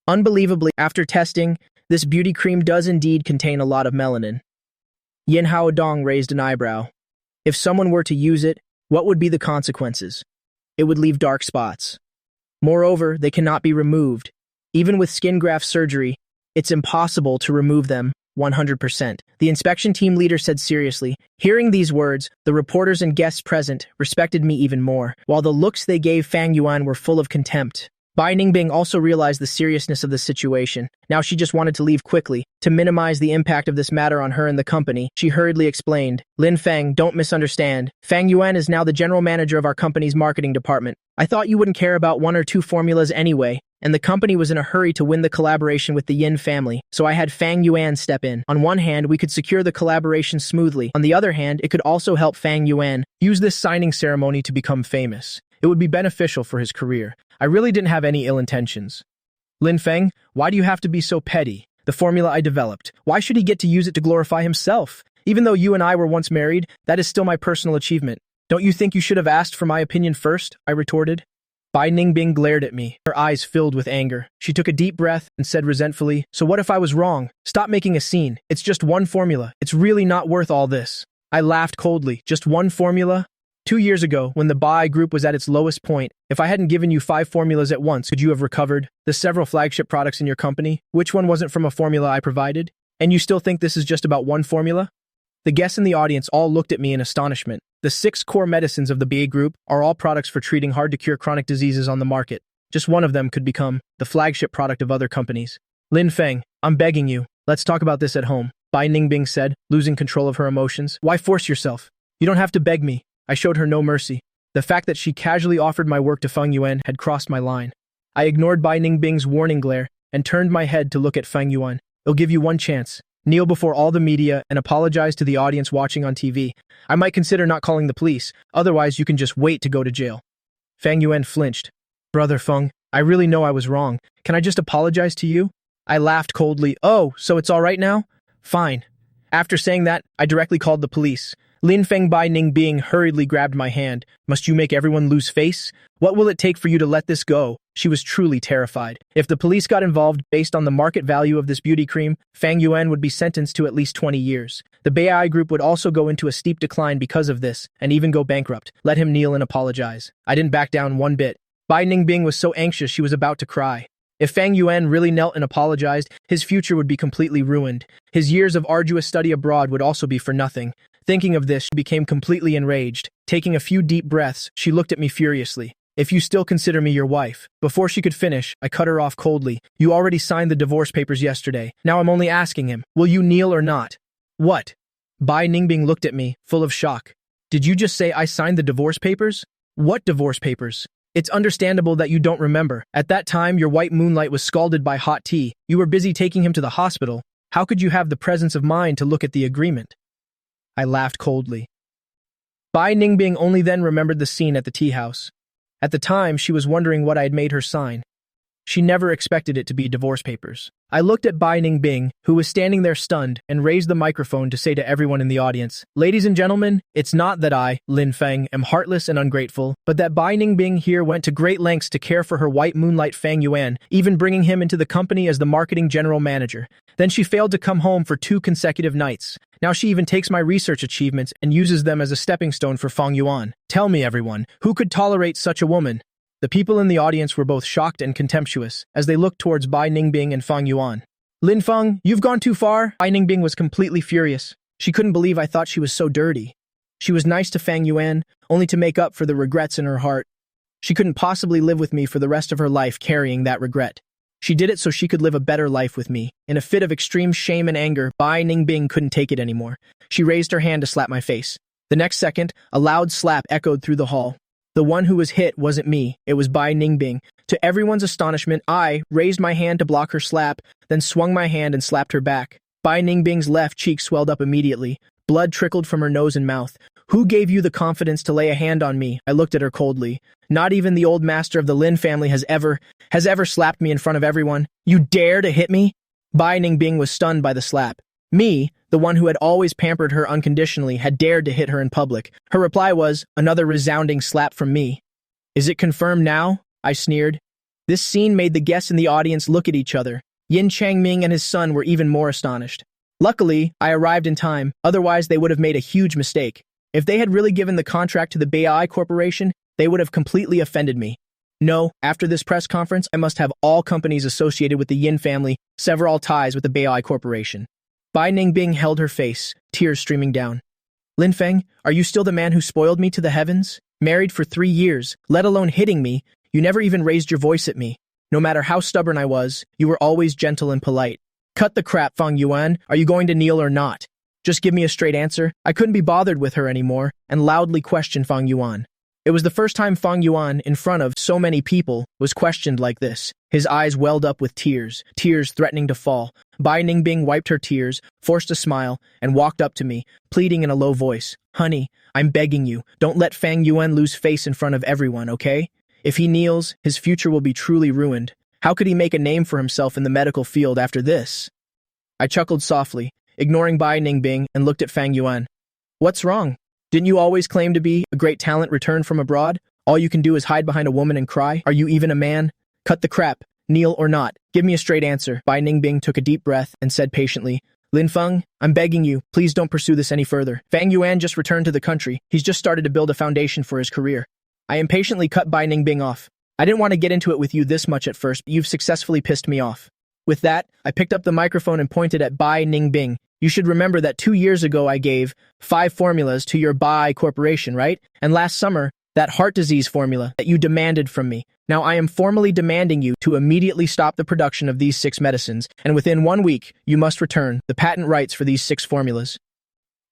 Unbelievably, after testing, this beauty cream does indeed contain a lot of melanin. Yin Haodong raised an eyebrow. If someone were to use it, what would be the consequences? It would leave dark spots. Moreover, they cannot be removed. Even with skin graft surgery, it's impossible to remove them 100%. The inspection team leader said seriously. Hearing these words, the reporters and guests present respected me even more, while the looks they gave Fang Yuan were full of contempt. Bai Ningbing also realized the seriousness of the situation. Now she just wanted to leave quickly. To minimize the impact of this matter on her and the company, she hurriedly explained, Lin Feng, don't misunderstand. Fang Yuan is now the general manager of our company's marketing department. I thought you wouldn't care about 1 or 2 formulas anyway. and the company was in a hurry to win the collaboration with the Yin family, so I had Fang Yuan step in. On one hand, we could secure the collaboration smoothly. On the other hand, it could also help Fang Yuan use this signing ceremony to become famous. It would be beneficial for his career. I really didn't have any ill intentions. Lin Feng, why do you have to be so petty? The formula I developed, why should he get to use it to glorify himself? Even though you and I were once married, that is still my personal achievement. Don't you think you should have asked for my opinion first? I retorted. Bai Ningbing glared at me, her eyes filled with anger. She took a deep breath and said resentfully, so what if I was wrong? Stop making a scene. It's just one formula. It's really not worth all this. I laughed coldly. Just one formula? 2 years ago, when the Bai Group was at its lowest point, if I hadn't given you 5 formulas at once, could you have recovered the several flagship products in your company? Which one wasn't from a formula I provided? And you still think this is just about one formula? The guests in the audience all looked at me in astonishment. The 6 core medicines of the Bai Group are all products for treating hard-to-cure chronic diseases on the market. Just one of them could become the flagship product of other companies. Lin Feng, I'm begging you, let's talk about this at home, Bai Ningbing said, losing control of her emotions. Why force yourself? You don't have to beg me. I showed her no mercy. The fact that she casually offered my work to Fang Yuan had crossed my line. I ignored Bai Ningbing's warning glare and turned my head to look at Fang Yuan. I'll give you one chance. Kneel before all the media and apologize to the audience watching on TV. I might consider not calling the police, otherwise you can just wait to go to jail. Fang Yuan flinched. Brother Feng, I really know I was wrong. Can I just apologize to you? I laughed coldly. Oh, so it's all right now? Fine. After saying that, I directly called the police. Lin Feng Bai Ningbing hurriedly grabbed my hand. Must you make everyone lose face? What will it take for you to let this go? She was truly terrified. If the police got involved based on the market value of this beauty cream, Fang Yuan would be sentenced to at least 20 years. The Bai Group would also go into a steep decline because of this, and even go bankrupt. Let him kneel and apologize. I didn't back down one bit. Bai Ningbing was so anxious she was about to cry. If Fang Yuan really knelt and apologized, his future would be completely ruined. His years of arduous study abroad would also be for nothing. Thinking of this, she became completely enraged. Taking a few deep breaths, she looked at me furiously. If you still consider me your wife. Before she could finish, I cut her off coldly. You already signed the divorce papers yesterday. Now I'm only asking him, will you kneel or not? What? Bai Ningbing looked at me, full of shock. Did you just say I signed the divorce papers? What divorce papers? It's understandable that you don't remember. At that time, your white moonlight was scalded by hot tea. You were busy taking him to the hospital. How could you have the presence of mind to look at the agreement? I laughed coldly. Bai Ningbing only then remembered the scene at the tea house. At the time, she was wondering what I had made her sign. She never expected it to be divorce papers. I looked at Bai Ningbing, who was standing there stunned, and raised the microphone to say to everyone in the audience, ladies and gentlemen, it's not that I, Lin Feng, am heartless and ungrateful, but that Bai Ningbing here went to great lengths to care for her white moonlight Fang Yuan, even bringing him into the company as the marketing general manager. Then she failed to come home for 2 consecutive nights. Now she even takes my research achievements and uses them as a stepping stone for Fang Yuan. Tell me, everyone, who could tolerate such a woman? The people in the audience were both shocked and contemptuous as they looked towards Bai Ningbing and Fang Yuan. Lin Feng, you've gone too far. Bai Ningbing was completely furious. She couldn't believe I thought she was so dirty. She was nice to Fang Yuan, only to make up for the regrets in her heart. She couldn't possibly live with me for the rest of her life carrying that regret. She did it so she could live a better life with me. In a fit of extreme shame and anger, Bai Ningbing couldn't take it anymore. She raised her hand to slap my face. The next second, a loud slap echoed through the hall. The one who was hit wasn't me, it was Bai Ningbing. To everyone's astonishment, I raised my hand to block her slap, then swung my hand and slapped her back. Bai Ningbing's left cheek swelled up immediately. Blood trickled from her nose and mouth. Who gave you the confidence to lay a hand on me? I looked at her coldly. Not even the old master of the Lin family has ever slapped me in front of everyone. You dare to hit me? Bai Ningbing was stunned by the slap. Me, the one who had always pampered her unconditionally, had dared to hit her in public. Her reply was, another resounding slap from me. Is it confirmed now? I sneered. This scene made the guests in the audience look at each other. Yin Changming and his son were even more astonished. Luckily, I arrived in time, otherwise they would have made a huge mistake. If they had really given the contract to the Bai Corporation, they would have completely offended me. No, after this press conference, I must have all companies associated with the Yin family sever all ties with the Bai Corporation. Bai Ningbing held her face, tears streaming down. Lin Feng, are you still the man who spoiled me to the heavens? Married for 3 years, let alone hitting me, you never even raised your voice at me. No matter how stubborn I was, you were always gentle and polite. Cut the crap, Fang Yuan. Are you going to kneel or not? Just give me a straight answer. I couldn't be bothered with her anymore, and loudly questioned Fang Yuan. It was the first time Fang Yuan, in front of so many people, was questioned like this. His eyes welled up with tears threatening to fall. Bai Ningbing wiped her tears, forced a smile, and walked up to me, pleading in a low voice. Honey, I'm begging you, don't let Fang Yuan lose face in front of everyone, okay? If he kneels, his future will be truly ruined. How could he make a name for himself in the medical field after this? I chuckled softly, ignoring Bai Ningbing, and looked at Fang Yuan. What's wrong? Didn't you always claim to be a great talent returned from abroad? All you can do is hide behind a woman and cry? Are you even a man? Cut the crap. Kneel or not. Give me a straight answer. Bai Ningbing took a deep breath and said patiently, Lin Feng, I'm begging you, please don't pursue this any further. Fang Yuan just returned to the country. He's just started to build a foundation for his career. I impatiently cut Bai Ningbing off. I didn't want to get into it with you this much at first, but you've successfully pissed me off. With that, I picked up the microphone and pointed at Bai Ningbing. You should remember that 2 years ago I gave 5 formulas to your Bai Corporation, right? And last summer, that heart disease formula that you demanded from me. Now I am formally demanding you to immediately stop the production of these 6 medicines, and within 1 week, you must return the patent rights for these 6 formulas.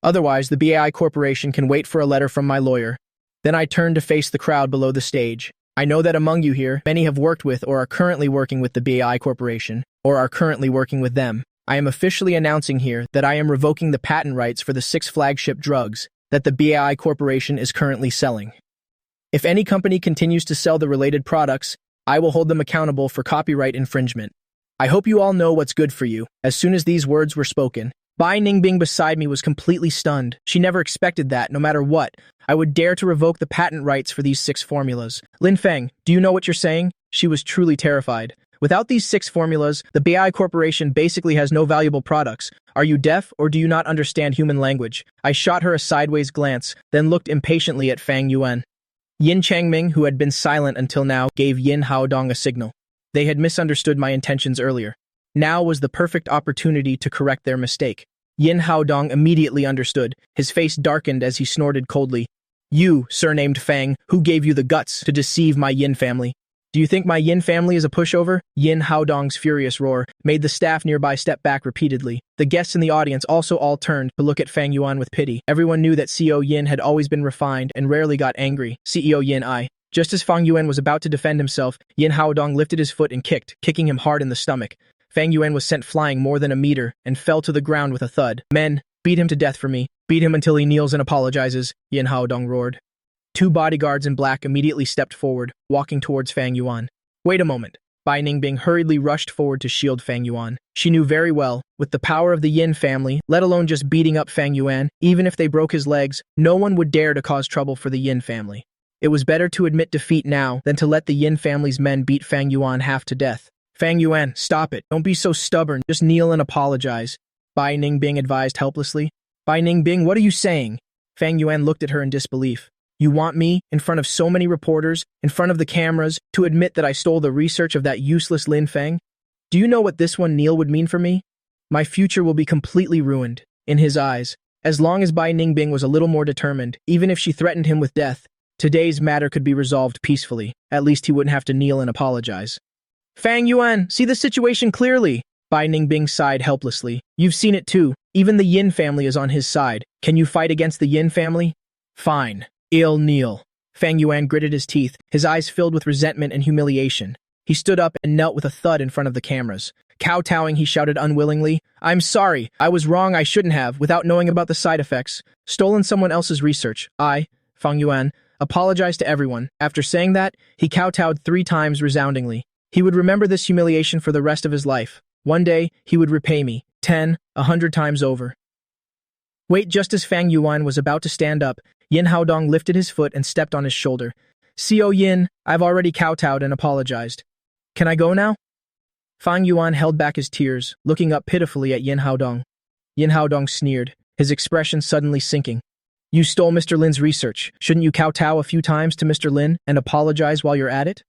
Otherwise, the Bai Corporation can wait for a letter from my lawyer. Then I turned to face the crowd below the stage. I know that among you here, many have worked with or are currently working with the Bai Corporation, or are currently working with them. I am officially announcing here that I am revoking the patent rights for the 6 flagship drugs that the Bai Corporation is currently selling. If any company continues to sell the related products, I will hold them accountable for copyright infringement. I hope you all know what's good for you. As soon as these words were spoken, Bai Ningbing beside me was completely stunned. She never expected that, no matter what, I would dare to revoke the patent rights for these 6 formulas. Lin Feng, do you know what you're saying? She was truly terrified. Without these 6 formulas, the Bai Corporation basically has no valuable products. Are you deaf or do you not understand human language? I shot her a sideways glance, then looked impatiently at Fang Yuan. Yin Changming, who had been silent until now, gave Yin Haodong a signal. They had misunderstood my intentions earlier. Now was the perfect opportunity to correct their mistake. Yin Haodong immediately understood. His face darkened as he snorted coldly. You, surnamed Fang, who gave you the guts to deceive my Yin family? Do you think my Yin family is a pushover? Yin Haodong's furious roar made the staff nearby step back repeatedly. The guests in the audience also all turned to look at Fang Yuan with pity. Everyone knew that CEO Yin had always been refined and rarely got angry. CEO Yin I. Just as Fang Yuan was about to defend himself, Yin Haodong lifted his foot and kicked, kicking him hard in the stomach. Fang Yuan was sent flying more than a meter and fell to the ground with a thud. Men, beat him to death for me. Beat him until he kneels and apologizes, Yin Haodong roared. 2 bodyguards in black immediately stepped forward, walking towards Fang Yuan. Wait a moment. Bai Ningbing hurriedly rushed forward to shield Fang Yuan. She knew very well, with the power of the Yin family, let alone just beating up Fang Yuan, even if they broke his legs, no one would dare to cause trouble for the Yin family. It was better to admit defeat now than to let the Yin family's men beat Fang Yuan half to death. Fang Yuan, stop it. Don't be so stubborn. Just kneel and apologize. Bai Ningbing advised helplessly. Bai Ningbing, what are you saying? Fang Yuan looked at her in disbelief. You want me, in front of so many reporters, in front of the cameras, to admit that I stole the research of that useless Lin Feng? Do you know what this one kneel would mean for me? My future will be completely ruined, in his eyes. As long as Bai Ningbing was a little more determined, even if she threatened him with death, today's matter could be resolved peacefully. At least he wouldn't have to kneel and apologize. Fang Yuan, see the situation clearly. Bai Ningbing sighed helplessly. You've seen it too. Even the Yin family is on his side. Can you fight against the Yin family? Fine. I'll kneel. Fang Yuan gritted his teeth, his eyes filled with resentment and humiliation. He stood up and knelt with a thud in front of the cameras. Kowtowing, he shouted unwillingly, I'm sorry. I was wrong. I shouldn't have, without knowing about the side effects. Stolen someone else's research. I, Fang Yuan, apologized to everyone. After saying that, he kowtowed 3 times resoundingly. He would remember this humiliation for the rest of his life. One day, he would repay me, 10, 100 times over. Wait, just as Fang Yuan was about to stand up, Yin Haodong lifted his foot and stepped on his shoulder. CO Yin, I've already kowtowed and apologized. Can I go now? Fang Yuan held back his tears, looking up pitifully at Yin Haodong. Yin Haodong sneered, his expression suddenly sinking. You stole Mr. Lin's research. Shouldn't you kowtow a few times to Mr. Lin and apologize while you're at it?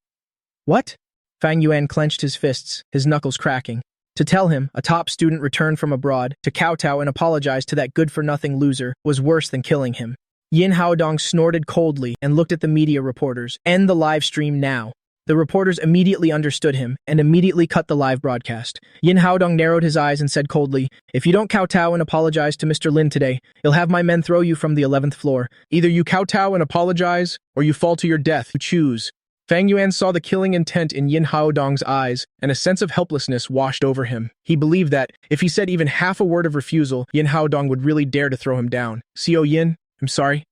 What? Fang Yuan clenched his fists, his knuckles cracking. To tell him, a top student returned from abroad, to kowtow and apologize to that good-for-nothing loser was worse than killing him. Yin Haodong snorted coldly and looked at the media reporters. End the live stream now. The reporters immediately understood him and immediately cut the live broadcast. Yin Haodong narrowed his eyes and said coldly, "If you don't kowtow and apologize to Mr. Lin today, he'll have my men throw you from the 11th floor. Either you kowtow and apologize, or you fall to your death. You choose." Fang Yuan saw the killing intent in Yin Haodong's eyes, and a sense of helplessness washed over him. He believed that, if he said even half a word of refusal, Yin Haodong would really dare to throw him down. "Co Yin, I'm sorry."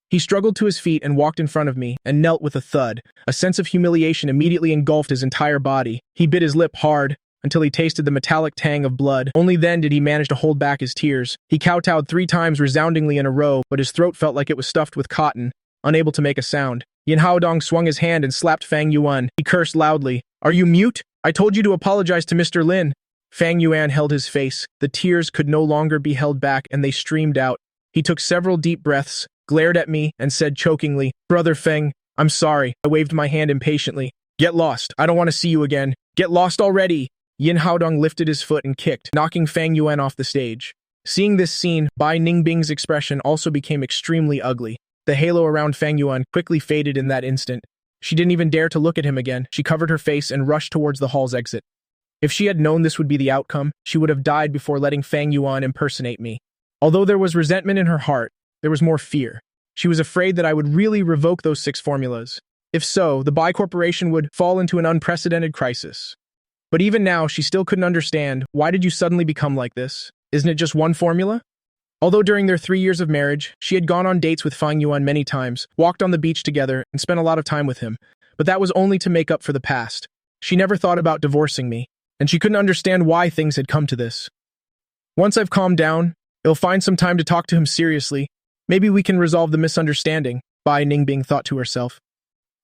He struggled to his feet and walked in front of me, and knelt with a thud. A sense of humiliation immediately engulfed his entire body. He bit his lip hard, until he tasted the metallic tang of blood. Only then did he manage to hold back his tears. He kowtowed 3 times resoundingly in a row, but his throat felt like it was stuffed with cotton, unable to make a sound. Yin Haodong swung his hand and slapped Fang Yuan. He cursed loudly. "Are you mute? I told you to apologize to Mr. Lin." Fang Yuan held his face. The tears could no longer be held back, and they streamed out. He took several deep breaths, glared at me, and said chokingly, "Brother Feng, I'm sorry." I waved my hand impatiently. "Get lost. I don't want to see you again. Get lost already." Yin Haodong lifted his foot and kicked, knocking Fang Yuan off the stage. Seeing this scene, Bai Ningbing's expression also became extremely ugly. The halo around Fang Yuan quickly faded in that instant. She didn't even dare to look at him again. She covered her face and rushed towards the hall's exit. If she had known this would be the outcome, she would have died before letting Fang Yuan impersonate me. Although there was resentment in her heart, there was more fear. She was afraid that I would really revoke those 6 formulas. If so, the Bai Corporation would fall into an unprecedented crisis. But even now, she still couldn't understand, why did you suddenly become like this? Isn't it just one formula? Although during their 3 years of marriage, she had gone on dates with Fang Yuan many times, walked on the beach together, and spent a lot of time with him. But that was only to make up for the past. She never thought about divorcing me, and she couldn't understand why things had come to this. Once I've calmed down, I'll find some time to talk to him seriously. Maybe we can resolve the misunderstanding, Bai Ningbing thought to herself.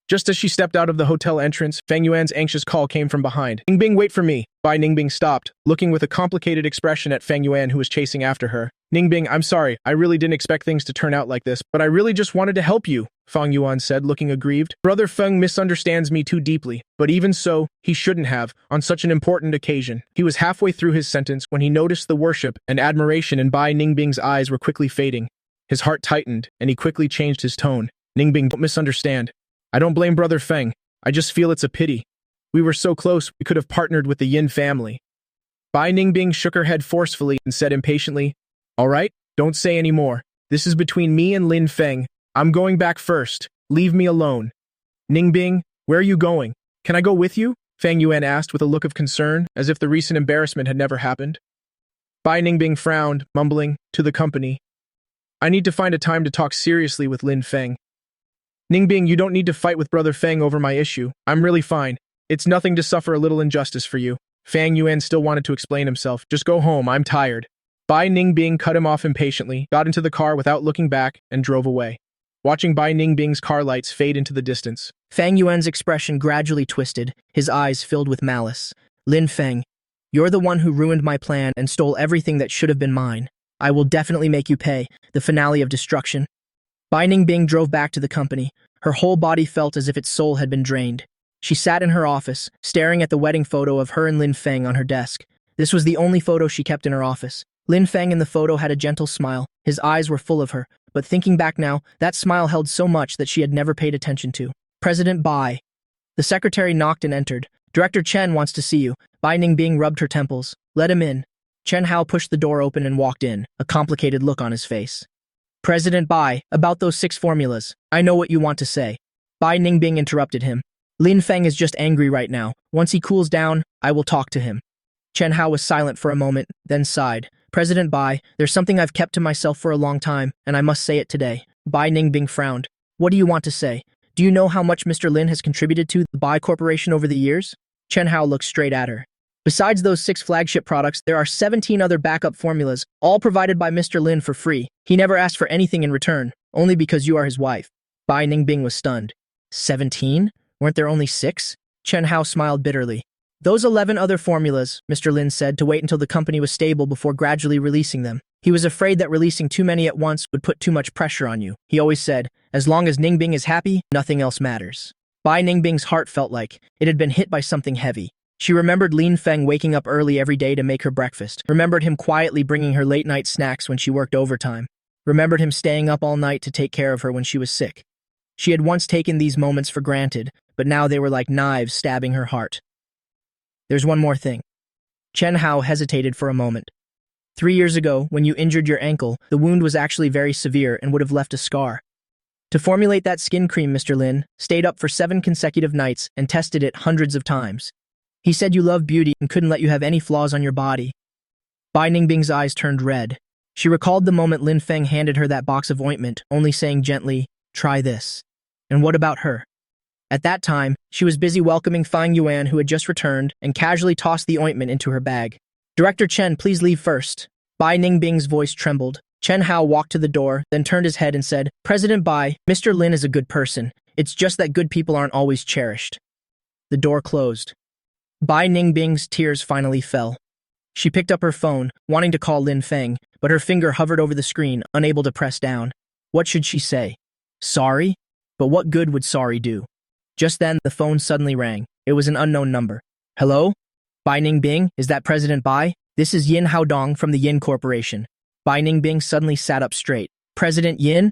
Just as she stepped out of the hotel entrance, Fang Yuan's anxious call came from behind. "Ningbing, wait for me." Bai Ningbing stopped, looking with a complicated expression at Fang Yuan, who was chasing after her. "Ningbing, I'm sorry. I really didn't expect things to turn out like this, but I really just wanted to help you," Fang Yuan said, looking aggrieved. "Brother Feng misunderstands me too deeply, but even so, he shouldn't have, on such an important occasion." He was halfway through his sentence when he noticed the worship and admiration in Bai Ningbing's eyes were quickly fading. His heart tightened, and he quickly changed his tone. "Ningbing, don't misunderstand. I don't blame Brother Feng. I just feel it's a pity. We were so close, we could have partnered with the Yin family." Bai Ningbing shook her head forcefully and said impatiently, "All right, don't say any more. This is between me and Lin Feng. I'm going back first. Leave me alone." "Ningbing, where are you going? Can I go with you?" Fang Yuan asked with a look of concern, as if the recent embarrassment had never happened. Bai Ningbing frowned, mumbling, "To the company. I need to find a time to talk seriously with Lin Feng." "Ningbing, you don't need to fight with Brother Feng over my issue. I'm really fine. It's nothing to suffer a little injustice for you." Fang Yuan still wanted to explain himself. "Just go home, I'm tired." Bai Ningbing cut him off impatiently, got into the car without looking back, and drove away. Watching Bai Ningbing's car lights fade into the distance, Fang Yuan's expression gradually twisted, his eyes filled with malice. "Lin Feng, you're the one who ruined my plan and stole everything that should have been mine. I will definitely make you pay, the finale of destruction." Bai Ningbing drove back to the company. Her whole body felt as if its soul had been drained. She sat in her office, staring at the wedding photo of her and Lin Feng on her desk. This was the only photo she kept in her office. Lin Feng in the photo had a gentle smile. His eyes were full of her, but thinking back now, that smile held so much that she had never paid attention to. "President Bai." The secretary knocked and entered. "Director Chen wants to see you." Bai Ningbing rubbed her temples. "Let him in." Chen Hao pushed the door open and walked in, a complicated look on his face. "President Bai, about those 6 formulas. I know what you want to say." Bai Ningbing interrupted him. "Lin Feng is just angry right now. Once he cools down, I will talk to him." Chen Hao was silent for a moment, then sighed. "President Bai, there's something I've kept to myself for a long time, and I must say it today." Bai Ningbing frowned. "What do you want to say? Do you know how much Mr. Lin has contributed to the Bai Corporation over the years?" Chen Hao looked straight at her. "Besides those 6 flagship products, there are 17 other backup formulas, all provided by Mr. Lin for free. He never asked for anything in return, only because you are his wife." Bai Ningbing was stunned. 17? Weren't there only 6? Chen Hao smiled bitterly. "Those 11 other formulas," Mr. Lin said, to wait until the company was stable before gradually releasing them. He was afraid that releasing too many at once would put too much pressure on you. He always said, "As long as Ningbing is happy, nothing else matters." Bai Ningbing's heart felt like it had been hit by something heavy. She remembered Lin Feng waking up early every day to make her breakfast, remembered him quietly bringing her late-night snacks when she worked overtime, remembered him staying up all night to take care of her when she was sick. She had once taken these moments for granted, but now they were like knives stabbing her heart. There's one more thing. Chen Hao hesitated for a moment. 3 years ago, when you injured your ankle, the wound was actually very severe and would have left a scar. To formulate that skin cream, Mr. Lin stayed up for 7 consecutive nights and tested it hundreds of times. He said you love beauty and couldn't let you have any flaws on your body. Bai Ningbing's eyes turned red. She recalled the moment Lin Feng handed her that box of ointment, only saying gently, "Try this." And what about her? At that time, she was busy welcoming Fang Yuan, who had just returned, and casually tossed the ointment into her bag. "Director Chen, please leave first." Bai Ningbing's voice trembled. Chen Hao walked to the door, then turned his head and said, "President Bai, Mr. Lin is a good person. It's just that good people aren't always cherished." The door closed. Bai Ningbing's tears finally fell. She picked up her phone, wanting to call Lin Feng, but her finger hovered over the screen, unable to press down. What should she say? Sorry? But what good would sorry do? Just then, the phone suddenly rang. It was an unknown number. "Hello? Bai Ningbing, is that President Bai? This is Yin Haodong from the Yin Corporation." Bai Ningbing suddenly sat up straight. "President Yin?"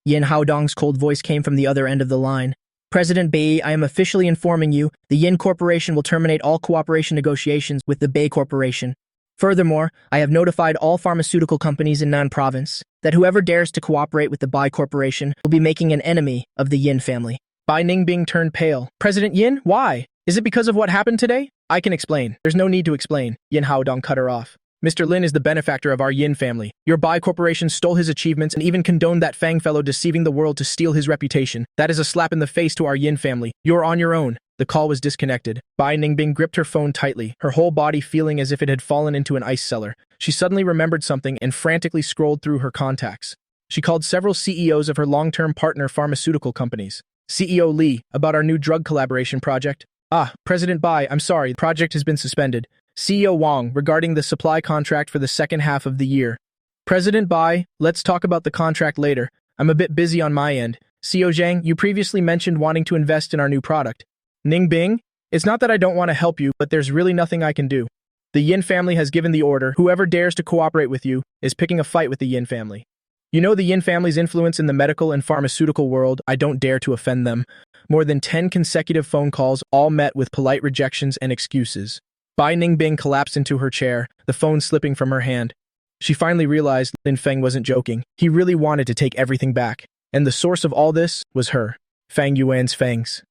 Yin Haodong's cold voice came from the other end of the line. "President Bai, I am officially informing you, the Yin Corporation will terminate all cooperation negotiations with the Bai Corporation. Furthermore, I have notified all pharmaceutical companies in Nan Province that whoever dares to cooperate with the Bai Corporation will be making an enemy of the Yin family." Bai Ningbing turned pale. "President Yin, why? Is it because of what happened today?" "I can explain. There's no need to explain." Yin Haodong cut her off. "Mr. Lin is the benefactor of our Yin family. Your Bai Corporation stole his achievements and even condoned that Fang fellow deceiving the world to steal his reputation. That is a slap in the face to our Yin family. You're on your own." The call was disconnected. Bai Ningbing gripped her phone tightly, her whole body feeling as if it had fallen into an ice cellar. She suddenly remembered something and frantically scrolled through her contacts. She called several CEOs of her long-term partner pharmaceutical companies. "CEO Li, about our new drug collaboration project." "Ah, President Bai, I'm sorry, the project has been suspended." "CEO Wang, regarding the supply contract for the second half of the year." "President Bai, let's talk about the contract later. I'm a bit busy on my end." "CEO Zhang, you previously mentioned wanting to invest in our new product." "Ningbing, it's not that I don't want to help you, but there's really nothing I can do. The Yin family has given the order. Whoever dares to cooperate with you is picking a fight with the Yin family. You know the Yin family's influence in the medical and pharmaceutical world. I don't dare to offend them." More than 10 consecutive phone calls, all met with polite rejections and excuses. Bai Ningbing collapsed into her chair, the phone slipping from her hand. She finally realized Lin Feng wasn't joking. He really wanted to take everything back. And the source of all this was her, Fang Yuan's fangs.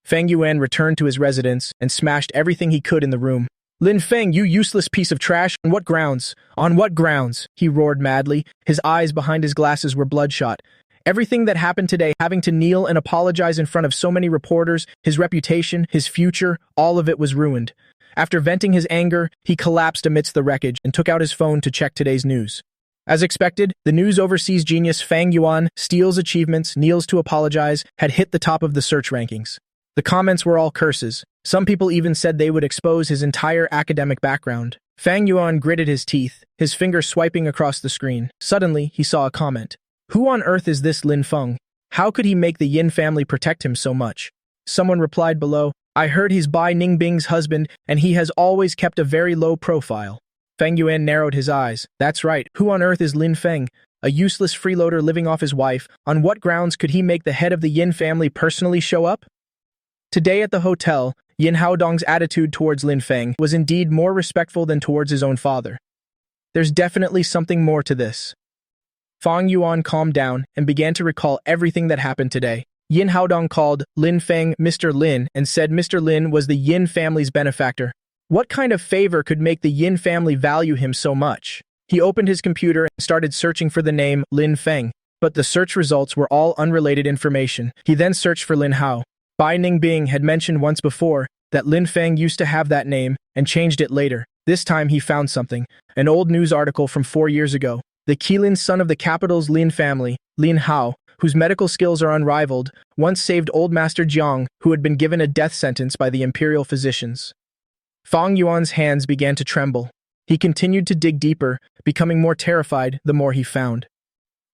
Fang Yuan returned to his residence and smashed everything he could in the room. "Lin Feng, you useless piece of trash! On what grounds? On what grounds?" he roared madly. His eyes behind his glasses were bloodshot. Everything that happened today, having to kneel and apologize in front of so many reporters, his reputation, his future, all of it was ruined. After venting his anger, he collapsed amidst the wreckage and took out his phone to check today's news. As expected, the news overseas genius Fang Yuan steals achievements, kneels to apologize, had hit the top of the search rankings. The comments were all curses. Some people even said they would expose his entire academic background. Fang Yuan gritted his teeth, his finger swiping across the screen. Suddenly, he saw a comment. "Who on earth is this Lin Feng? How could he make the Yin family protect him so much?" Someone replied below, "I heard he's Bai Ningbing's husband, and he has always kept a very low profile." Fang Yuan narrowed his eyes. "That's right. Who on earth is Lin Feng? A useless freeloader living off his wife. On what grounds could he make the head of the Yin family personally show up?" Today at the hotel, Yin Haodong's attitude towards Lin Feng was indeed more respectful than towards his own father. There's definitely something more to this. Fang Yuan calmed down and began to recall everything that happened today. Yin Haodong called Lin Feng Mr. Lin and said Mr. Lin was the Yin family's benefactor. What kind of favor could make the Yin family value him so much? He opened his computer and started searching for the name Lin Feng, but the search results were all unrelated information. He then searched for Lin Hao. Bai Ningbing had mentioned once before that Lin Feng used to have that name and changed it later. This time he found something, an old news article from 4 years ago. The Qilin son of the capital's Lin family, Lin Hao, whose medical skills are unrivaled, once saved old Master Jiang, who had been given a death sentence by the imperial physicians. Fang Yuan's hands began to tremble. He continued to dig deeper, becoming more terrified the more he found.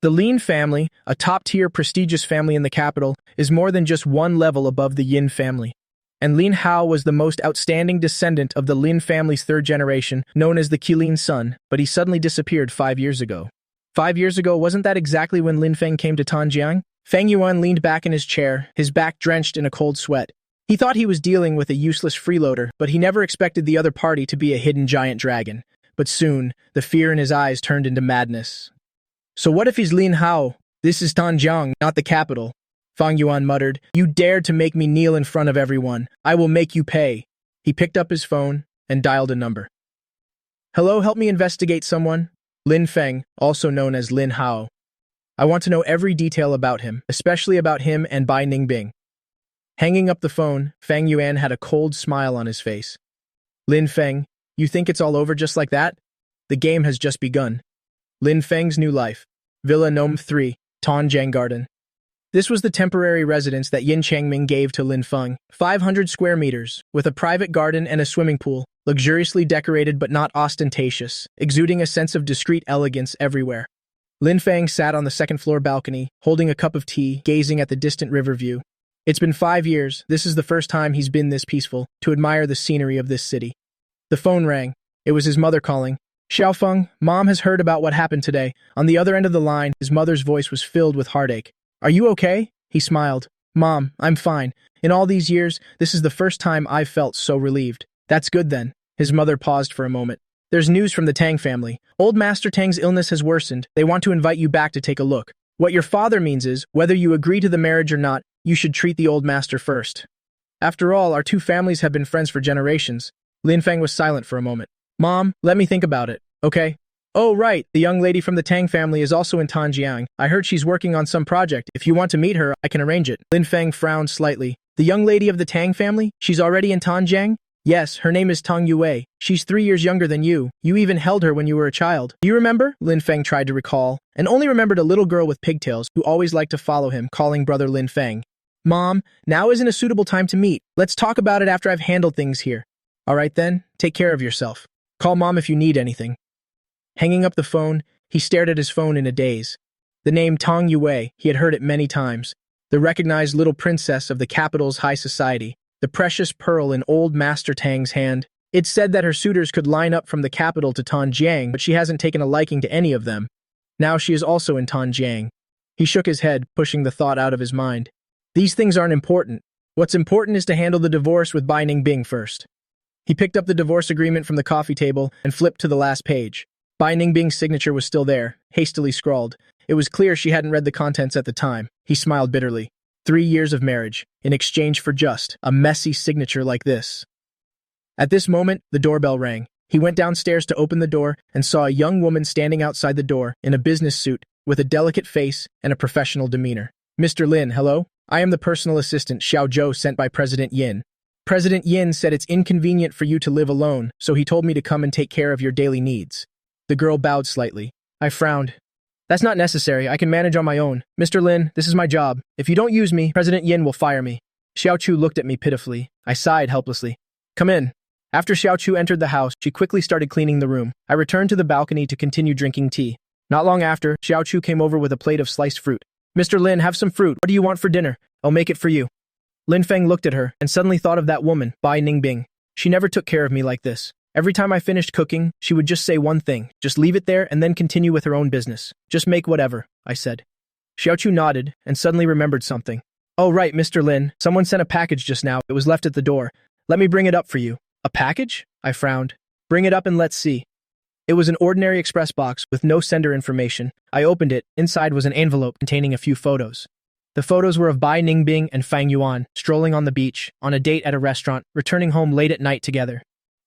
The Lin family, a top-tier prestigious family in the capital, is more than just one level above the Yin family. And Lin Hao was the most outstanding descendant of the Lin family's third generation, known as the Qilin son, but he suddenly disappeared 5 years ago. 5 years ago, wasn't that exactly when Lin Feng came to Tanjiang? Fang Yuan leaned back in his chair, his back drenched in a cold sweat. He thought he was dealing with a useless freeloader, but he never expected the other party to be a hidden giant dragon. But soon, the fear in his eyes turned into madness. So what if he's Lin Hao? This is Tanjiang, not the capital. Fang Yuan muttered, "You dared to make me kneel in front of everyone. I will make you pay." He picked up his phone and dialed a number. "Hello, help me investigate someone. Lin Feng, also known as Lin Hao. I want to know every detail about him, especially about him and Bai Ningbing." Hanging up the phone, Fang Yuan had a cold smile on his face. "Lin Feng, you think it's all over just like that? The game has just begun." Lin Feng's new life. Villa Nome 3, Tanjiang Garden. This was the temporary residence that Yin Changming gave to Lin Feng, 500 square meters, with a private garden and a swimming pool, luxuriously decorated but not ostentatious, exuding a sense of discreet elegance everywhere. Lin Feng sat on the second-floor balcony, holding a cup of tea, gazing at the distant river view. It's been 5 years, this is the first time he's been this peaceful, to admire the scenery of this city. The phone rang. It was his mother calling. "Xiaofeng, Mom has heard about what happened today." On the other end of the line, his mother's voice was filled with heartache. "Are you okay?" He smiled. "Mom, I'm fine. In all these years, this is the first time I've felt so relieved." "That's good then." His mother paused for a moment. "There's news from the Tang family. Old Master Tang's illness has worsened. They want to invite you back to take a look. What your father means is, whether you agree to the marriage or not, you should treat the old master first. After all, our two families have been friends for generations." Lin Feng was silent for a moment. "Mom, let me think about it, okay?" "Oh, right, the young lady from the Tang family is also in Tanjiang. I heard she's working on some project. If you want to meet her, I can arrange it." Lin Feng frowned slightly. "The young lady of the Tang family? She's already in Tanjiang?" "Yes, her name is Tang Yui. She's 3 years younger than you. You even held her when you were a child. Do you remember?" Lin Feng tried to recall, and only remembered a little girl with pigtails who always liked to follow him, calling brother Lin Feng. "Mom, now isn't a suitable time to meet. Let's talk about it after I've handled things here." "All right then, take care of yourself. Call Mom if you need anything." Hanging up the phone, he stared at his phone in a daze. The name Tang Yui, he had heard it many times. The recognized little princess of the capital's high society, the precious pearl in old Master Tang's hand. It said that her suitors could line up from the capital to Tanjiang, but she hasn't taken a liking to any of them. Now she is also in Tanjiang. He shook his head, pushing the thought out of his mind. These things aren't important. What's important is to handle the divorce with Bai Ningbing first. He picked up the divorce agreement from the coffee table and flipped to the last page. Bai Ningbing's signature was still there, hastily scrawled. It was clear she hadn't read the contents at the time. He smiled bitterly. 3 years of marriage, in exchange for just a messy signature like this. At this moment, the doorbell rang. He went downstairs to open the door and saw a young woman standing outside the door in a business suit with a delicate face and a professional demeanor. "Mr. Lin, hello? I am the personal assistant Xiao Zhou sent by President Yin. President Yin said it's inconvenient for you to live alone, so he told me to come and take care of your daily needs." The girl bowed slightly. I frowned. "That's not necessary. I can manage on my own. Mr. Lin, this is my job. If you don't use me, President Yin will fire me." Xiao Chu looked at me pitifully. I sighed helplessly. "Come in." After Xiao Chu entered the house, she quickly started cleaning the room. I returned to the balcony to continue drinking tea. Not long after, Xiao Chu came over with a plate of sliced fruit. "Mr. Lin, have some fruit. What do you want for dinner? I'll make it for you." Lin Feng looked at her and suddenly thought of that woman, Bai Ningbing. She never took care of me like this. Every time I finished cooking, she would just say one thing, just leave it there and then continue with her own business. "Just make whatever," I said. Xiao Chu nodded and suddenly remembered something. "Oh right, Mr. Lin, someone sent a package just now. It was left at the door. Let me bring it up for you." "A package?" I frowned. "Bring it up and let's see." It was an ordinary express box with no sender information. I opened it. Inside was an envelope containing a few photos. The photos were of Bai Ningbing and Fang Yuan strolling on the beach, on a date at a restaurant, returning home late at night together.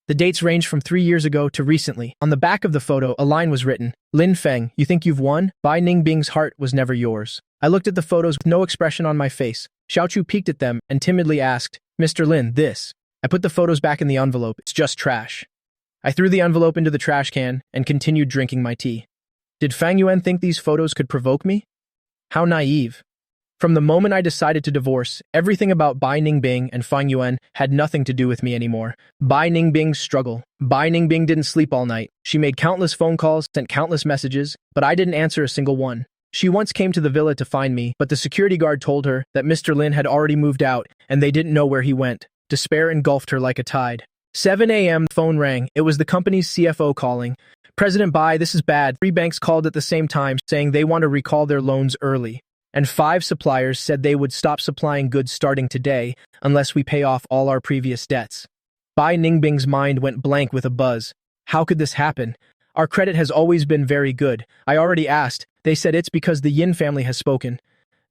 The dates ranged from 3 years ago to recently. On the back of the photo, a line was written, "Lin Feng, you think you've won? Bai Ningbing's heart was never yours." I looked at the photos with no expression on my face. Xiao Chu peeked at them and timidly asked, "Mr. Lin, this?" I put the photos back in the envelope. "It's just trash." I threw the envelope into the trash can and continued drinking my tea. Did Fang Yuan think these photos could provoke me? How naive. From the moment I decided to divorce, everything about Bai Ningbing and Fang Yuan had nothing to do with me anymore. Bai Ningbing's struggle. Bai Ningbing didn't sleep all night. She made countless phone calls, sent countless messages, but I didn't answer a single one. She once came to the villa to find me, but the security guard told her that Mr. Lin had already moved out and they didn't know where he went. Despair engulfed her like a tide. 7 a.m. phone rang. It was the company's CFO calling. "President Bai, this is bad. 3 banks called at the same time saying they want to recall their loans early. and 5 suppliers said they would stop supplying goods starting today unless we pay off all our previous debts. Bai Ningbing's mind went blank with a buzz. How could this happen? Our credit has always been very good. I already asked. They said it's because the Yin family has spoken.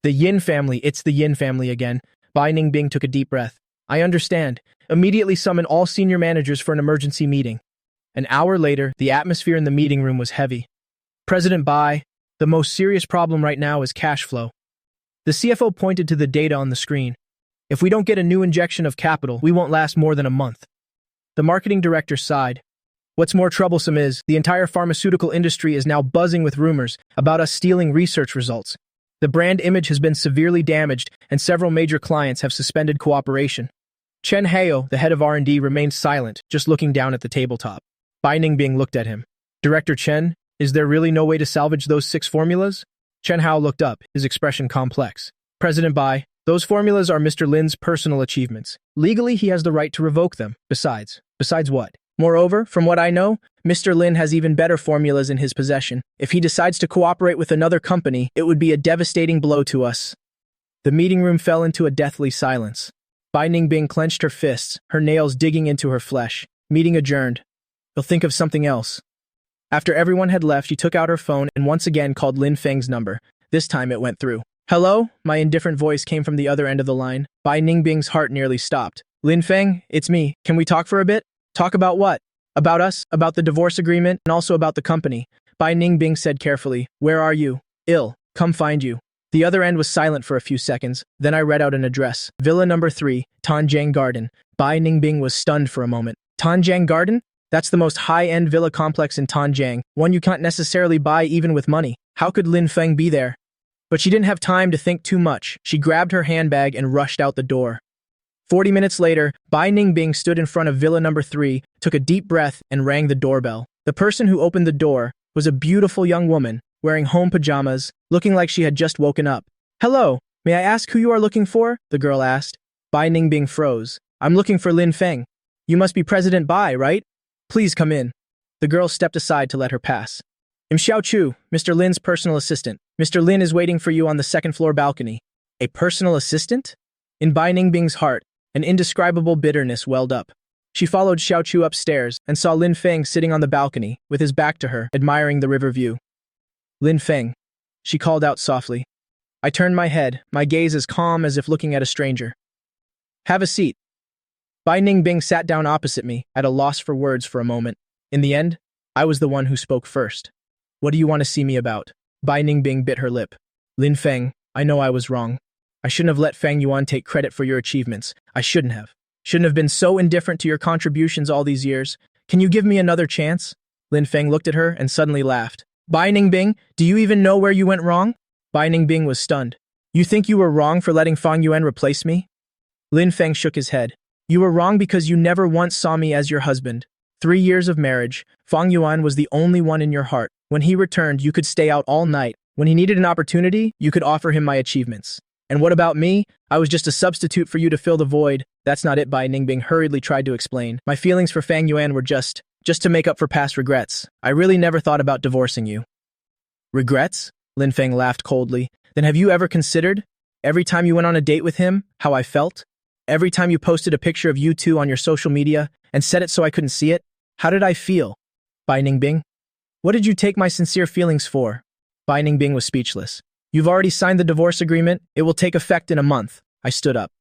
The Yin family, it's the Yin family again. Bai Ningbing took a deep breath. I understand. Immediately summon all senior managers for an emergency meeting. An hour later, the atmosphere in the meeting room was heavy. President Bai, the most serious problem right now is cash flow. The CFO pointed to the data on the screen. If we don't get a new injection of capital, we won't last more than a month. The marketing director sighed. What's more troublesome is, the entire pharmaceutical industry is now buzzing with rumors about us stealing research results. The brand image has been severely damaged, and several major clients have suspended cooperation. Chen Hao, the head of R&D, remained silent, just looking down at the tabletop. Bai Ningbing looked at him. Director Chen, is there really no way to salvage those 6 formulas? Chen Hao looked up, his expression complex. President Bai, those formulas are Mr. Lin's personal achievements. Legally, he has the right to revoke them. Besides what? Moreover, from what I know, Mr. Lin has even better formulas in his possession. If he decides to cooperate with another company, it would be a devastating blow to us. The meeting room fell into a deathly silence. Bai Ningbing clenched her fists, her nails digging into her flesh. Meeting adjourned. You'll think of something else. After everyone had left, she took out her phone and once again called Lin Feng's number. This time it went through. Hello? My indifferent voice came from the other end of the line. Bai Ningbing's heart nearly stopped. Lin Feng, it's me. Can we talk for a bit? Talk about what? About us, about the divorce agreement, and also about the company. Bai Ningbing said carefully, Where are you? Ill. Come find you. The other end was silent for a few seconds. Then I read out an address. Villa number 3, Tanjiang Garden. Bai Ningbing was stunned for a moment. Tanjiang Garden? That's the most high-end villa complex in Tanjiang, one you can't necessarily buy even with money. How could Lin Feng be there? But she didn't have time to think too much. She grabbed her handbag and rushed out the door. 40 minutes later, Bai Ningbing stood in front of Villa number 3, took a deep breath, and rang the doorbell. The person who opened the door was a beautiful young woman, wearing home pajamas, looking like she had just woken up. Hello, may I ask who you are looking for? The girl asked. Bai Ningbing froze. I'm looking for Lin Feng. You must be President Bai, right? Please come in. The girl stepped aside to let her pass. I'm Xiao Chu, Mr. Lin's personal assistant. Mr. Lin is waiting for you on the second-floor balcony. A personal assistant? In Bai Ningbing's heart, an indescribable bitterness welled up. She followed Xiao Chu upstairs and saw Lin Feng sitting on the balcony, with his back to her, admiring the river view. Lin Feng, she called out softly. I turned my head, my gaze as calm as if looking at a stranger. Have a seat. Bai Ningbing sat down opposite me, at a loss for words for a moment. In the end, I was the one who spoke first. What do you want to see me about? Bai Ningbing bit her lip. Lin Feng, I know I was wrong. I shouldn't have let Fang Yuan take credit for your achievements. I shouldn't have. Shouldn't have been so indifferent to your contributions all these years. Can you give me another chance? Lin Feng looked at her and suddenly laughed. Bai Ningbing, do you even know where you went wrong? Bai Ningbing was stunned. You think you were wrong for letting Fang Yuan replace me? Lin Feng shook his head. You were wrong because you never once saw me as your husband. 3 years of marriage, Fang Yuan was the only one in your heart. When he returned, you could stay out all night. When he needed an opportunity, you could offer him my achievements. And what about me? I was just a substitute for you to fill the void. That's not it, Bai Ningbing hurriedly tried to explain. My feelings for Fang Yuan were just to make up for past regrets. I really never thought about divorcing you. Regrets? Lin Feng laughed coldly. Then have you ever considered, every time you went on a date with him, how I felt? Every time you posted a picture of you two on your social media and set it so I couldn't see it? How did I feel? Bai Ningbing? What did you take my sincere feelings for? Bai Ningbing was speechless. You've already signed the divorce agreement. It will take effect in a month. I stood up.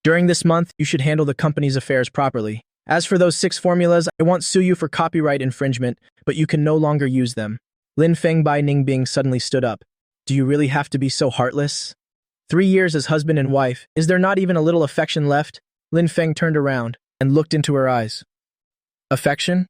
During this month, you should handle the company's affairs properly. As for those 6 formulas, I won't sue you for copyright infringement, but you can no longer use them. Lin Feng Bai Ningbing suddenly stood up. Do you really have to be so heartless? 3 years as husband and wife, is there not even a little affection left? Lin Feng turned around and looked into her eyes. Affection?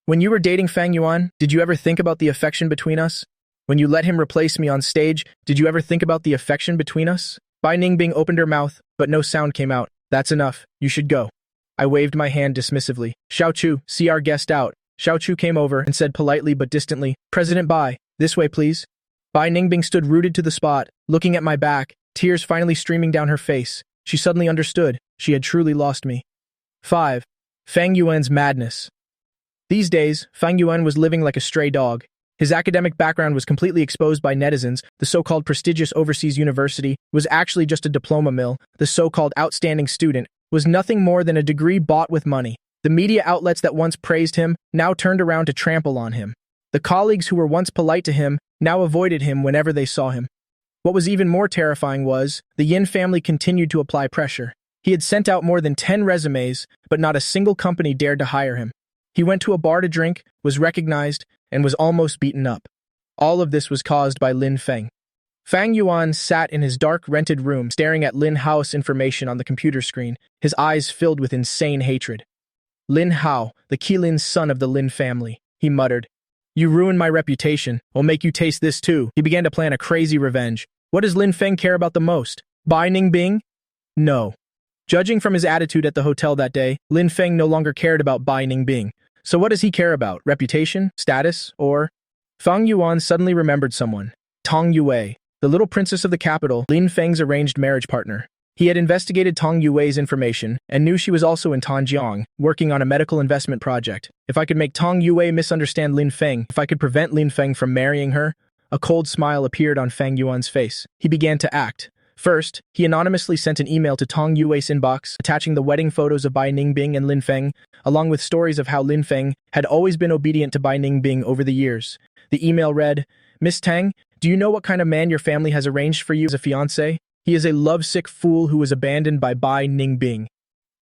When you were dating Fang Yuan, did you ever think about the affection between us? When you let him replace me on stage, did you ever think about the affection between us? Bai Ningbing opened her mouth, but no sound came out. That's enough. You should go. I waved my hand dismissively. Xiao Chu, see our guest out. Xiao Chu came over and said politely but distantly, President Bai, this way please. Bai Ningbing stood rooted to the spot, looking at my back, tears finally streaming down her face. She suddenly understood. She had truly lost me. 5. Fang Yuan's madness. These days, Fang Yuan was living like a stray dog. His academic background was completely exposed by netizens. The so-called prestigious overseas university was actually just a diploma mill. The so-called outstanding student was nothing more than a degree bought with money. The media outlets that once praised him now turned around to trample on him. The colleagues who were once polite to him now avoided him whenever they saw him. What was even more terrifying was, the Yin family continued to apply pressure. He had sent out more than 10 resumes, but not a single company dared to hire him. He went to a bar to drink, was recognized, and was almost beaten up. All of this was caused by Lin Feng. Fang Yuan sat in his dark rented room staring at Lin Hao's information on the computer screen, his eyes filled with insane hatred. Lin Hao, the Qilin son of the Lin family, he muttered. You ruined my reputation. I'll make you taste this too. He began to plan a crazy revenge. What does Lin Feng care about the most? Bai Ningbing? No. Judging from his attitude at the hotel that day, Lin Feng no longer cared about Bai Ningbing. So what does he care about? Reputation? Status? Or? Fang Yuan suddenly remembered someone. Tang Yui, the little princess of the capital, Lin Feng's arranged marriage partner. He had investigated Tang Yui's information and knew she was also in Tanjiang, working on a medical investment project. If I could make Tang Yui misunderstand Lin Feng, if I could prevent Lin Feng from marrying her, a cold smile appeared on Fang Yuan's face. He began to act. First, he anonymously sent an email to Tang Yui's inbox, attaching the wedding photos of Bai Ningbing and Lin Feng, along with stories of how Lin Feng had always been obedient to Bai Ningbing over the years. The email read, Miss Tang, do you know what kind of man your family has arranged for you as a fiancé? He is a lovesick fool who was abandoned by Bai Ningbing.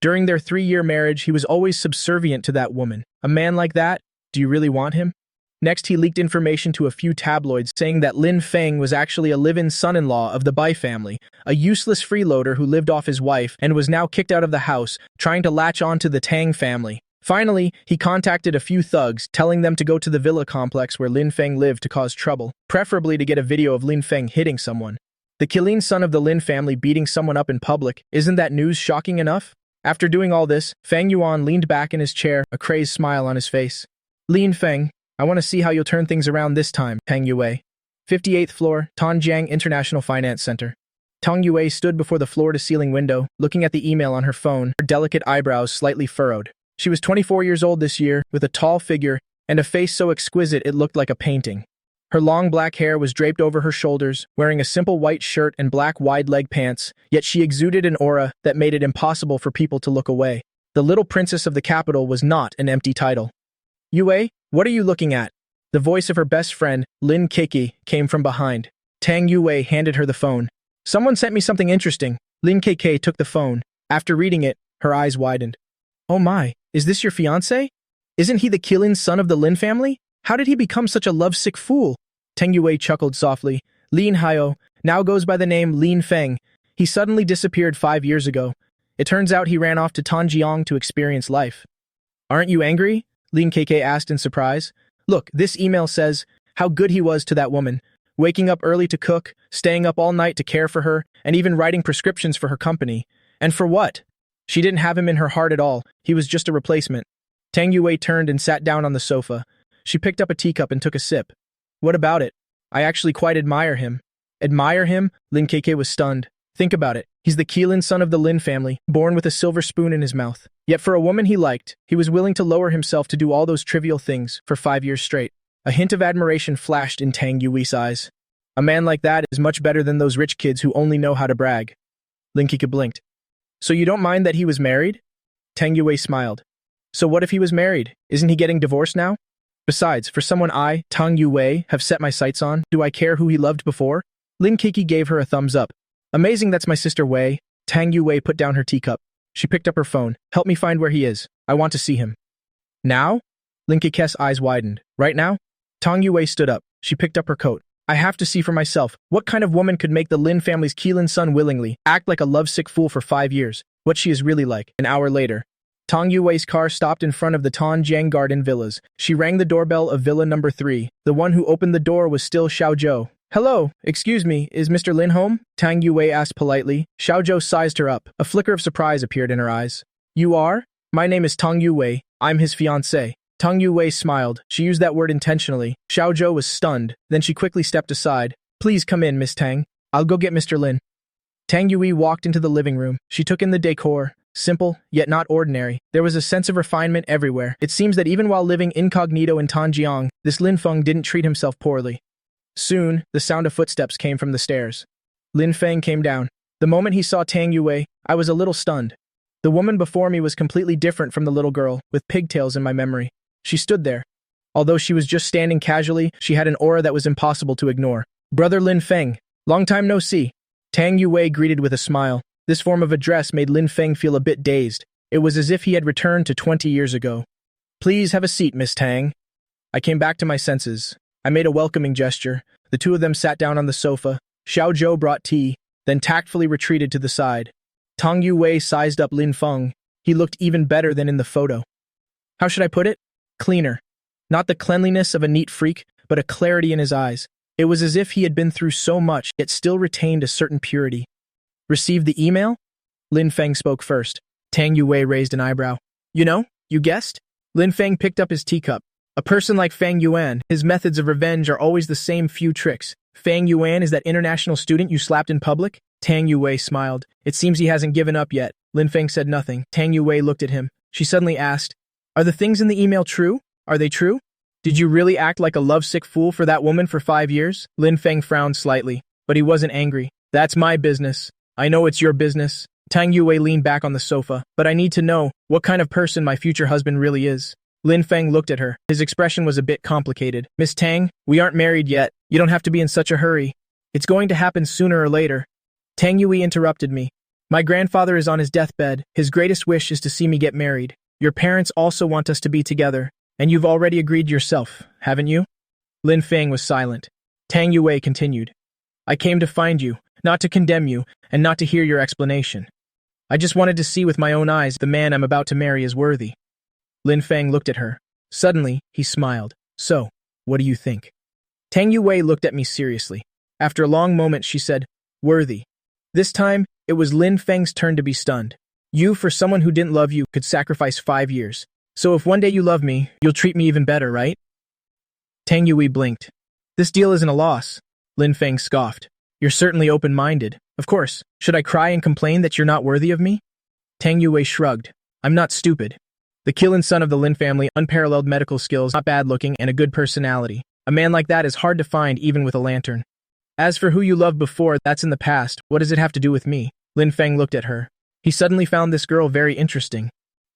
During their 3-year marriage, he was always subservient to that woman. A man like that? Do you really want him? Next, he leaked information to a few tabloids saying that Lin Feng was actually a live-in son-in-law of the Bai family, a useless freeloader who lived off his wife and was now kicked out of the house, trying to latch on to the Tang family. Finally, he contacted a few thugs, telling them to go to the villa complex where Lin Feng lived to cause trouble, preferably to get a video of Lin Feng hitting someone. The Qilin son of the Lin family beating someone up in public, isn't that news shocking enough? After doing all this, Fang Yuan leaned back in his chair, a crazed smile on his face. Lin Feng, I want to see how you'll turn things around this time, Tang Yui. 58th floor, Tanjiang International Finance Center. Tang Yui stood before the floor-to-ceiling window, looking at the email on her phone, her delicate eyebrows slightly furrowed. She was 24 years old this year, with a tall figure and a face so exquisite it looked like a painting. Her long black hair was draped over her shoulders, wearing a simple white shirt and black wide-leg pants, yet she exuded an aura that made it impossible for people to look away. The little princess of the capital was not an empty title. Yue, what are you looking at? The voice of her best friend, Lin Keiki, came from behind. Tang Yui handed her the phone. Someone sent me something interesting. Lin Keiki took the phone. After reading it, her eyes widened. Oh my, is this your fiancé? Isn't he the Qilin son of the Lin family? How did he become such a lovesick fool? Tang Yui chuckled softly. Lin Hao now goes by the name Lin Feng. He suddenly disappeared 5 years ago. It turns out he ran off to Tanjiang to experience life. Aren't you angry? Lin Keiki asked in surprise. Look, this email says how good he was to that woman, waking up early to cook, staying up all night to care for her, and even writing prescriptions for her company. And for what? She didn't have him in her heart at all. He was just a replacement. Tang Yui turned and sat down on the sofa. She picked up a teacup and took a sip. What about it? I actually quite admire him. Admire him? Lin Keiki was stunned. Think about it. He's the Qilin son of the Lin family, born with a silver spoon in his mouth. Yet for a woman he liked, he was willing to lower himself to do all those trivial things for 5 years straight. A hint of admiration flashed in Tang Yui's eyes. A man like that is much better than those rich kids who only know how to brag. Lin Keiki blinked. So you don't mind that he was married? Tang Yui smiled. So what if he was married? Isn't he getting divorced now? Besides, for someone I, Tang Yui, have set my sights on, do I care who he loved before? Lin Keiki gave her a thumbs up. Amazing, that's my sister Wei. Tang Yui put down her teacup. She picked up her phone. Help me find where he is. I want to see him. Now? Lin Keiki's eyes widened. Right now? Tang Yui stood up. She picked up her coat. I have to see for myself. What kind of woman could make the Lin family's Qilin son willingly act like a lovesick fool for 5 years? What she is really like. An hour later, Tang Yui's car stopped in front of the Tanjiang Garden Villas. She rang the doorbell of Villa number 3. The one who opened the door was still Xiaozhou. Hello, excuse me, is Mr. Lin home? Tang Yui asked politely. Xiaozhou sized her up. A flicker of surprise appeared in her eyes. You are? My name is Tang Yui. I'm his fiancé. Tang Yui smiled. She used that word intentionally. Xiaozhou was stunned. Then she quickly stepped aside. Please come in, Miss Tang. I'll go get Mr. Lin. Tang Yui walked into the living room. She took in the decor, Simple, yet not ordinary. There was a sense of refinement everywhere. It seems that even while living incognito in Tanjiang, this Lin Feng didn't treat himself poorly. Soon, the sound of footsteps came from the stairs. Lin Feng came down. The moment he saw Tang Yui, I was a little stunned. The woman before me was completely different from the little girl, with pigtails in my memory. She stood there. Although she was just standing casually, she had an aura that was impossible to ignore. Brother Lin Feng, long time no see. Tang Yui greeted with a smile. This form of address made Lin Feng feel a bit dazed. It was as if he had returned to 20 years ago. Please have a seat, Miss Tang. I came back to my senses. I made a welcoming gesture. The two of them sat down on the sofa. Xiao Zhou brought tea, then tactfully retreated to the side. Tang Yui sized up Lin Feng. He looked even better than in the photo. How should I put it? Cleaner. Not the cleanliness of a neat freak, but a clarity in his eyes. It was as if he had been through so much, yet still retained a certain purity. Received the email? Lin Feng spoke first. Tang Yui raised an eyebrow. You know, you guessed? Lin Feng picked up his teacup. A person like Fang Yuan, his methods of revenge are always the same few tricks. Fang Yuan is that international student you slapped in public? Tang Yui smiled. It seems he hasn't given up yet. Lin Feng said nothing. Tang Yui looked at him. She suddenly asked, Are the things in the email true? Are they true? Did you really act like a lovesick fool for that woman for 5 years? Lin Feng frowned slightly, but he wasn't angry. That's my business. I know it's your business. Tang Yui leaned back on the sofa, but I need to know what kind of person my future husband really is. Lin Feng looked at her. His expression was a bit complicated. Miss Tang, we aren't married yet. You don't have to be in such a hurry. It's going to happen sooner or later. Tang Yui interrupted me. My grandfather is on his deathbed. His greatest wish is to see me get married. Your parents also want us to be together. And you've already agreed yourself, haven't you? Lin Feng was silent. Tang Yui continued. I came to find you, not to condemn you, and not to hear your explanation. I just wanted to see with my own eyes the man I'm about to marry is worthy. Lin Feng looked at her. Suddenly, he smiled. So, what do you think? Tang Yui looked at me seriously. After a long moment, she said, Worthy. This time, it was Lin Feng's turn to be stunned. You, for someone who didn't love you, could sacrifice 5 years. So if one day you love me, you'll treat me even better, right? Tang Yui blinked. This deal isn't a loss. Lin Feng scoffed. You're certainly open-minded. Of course. Should I cry and complain that you're not worthy of me? Tang Yui shrugged. I'm not stupid. The Qilin son of the Lin family, unparalleled medical skills, not bad-looking, and a good personality. A man like that is hard to find even with a lantern. As for who you loved before, that's in the past. What does it have to do with me? Lin Feng looked at her. He suddenly found this girl very interesting.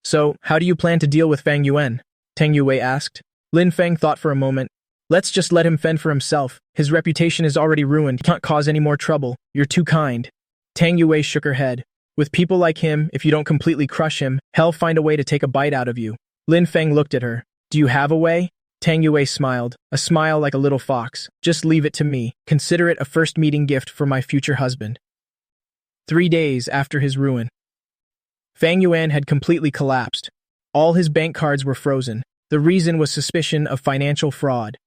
So, how do you plan to deal with Fang Yuan? Tang Yui asked. Lin Feng thought for a moment. Let's just let him fend for himself. His reputation is already ruined. He can't cause any more trouble. You're too kind. Tang Yui shook her head. With people like him, if you don't completely crush him, he'll find a way to take a bite out of you. Lin Feng looked at her. Do you have a way? Tang Yui smiled. A smile like a little fox. Just leave it to me. Consider it a first meeting gift for my future husband. 3 days after his ruin. Fang Yuan had completely collapsed. All his bank cards were frozen. The reason was suspicion of financial fraud.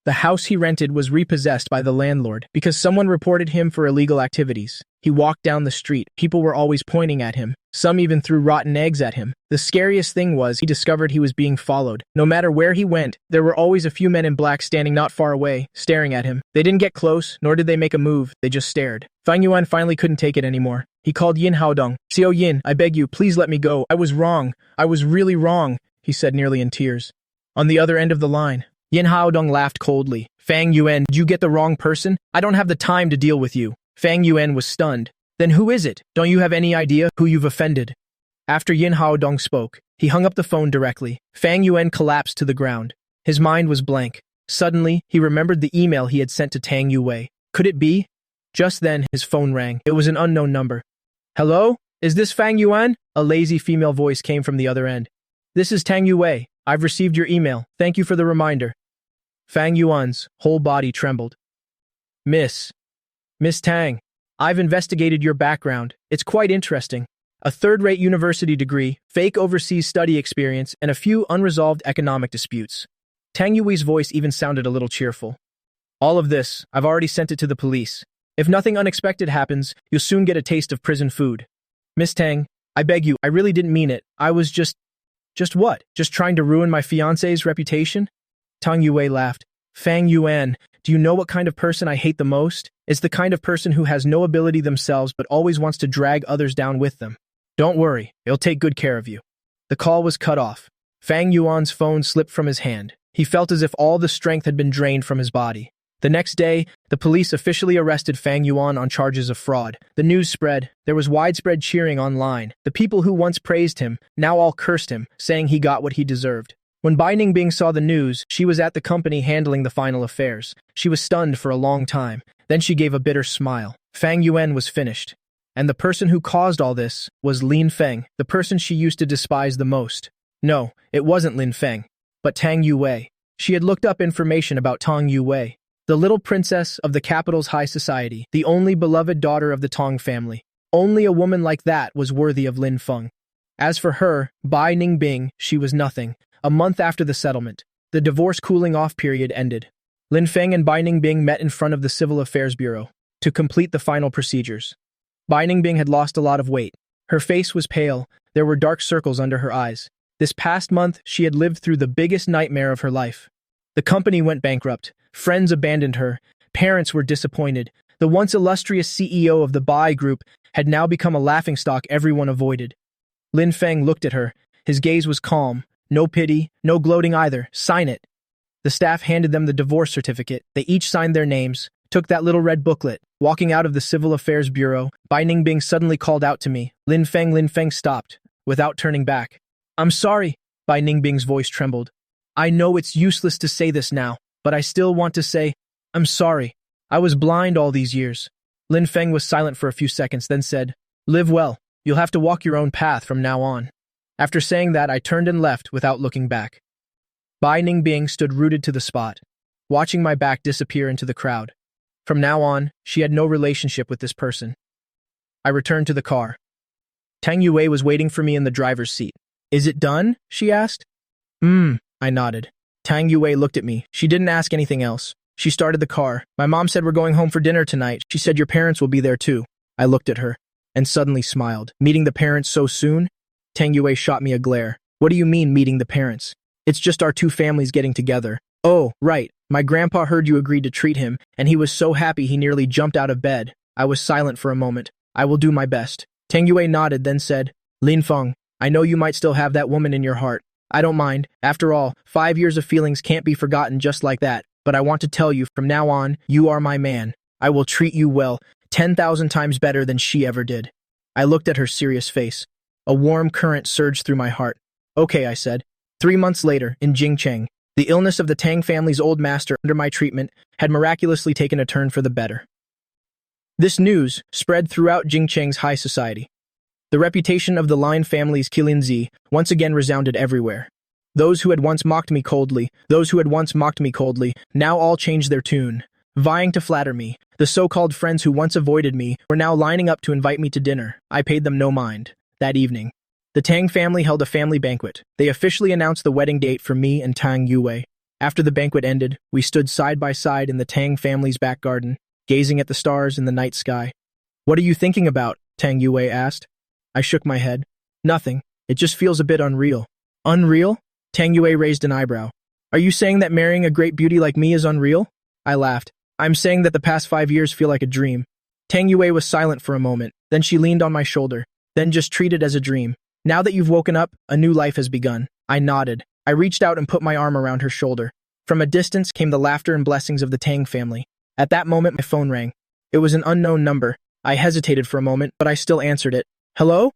The house he rented was repossessed by the landlord because someone reported him for illegal activities. He walked down the street. People were always pointing at him. Some even threw rotten eggs at him. The scariest thing was he discovered he was being followed. No matter where he went, there were always a few men in black standing not far away, staring at him. They didn't get close, nor did they make a move. They just stared. Fang Yuan finally couldn't take it anymore. He called Yin Haodong. Xiao Yin, I beg you, please let me go. I was wrong. I was really wrong, he said nearly in tears. On the other end of the line, Yin Haodong laughed coldly. Fang Yuan, did you get the wrong person? I don't have the time to deal with you. Fang Yuan was stunned. Then who is it? Don't you have any idea who you've offended? After Yin Haodong spoke, he hung up the phone directly. Fang Yuan collapsed to the ground. His mind was blank. Suddenly, he remembered the email he had sent to Tang Yui. Could it be? Just then, his phone rang. It was an unknown number. Hello? Is this Fang Yuan? A lazy female voice came from the other end. This is Tang Yui. I've received your email. Thank you for the reminder. Fang Yuan's whole body trembled. Miss Tang, I've investigated your background. It's quite interesting. A third-rate university degree, fake overseas study experience, and a few unresolved economic disputes. Tang Yui's voice even sounded a little cheerful. All of this, I've already sent it to the police. If nothing unexpected happens, you'll soon get a taste of prison food. Miss Tang, I beg you, I really didn't mean it. I was just what? Just trying to ruin my fiancé's reputation? Tang Yui laughed. Fang Yuan, do you know what kind of person I hate the most? It's the kind of person who has no ability themselves but always wants to drag others down with them. Don't worry, he'll take good care of you. The call was cut off. Fang Yuan's phone slipped from his hand. He felt as if all the strength had been drained from his body. The next day, the police officially arrested Fang Yuan on charges of fraud. The news spread. There was widespread cheering online. The people who once praised him now all cursed him, saying he got what he deserved. When Bai Ningbing saw the news, she was at the company handling the final affairs. She was stunned for a long time. Then she gave a bitter smile. Fang Yuan was finished. And the person who caused all this was Lin Feng, the person she used to despise the most. No, it wasn't Lin Feng, but Tang Yui. She had looked up information about Tang Yui, the little princess of the capital's high society, the only beloved daughter of the Tang family. Only a woman like that was worthy of Lin Feng. As for her, Bai Ningbing, she was nothing. A month after the settlement, the divorce cooling-off period ended. Lin Feng and Bai Ningbing met in front of the Civil Affairs Bureau to complete the final procedures. Bai Ningbing had lost a lot of weight. Her face was pale. There were dark circles under her eyes. This past month, she had lived through the biggest nightmare of her life. The company went bankrupt. Friends abandoned her. Parents were disappointed. The once illustrious CEO of the Bai Group had now become a laughingstock everyone avoided. Lin Feng looked at her. His gaze was calm. No pity, no gloating either. Sign it. The staff handed them the divorce certificate. They each signed their names, took that little red booklet. Walking out of the Civil Affairs Bureau, Bai Ningbing suddenly called out to me. Lin Feng stopped, without turning back. I'm sorry, Bai Ningbing's voice trembled. I know it's useless to say this now, but I still want to say, I'm sorry. I was blind all these years. Lin Feng was silent for a few seconds, then said, Live well. You'll have to walk your own path from now on. After saying that, I turned and left without looking back. Bai Ningbing stood rooted to the spot, watching my back disappear into the crowd. From now on, she had no relationship with this person. I returned to the car. Tang Yui was waiting for me in the driver's seat. Is it done? She asked. I nodded. Tang Yui looked at me. She didn't ask anything else. She started the car. My mom said we're going home for dinner tonight. She said your parents will be there too. I looked at her and suddenly smiled. Meeting the parents so soon? Tang Yui shot me a glare. What do you mean meeting the parents? It's just our two families getting together. Oh, right. My grandpa heard you agreed to treat him, and he was so happy he nearly jumped out of bed. I was silent for a moment. I will do my best. Tang Yui nodded, then said, Lin Feng, I know you might still have that woman in your heart. I don't mind. After all, 5 years of feelings can't be forgotten just like that. But I want to tell you, from now on, you are my man. I will treat you well, 10,000 times better than she ever did. I looked at her serious face. A warm current surged through my heart. Okay, I said. 3 months later, in Jingcheng, the illness of the Tang family's old master under my treatment had miraculously taken a turn for the better. This news spread throughout Jingcheng's high society. The reputation of the Lin family's Qilinzi once again resounded everywhere. Those who had once mocked me coldly, now all changed their tune, vying to flatter me. The so-called friends who once avoided me were now lining up to invite me to dinner. I paid them no mind. That evening, the Tang family held a family banquet. They officially announced the wedding date for me and Tang Yui. After the banquet ended, we stood side by side in the Tang family's back garden, gazing at the stars in the night sky. What are you thinking about? Tang Yui asked. I shook my head. Nothing. It just feels a bit unreal. Unreal? Tang Yui raised an eyebrow. Are you saying that marrying a great beauty like me is unreal? I laughed. I'm saying that the past 5 years feel like a dream. Tang Yui was silent for a moment. Then she leaned on my shoulder. Then just treat it as a dream. Now that you've woken up, a new life has begun. I nodded. I reached out and put my arm around her shoulder. From a distance came the laughter and blessings of the Tang family. At that moment, my phone rang. It was an unknown number. I hesitated for a moment, but I still answered it. Hello?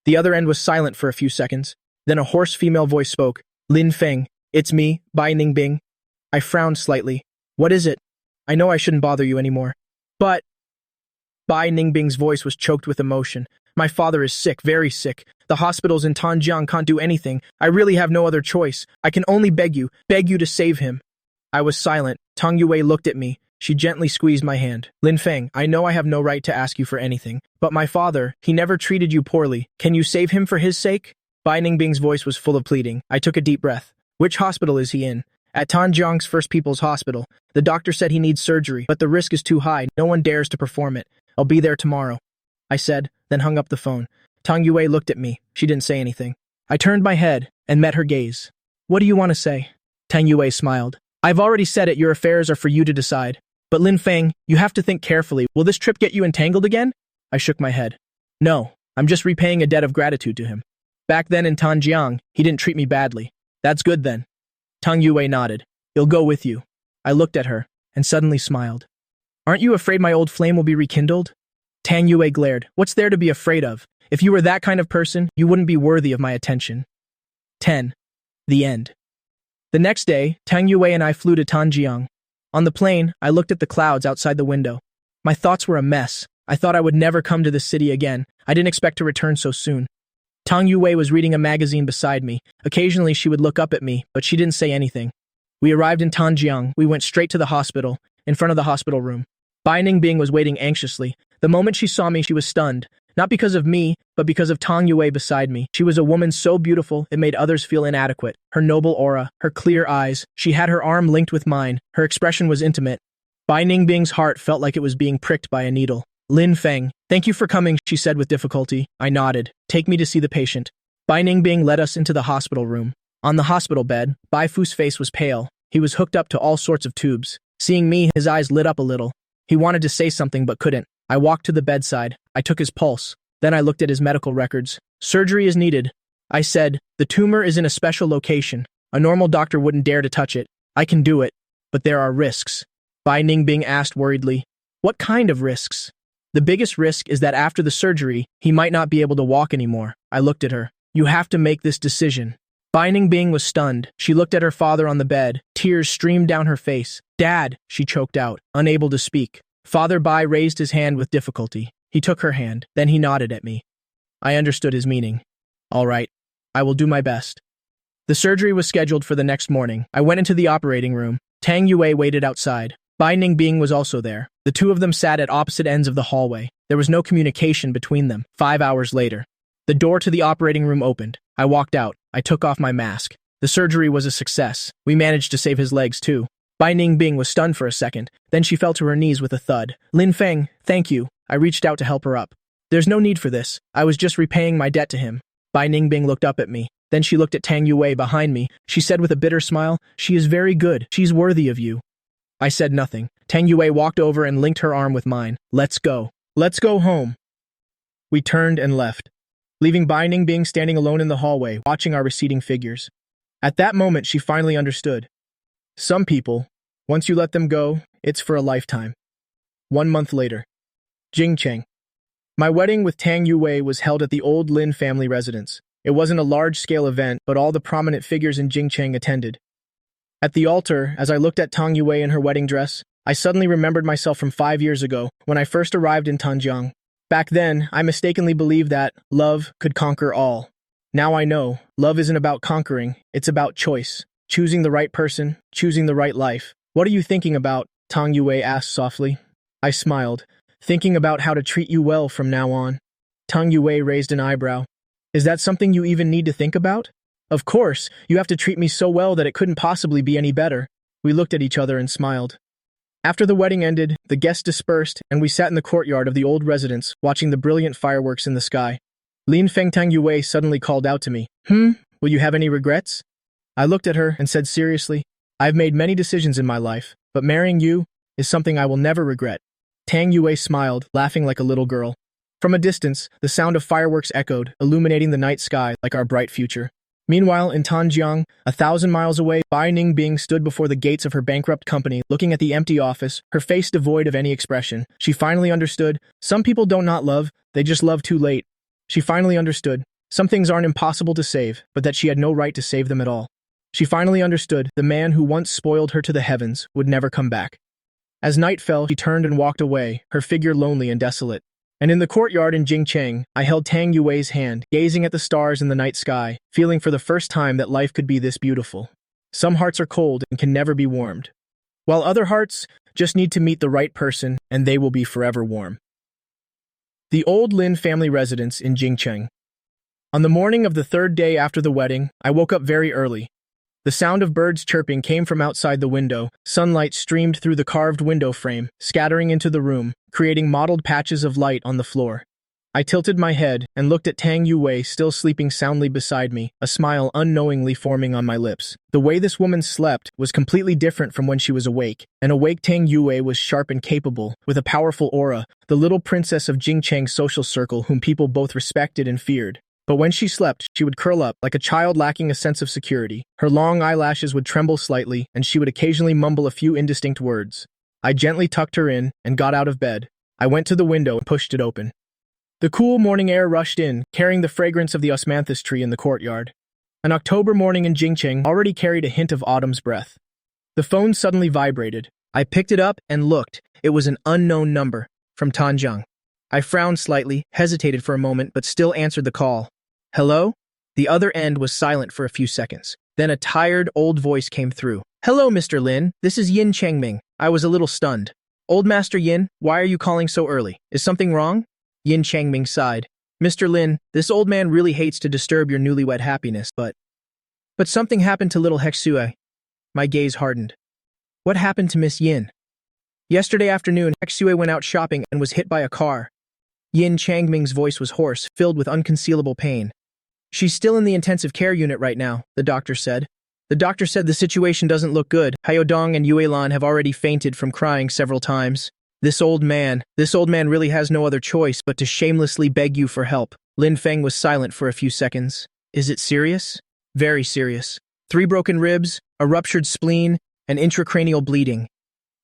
The other end was silent for a few seconds. Then a hoarse female voice spoke. Lin Feng, it's me, Bai Ningbing. I frowned slightly. What is it? I know I shouldn't bother you anymore. But... Bai Ningbing's voice was choked with emotion. My father is sick, very sick. The hospitals in Tanjiang can't do anything. I really have no other choice. I can only beg you to save him. I was silent. Tang Yui looked at me. She gently squeezed my hand. Lin Feng, I know I have no right to ask you for anything, but my father, he never treated you poorly. Can you save him for his sake? Bai Ningbing's voice was full of pleading. I took a deep breath. Which hospital is he in? At Tanjiang's First People's Hospital. The doctor said he needs surgery, but the risk is too high. No one dares to perform it. I'll be there tomorrow, I said, then hung up the phone. Tang Yui looked at me. She didn't say anything. I turned my head and met her gaze. What do you want to say? Tang Yui smiled. I've already said it. Your affairs are for you to decide. But Lin Feng, you have to think carefully. Will this trip get you entangled again? I shook my head. No, I'm just repaying a debt of gratitude to him. Back then in Tanjiang, he didn't treat me badly. That's good then. Tang Yui nodded. He'll go with you. I looked at her and suddenly smiled. Aren't you afraid my old flame will be rekindled? Tang Yui glared. What's there to be afraid of? If you were that kind of person, you wouldn't be worthy of my attention. 10. The end. The next day, Tang Yui and I flew to Tanjiang. On the plane, I looked at the clouds outside the window. My thoughts were a mess. I thought I would never come to this city again. I didn't expect to return so soon. Tang Yui was reading a magazine beside me. Occasionally she would look up at me, but she didn't say anything. We arrived in Tanjiang. We went straight to the hospital, in front of the hospital room. Bai Ningbing was waiting anxiously. The moment she saw me, she was stunned. Not because of me, but because of Tang Yui beside me. She was a woman so beautiful, it made others feel inadequate. Her noble aura, her clear eyes, she had her arm linked with mine. Her expression was intimate. Bai Ningbing's heart felt like it was being pricked by a needle. Lin Feng, thank you for coming, she said with difficulty. I nodded. Take me to see the patient. Bai Ningbing led us into the hospital room. On the hospital bed, Bai Fu's face was pale. He was hooked up to all sorts of tubes. Seeing me, his eyes lit up a little. He wanted to say something but couldn't. I walked to the bedside. I took his pulse. Then I looked at his medical records. Surgery is needed. I said, the tumor is in a special location. A normal doctor wouldn't dare to touch it. I can do it, but there are risks. Bai Ningbing asked worriedly, what kind of risks? The biggest risk is that after the surgery, he might not be able to walk anymore. I looked at her. You have to make this decision. Bai Ningbing was stunned. She looked at her father on the bed. Tears streamed down her face. Dad, she choked out, unable to speak. Father Bai raised his hand with difficulty. He took her hand. Then he nodded at me. I understood his meaning. All right. I will do my best. The surgery was scheduled for the next morning. I went into the operating room. Tang Yui waited outside. Bai Ningbing was also there. The two of them sat at opposite ends of the hallway. There was no communication between them. 5 hours later, the door to the operating room opened. I walked out. I took off my mask. The surgery was a success. We managed to save his legs too. Bai Ningbing was stunned for a second. Then she fell to her knees with a thud. Lin Feng, thank you. I reached out to help her up. There's no need for this. I was just repaying my debt to him. Bai Ningbing looked up at me. Then she looked at Tang Yui behind me. She said with a bitter smile, she is very good. She's worthy of you. I said nothing. Tang Yui walked over and linked her arm with mine. Let's go. Let's go home. We turned and left, leaving Bai Ningbing standing alone in the hallway, watching our receding figures. At that moment, she finally understood. Some people, once you let them go, it's for a lifetime. 1 month later. Jingcheng. My wedding with Tang Yui was held at the old Lin family residence. It wasn't a large-scale event, but all the prominent figures in Jingcheng attended. At the altar, as I looked at Tang Yui in her wedding dress, I suddenly remembered myself from 5 years ago, when I first arrived in Tanjiang. Back then, I mistakenly believed that love could conquer all. Now I know, love isn't about conquering, it's about choice. Choosing the right person, choosing the right life. What are you thinking about? Tang Yui asked softly. I smiled. Thinking about how to treat you well from now on. Tang Yui raised an eyebrow. Is that something you even need to think about? Of course, you have to treat me so well that it couldn't possibly be any better. We looked at each other and smiled. After the wedding ended, the guests dispersed, and we sat in the courtyard of the old residence, watching the brilliant fireworks in the sky. Lin Feng Tang Yui suddenly called out to me. Will you have any regrets? I looked at her and said seriously, I've made many decisions in my life, but marrying you is something I will never regret. Tang Yui smiled, laughing like a little girl. From a distance, the sound of fireworks echoed, illuminating the night sky like our bright future. Meanwhile, in Tanjiang, 1,000 miles away, Bai Ningbing stood before the gates of her bankrupt company, looking at the empty office, her face devoid of any expression. She finally understood. Some people don't not love, they just love too late. She finally understood. Some things aren't impossible to save, but that she had no right to save them at all. She finally understood the man who once spoiled her to the heavens would never come back. As night fell, she turned and walked away, her figure lonely and desolate. And in the courtyard in Jingcheng, I held Tang Yui's hand, gazing at the stars in the night sky, feeling for the first time that life could be this beautiful. Some hearts are cold and can never be warmed, while other hearts just need to meet the right person and they will be forever warm. The old Lin family residence in Jingcheng. On the morning of the 3rd day after the wedding, I woke up very early. The sound of birds chirping came from outside the window. Sunlight streamed through the carved window frame, scattering into the room, creating mottled patches of light on the floor. I tilted my head and looked at Tang Yui still sleeping soundly beside me, a smile unknowingly forming on my lips. The way this woman slept was completely different from when she was awake. An awake Tang Yui was sharp and capable, with a powerful aura, the little princess of Jingcheng's social circle whom people both respected and feared. But when she slept, she would curl up like a child lacking a sense of security. Her long eyelashes would tremble slightly, and she would occasionally mumble a few indistinct words. I gently tucked her in and got out of bed. I went to the window and pushed it open. The cool morning air rushed in, carrying the fragrance of the osmanthus tree in the courtyard. An October morning in Jingcheng already carried a hint of autumn's breath. The phone suddenly vibrated. I picked it up and looked. It was an unknown number, from Tanjiang. I frowned slightly, hesitated for a moment, but still answered the call. Hello? The other end was silent for a few seconds. Then a tired, old voice came through. Hello, Mr. Lin. This is Yin Chengming. I was a little stunned. Old Master Yin, why are you calling so early? Is something wrong? Yin Chengming sighed. Mr. Lin, this old man really hates to disturb your newlywed happiness, but something happened to little Hexue. My gaze hardened. What happened to Miss Yin? Yesterday afternoon, Hexue went out shopping and was hit by a car. Yin Changming's voice was hoarse, filled with unconcealable pain. She's still in the intensive care unit right now, the doctor said. The doctor said the situation doesn't look good. Haodong and Yuelan have already fainted from crying several times. This old man really has no other choice but to shamelessly beg you for help. Lin Feng was silent for a few seconds. Is it serious? Very serious. 3 broken ribs, a ruptured spleen, and intracranial bleeding.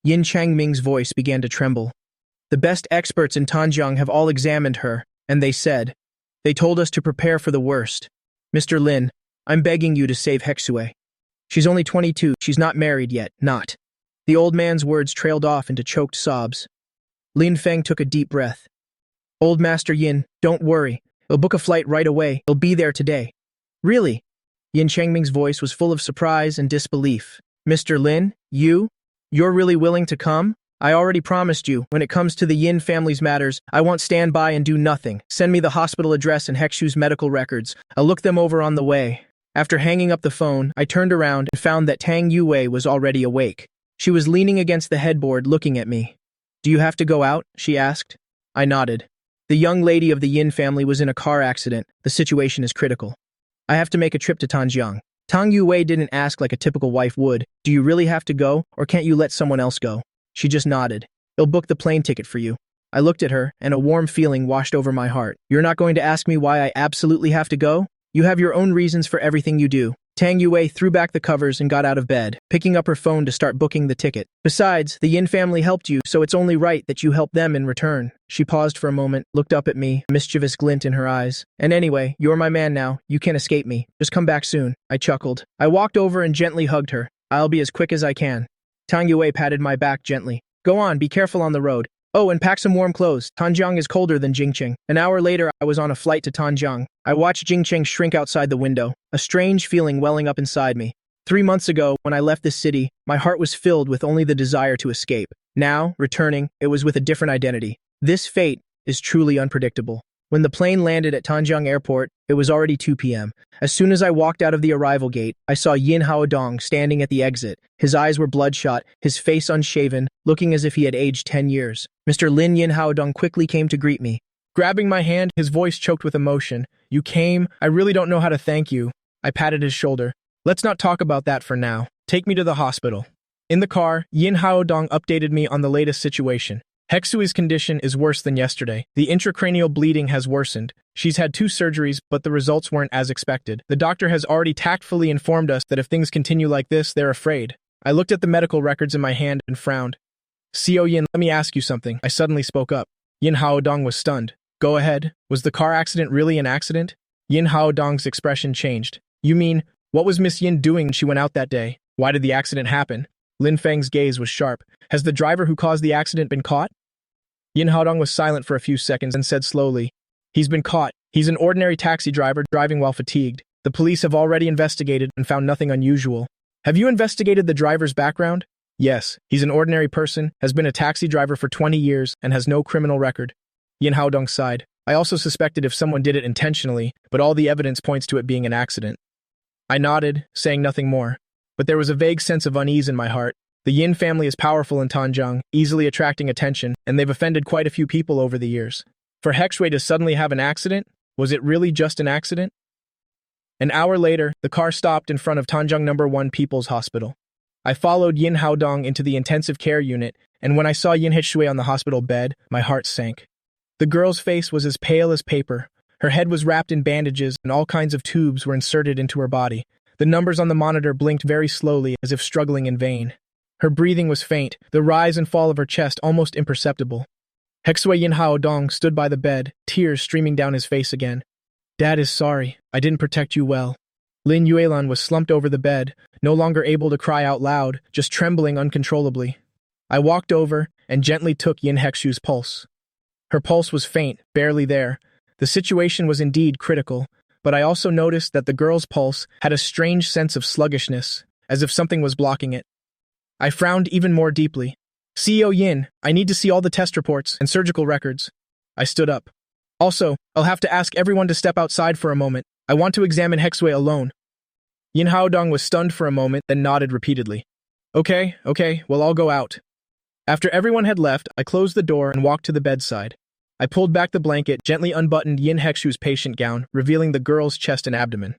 Yin Changming's voice began to tremble. The best experts in Tanjiang have all examined her, and they told us to prepare for the worst. Mr. Lin, I'm begging you to save Hexue. She's only 22, she's not married yet, not. The old man's words trailed off into choked sobs. Lin Feng took a deep breath. Old Master Yin, don't worry. I'll book a flight right away. I'll be there today. Really? Yin Chengming's voice was full of surprise and disbelief. Mr. Lin, you're really willing to come? I already promised you, when it comes to the Yin family's matters, I won't stand by and do nothing. Send me the hospital address and Hexue's medical records. I'll look them over on the way. After hanging up the phone, I turned around and found that Tang Yui was already awake. She was leaning against the headboard looking at me. Do you have to go out? She asked. I nodded. The young lady of the Yin family was in a car accident. The situation is critical. I have to make a trip to Tanjiang. Tang Yui didn't ask like a typical wife would. Do you really have to go, or can't you let someone else go? She just nodded. I'll book the plane ticket for you. I looked at her, and a warm feeling washed over my heart. You're not going to ask me why I absolutely have to go? You have your own reasons for everything you do. Tang Yui threw back the covers and got out of bed, picking up her phone to start booking the ticket. Besides, the Yin family helped you, so it's only right that you help them in return. She paused for a moment, looked up at me, a mischievous glint in her eyes. And anyway, you're my man now. You can't escape me. Just come back soon. I chuckled. I walked over and gently hugged her. I'll be as quick as I can. Tang Yui patted my back gently. Go on, be careful on the road. Oh, and pack some warm clothes. Tanjiang is colder than Jingcheng. An hour later, I was on a flight to Tanjiang. I watched Jingcheng shrink outside the window, a strange feeling welling up inside me. 3 months ago, when I left this city, my heart was filled with only the desire to escape. Now, returning, it was with a different identity. This fate is truly unpredictable. When the plane landed at Tanjiang Airport, it was already 2 p.m. As soon as I walked out of the arrival gate, I saw Yin Haodong standing at the exit. His eyes were bloodshot, his face unshaven, looking as if he had aged 10 years. Mr. Lin Yin Haodong quickly came to greet me. Grabbing my hand, his voice choked with emotion. You came? I really don't know how to thank you. I patted his shoulder. Let's not talk about that for now. Take me to the hospital. In the car, Yin Haodong updated me on the latest situation. Hexue's condition is worse than yesterday. The intracranial bleeding has worsened. She's had 2 surgeries, but the results weren't as expected. The doctor has already tactfully informed us that if things continue like this, they're afraid. I looked at the medical records in my hand and frowned. Xiao Yin, let me ask you something. I suddenly spoke up. Yin Haodong was stunned. Go ahead. Was the car accident really an accident? Yin Haodong's expression changed. You mean, what was Miss Yin doing when she went out that day? Why did the accident happen? Lin Feng's gaze was sharp. Has the driver who caused the accident been caught? Yin Haodong was silent for a few seconds and said slowly, He's been caught. He's an ordinary taxi driver driving while fatigued. The police have already investigated and found nothing unusual. Have you investigated the driver's background? Yes, he's an ordinary person, has been a taxi driver for 20 years, and has no criminal record. Yin Haodong sighed. I also suspected if someone did it intentionally, but all the evidence points to it being an accident. I nodded, saying nothing more. But there was a vague sense of unease in my heart. The Yin family is powerful in Tanjiang, easily attracting attention, and they've offended quite a few people over the years. For Hexway to suddenly have an accident? Was it really just an accident? An hour later, the car stopped in front of Tanjung No. 1 People's Hospital. I followed Yin Haodong into the intensive care unit, and when I saw Yin Hexway on the hospital bed, my heart sank. The girl's face was as pale as paper. Her head was wrapped in bandages, and all kinds of tubes were inserted into her body. The numbers on the monitor blinked very slowly, as if struggling in vain. Her breathing was faint, the rise and fall of her chest almost imperceptible. Hexway Yin Haodong stood by the bed, tears streaming down his face again. Dad is sorry. I didn't protect you well. Lin Yuelan was slumped over the bed, no longer able to cry out loud, just trembling uncontrollably. I walked over and gently took Yin Hexu's pulse. Her pulse was faint, barely there. The situation was indeed critical, but I also noticed that the girl's pulse had a strange sense of sluggishness, as if something was blocking it. I frowned even more deeply. CEO Yin, I need to see all the test reports and surgical records. I stood up. Also, I'll have to ask everyone to step outside for a moment. I want to examine Hexway alone. Yin Haodong was stunned for a moment, then nodded repeatedly. Okay, well I'll go out. After everyone had left, I closed the door and walked to the bedside. I pulled back the blanket, gently unbuttoned Yin Hexu's patient gown, revealing the girl's chest and abdomen.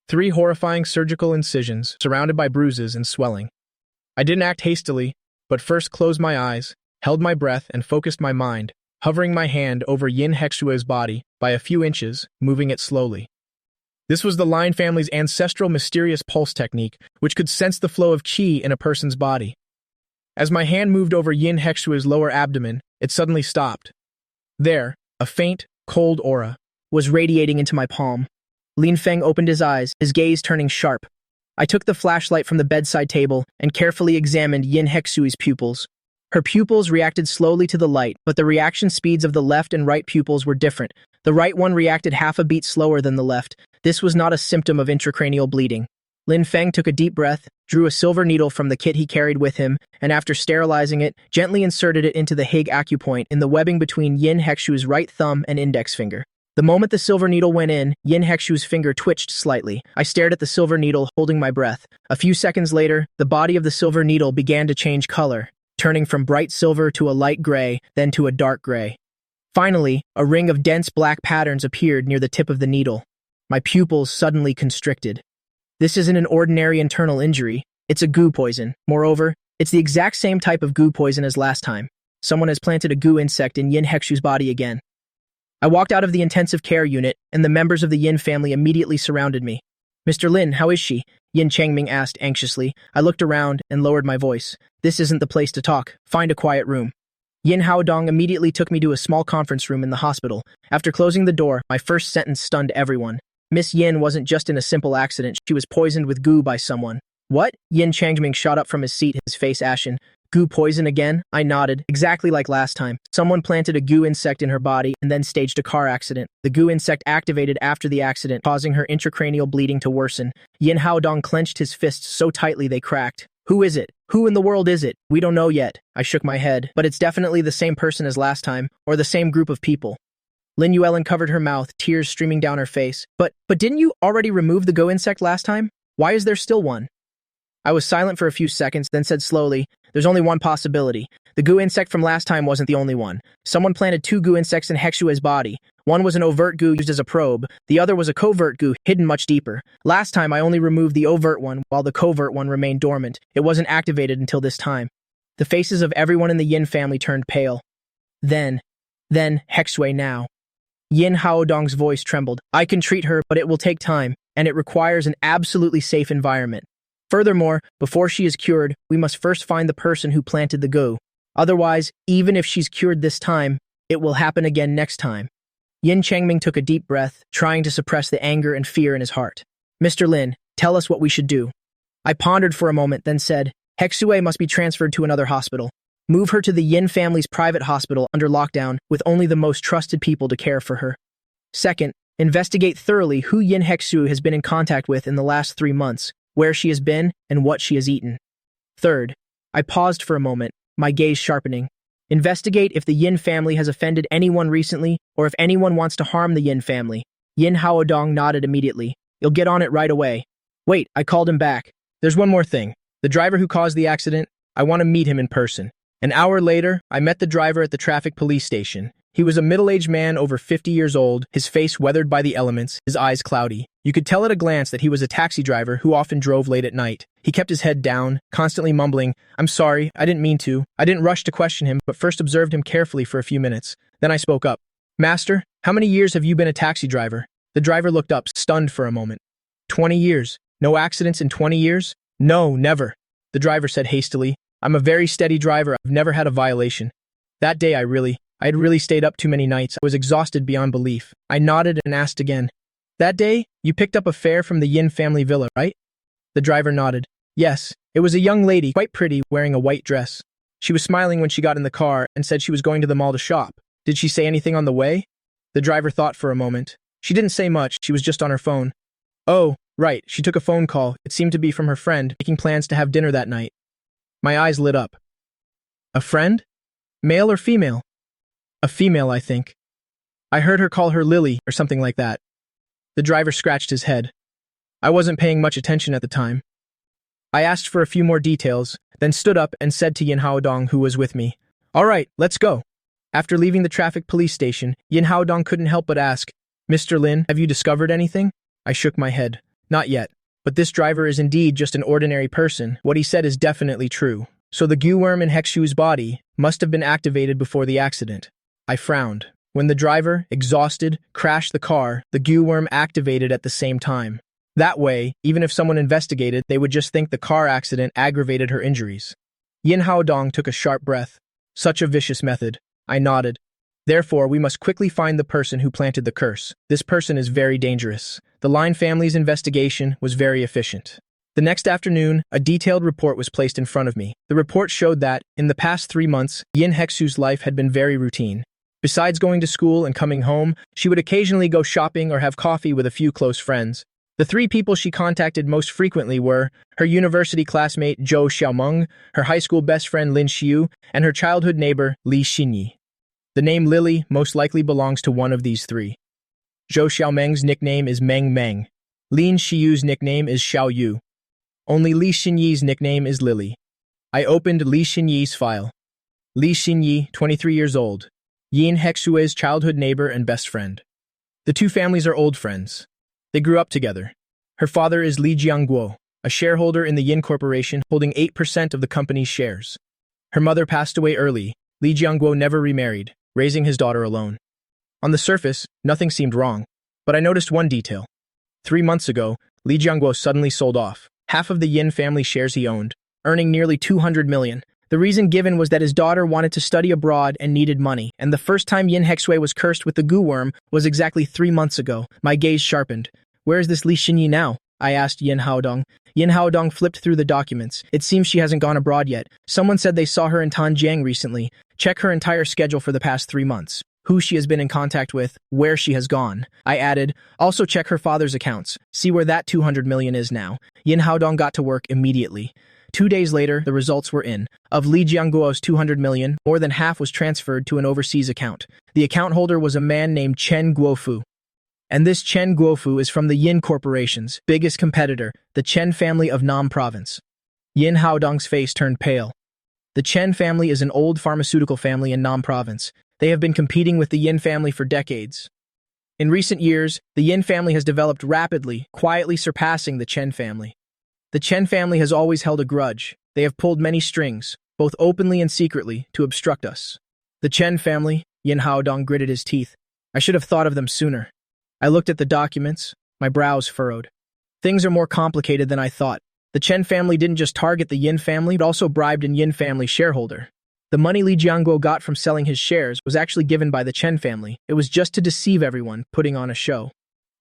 3 horrifying surgical incisions, surrounded by bruises and swelling. I didn't act hastily, but first closed my eyes, held my breath, and focused my mind, hovering my hand over Yin Hexue's body by a few inches, moving it slowly. This was the Lin family's ancestral mysterious pulse technique, which could sense the flow of qi in a person's body. As my hand moved over Yin Hexue's lower abdomen, it suddenly stopped. There, a faint, cold aura was radiating into my palm. Lin Feng opened his eyes, his gaze turning sharp. I took the flashlight from the bedside table and carefully examined Yin Hexue's pupils. Her pupils reacted slowly to the light, but the reaction speeds of the left and right pupils were different. The right one reacted half a beat slower than the left. This was not a symptom of intracranial bleeding. Lin Feng took a deep breath, drew a silver needle from the kit he carried with him, and after sterilizing it, gently inserted it into the Hig acupoint in the webbing between Yin Hexue's right thumb and index finger. The moment the silver needle went in, Yin Hexue's finger twitched slightly. I stared at the silver needle, holding my breath. A few seconds later, the body of the silver needle began to change color, turning from bright silver to a light gray, then to a dark gray. Finally, a ring of dense black patterns appeared near the tip of the needle. My pupils suddenly constricted. This isn't an ordinary internal injury. It's a goo poison. Moreover, it's the exact same type of goo poison as last time. Someone has planted a goo insect in Yin Hexu's body again. I walked out of the intensive care unit, and the members of the Yin family immediately surrounded me. Mr. Lin, how is she? Yin Changming asked anxiously. I looked around and lowered my voice. This isn't the place to talk. Find a quiet room. Yin Haodong immediately took me to a small conference room in the hospital. After closing the door, my first sentence stunned everyone. Miss Yin wasn't just in a simple accident, she was poisoned with goo by someone. What? Yin Changming shot up from his seat, his face ashen. Goo poison again? I nodded, exactly like last time. Someone planted a goo insect in her body and then staged a car accident. The goo insect activated after the accident, causing her intracranial bleeding to worsen. Yin Haodong clenched his fists so tightly they cracked. Who is it? Who in the world is it? We don't know yet. I shook my head, but it's definitely the same person as last time, or the same group of people. Lin Yuelan covered her mouth, tears streaming down her face. But didn't you already remove the go insect last time? Why is there still one? I was silent for a few seconds, then said slowly, there's only one possibility. The goo insect from last time wasn't the only one. Someone planted 2 goo insects in Hexue's body. One was an overt goo used as a probe. The other was a covert goo, hidden much deeper. Last time I only removed the overt one, while the covert one remained dormant. It wasn't activated until this time. The faces of everyone in the Yin family turned pale. Then, Hexue now. Yin Haodong's voice trembled. I can treat her, but it will take time, and it requires an absolutely safe environment. Furthermore, before she is cured, we must first find the person who planted the goo. Otherwise, even if she's cured this time, it will happen again next time. Yin Changming took a deep breath, trying to suppress the anger and fear in his heart. Mr. Lin, tell us what we should do. I pondered for a moment, then said, Hexue must be transferred to another hospital. Move her to the Yin family's private hospital under lockdown with only the most trusted people to care for her. Second, investigate thoroughly who Yin Hexue has been in contact with in the last 3 months, where she has been, and what she has eaten. Third, I paused for a moment, my gaze sharpening. Investigate if the Yin family has offended anyone recently, or if anyone wants to harm the Yin family. Yin Haodong nodded immediately. You'll get on it right away. Wait, I called him back. There's one more thing. The driver who caused the accident, I want to meet him in person. An hour later, I met the driver at the traffic police station. He was a middle-aged man over 50 years old, his face weathered by the elements, his eyes cloudy. You could tell at a glance that he was a taxi driver who often drove late at night. He kept his head down, constantly mumbling, "I'm sorry, I didn't mean to." I didn't rush to question him, but first observed him carefully for a few minutes. Then I spoke up. "Master, how many years have you been a taxi driver?" The driver looked up, stunned for a moment. 20 years. No accidents in 20 years? No, never. The driver said hastily, "I'm a very steady driver. I've never had a violation." That day I had really stayed up too many nights. I was exhausted beyond belief. I nodded and asked again. "That day, you picked up a fare from the Yin family villa, right?" The driver nodded. "Yes, it was a young lady, quite pretty, wearing a white dress. She was smiling when she got in the car and said she was going to the mall to shop. Did she say anything on the way?" The driver thought for a moment. "She didn't say much, she was just on her phone." "Oh, right, she took a phone call. It seemed to be from her friend, making plans to have dinner that night." My eyes lit up. "A friend? Male or female?" "A female, I think. I heard her call her Lily or something like that." The driver scratched his head. I wasn't paying much attention at the time. I asked for a few more details, then stood up and said to Yin Haodong, who was with me, "All right, let's go." After leaving the traffic police station, Yin Haodong couldn't help but ask, "Mr. Lin, have you discovered anything?" I shook my head. "Not yet. But this driver is indeed just an ordinary person. What he said is definitely true. So the goo worm in Hexu's body must have been activated before the accident." I frowned. When the driver, exhausted, crashed the car, the goo worm activated at the same time. That way, even if someone investigated, they would just think the car accident aggravated her injuries. Yin Haodong took a sharp breath. "Such a vicious method." I nodded. "Therefore, we must quickly find the person who planted the curse. This person is very dangerous." The Lin family's investigation was very efficient. The next afternoon, a detailed report was placed in front of me. The report showed that, in the past 3 months, Yin Hexu's life had been very routine. Besides going to school and coming home, she would occasionally go shopping or have coffee with a few close friends. The 3 people she contacted most frequently were her university classmate Zhou Xiaomeng, her high school best friend Lin Xiu, and her childhood neighbor Li Xinyi. The name Lily most likely belongs to one of these 3. Zhou Xiaomeng's nickname is Meng Meng. Lin Xiu's nickname is Xiao Yu. Only Li Xinyi's nickname is Lily. I opened Li Xinyi's file. Li Xinyi, 23 years old. Yin Hexue's childhood neighbor and best friend. The 2 families are old friends. They grew up together. Her father is Li Jiangguo, a shareholder in the Yin Corporation, holding 8% of the company's shares. Her mother passed away early. Li Jiangguo never remarried, raising his daughter alone. On the surface, nothing seemed wrong, but I noticed one detail. 3 months ago, Li Jiangguo suddenly sold off half of the Yin family shares he owned, earning nearly 200 million. The reason given was that his daughter wanted to study abroad and needed money, and the first time Yin Hexue was cursed with the goo worm was exactly 3 months ago. My gaze sharpened. "Where is this Li Xinyi now?" I asked Yin Haodong. Yin Haodong flipped through the documents. "It seems she hasn't gone abroad yet. Someone said they saw her in Tanjiang recently. Check her entire schedule for the past 3 months. Who she has been in contact with, where she has gone." I added, "Also check her father's accounts. See where that 200 million is now." Yin Haodong got to work immediately. 2 days later, the results were in. Of Li Jiangguo's 200 million, more than half was transferred to an overseas account. The account holder was a man named Chen Guofu. And this Chen Guofu is from the Yin Corporation's biggest competitor, the Chen family of Nam Province. Yin Haodong's face turned pale. The Chen family is an old pharmaceutical family in Nam Province. They have been competing with the Yin family for decades. In recent years, the Yin family has developed rapidly, quietly surpassing the Chen family. The Chen family has always held a grudge. They have pulled many strings, both openly and secretly, to obstruct us. The Chen family, Yin Haodong gritted his teeth. I should have thought of them sooner. I looked at the documents, my brows furrowed. Things are more complicated than I thought. The Chen family didn't just target the Yin family, but also bribed a Yin family shareholder. The money Li Jiangguo got from selling his shares was actually given by the Chen family. It was just to deceive everyone, putting on a show.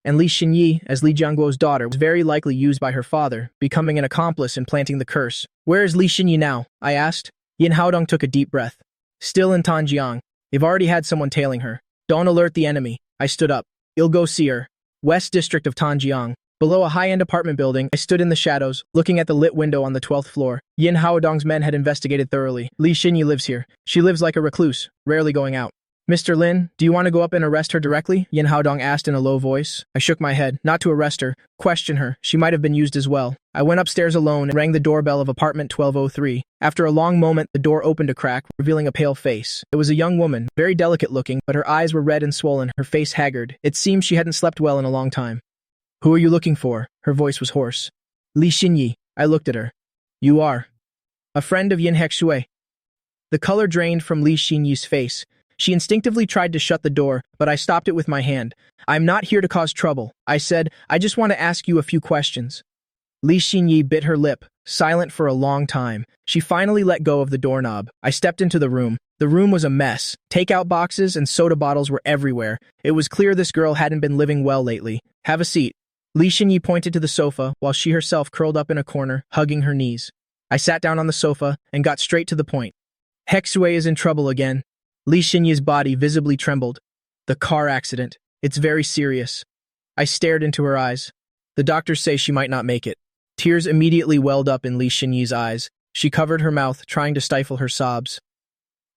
And Li Xinyi, as Li Jiangguo's daughter, was very likely used by her father, becoming an accomplice in planting the curse. "Where is Li Xinyi now?" I asked. Yin Haodong took a deep breath. "Still in Tanjiang. They've already had someone tailing her. Don't alert the enemy." I stood up. "You'll go see her." West District of Tanjiang. Below a high-end apartment building, I stood in the shadows, looking at the lit window on the 12th floor. Yin Haodong's men had investigated thoroughly. Li Xinyi lives here. She lives like a recluse, rarely going out. Mr. Lin, do you want to go up and arrest her directly? Yin Haodong asked in a low voice. I shook my head. Not to arrest her. Question her. She might have been used as well. I went upstairs alone and rang the doorbell of apartment 1203. After a long moment, the door opened a crack, revealing a pale face. It was a young woman, very delicate looking, but her eyes were red and swollen, her face haggard. It seemed she hadn't slept well in a long time. Who are you looking for? Her voice was hoarse. Li Xinyi. I looked at her. You are a friend of Yin Hexue. The color drained from Li Xinyi's face. She instinctively tried to shut the door, but I stopped it with my hand. I'm not here to cause trouble, I said. I just want to ask you a few questions. Li Xinyi bit her lip, silent for a long time. She finally let go of the doorknob. I stepped into the room. The room was a mess. Takeout boxes and soda bottles were everywhere. It was clear this girl hadn't been living well lately. Have a seat. Li Xinyi pointed to the sofa, while she herself curled up in a corner, hugging her knees. I sat down on the sofa and got straight to the point. Hexue is in trouble again. Li Xinyi's body visibly trembled. The car accident. It's very serious. I stared into her eyes. The doctors say she might not make it. Tears immediately welled up in Li Xinyi's eyes. She covered her mouth, trying to stifle her sobs.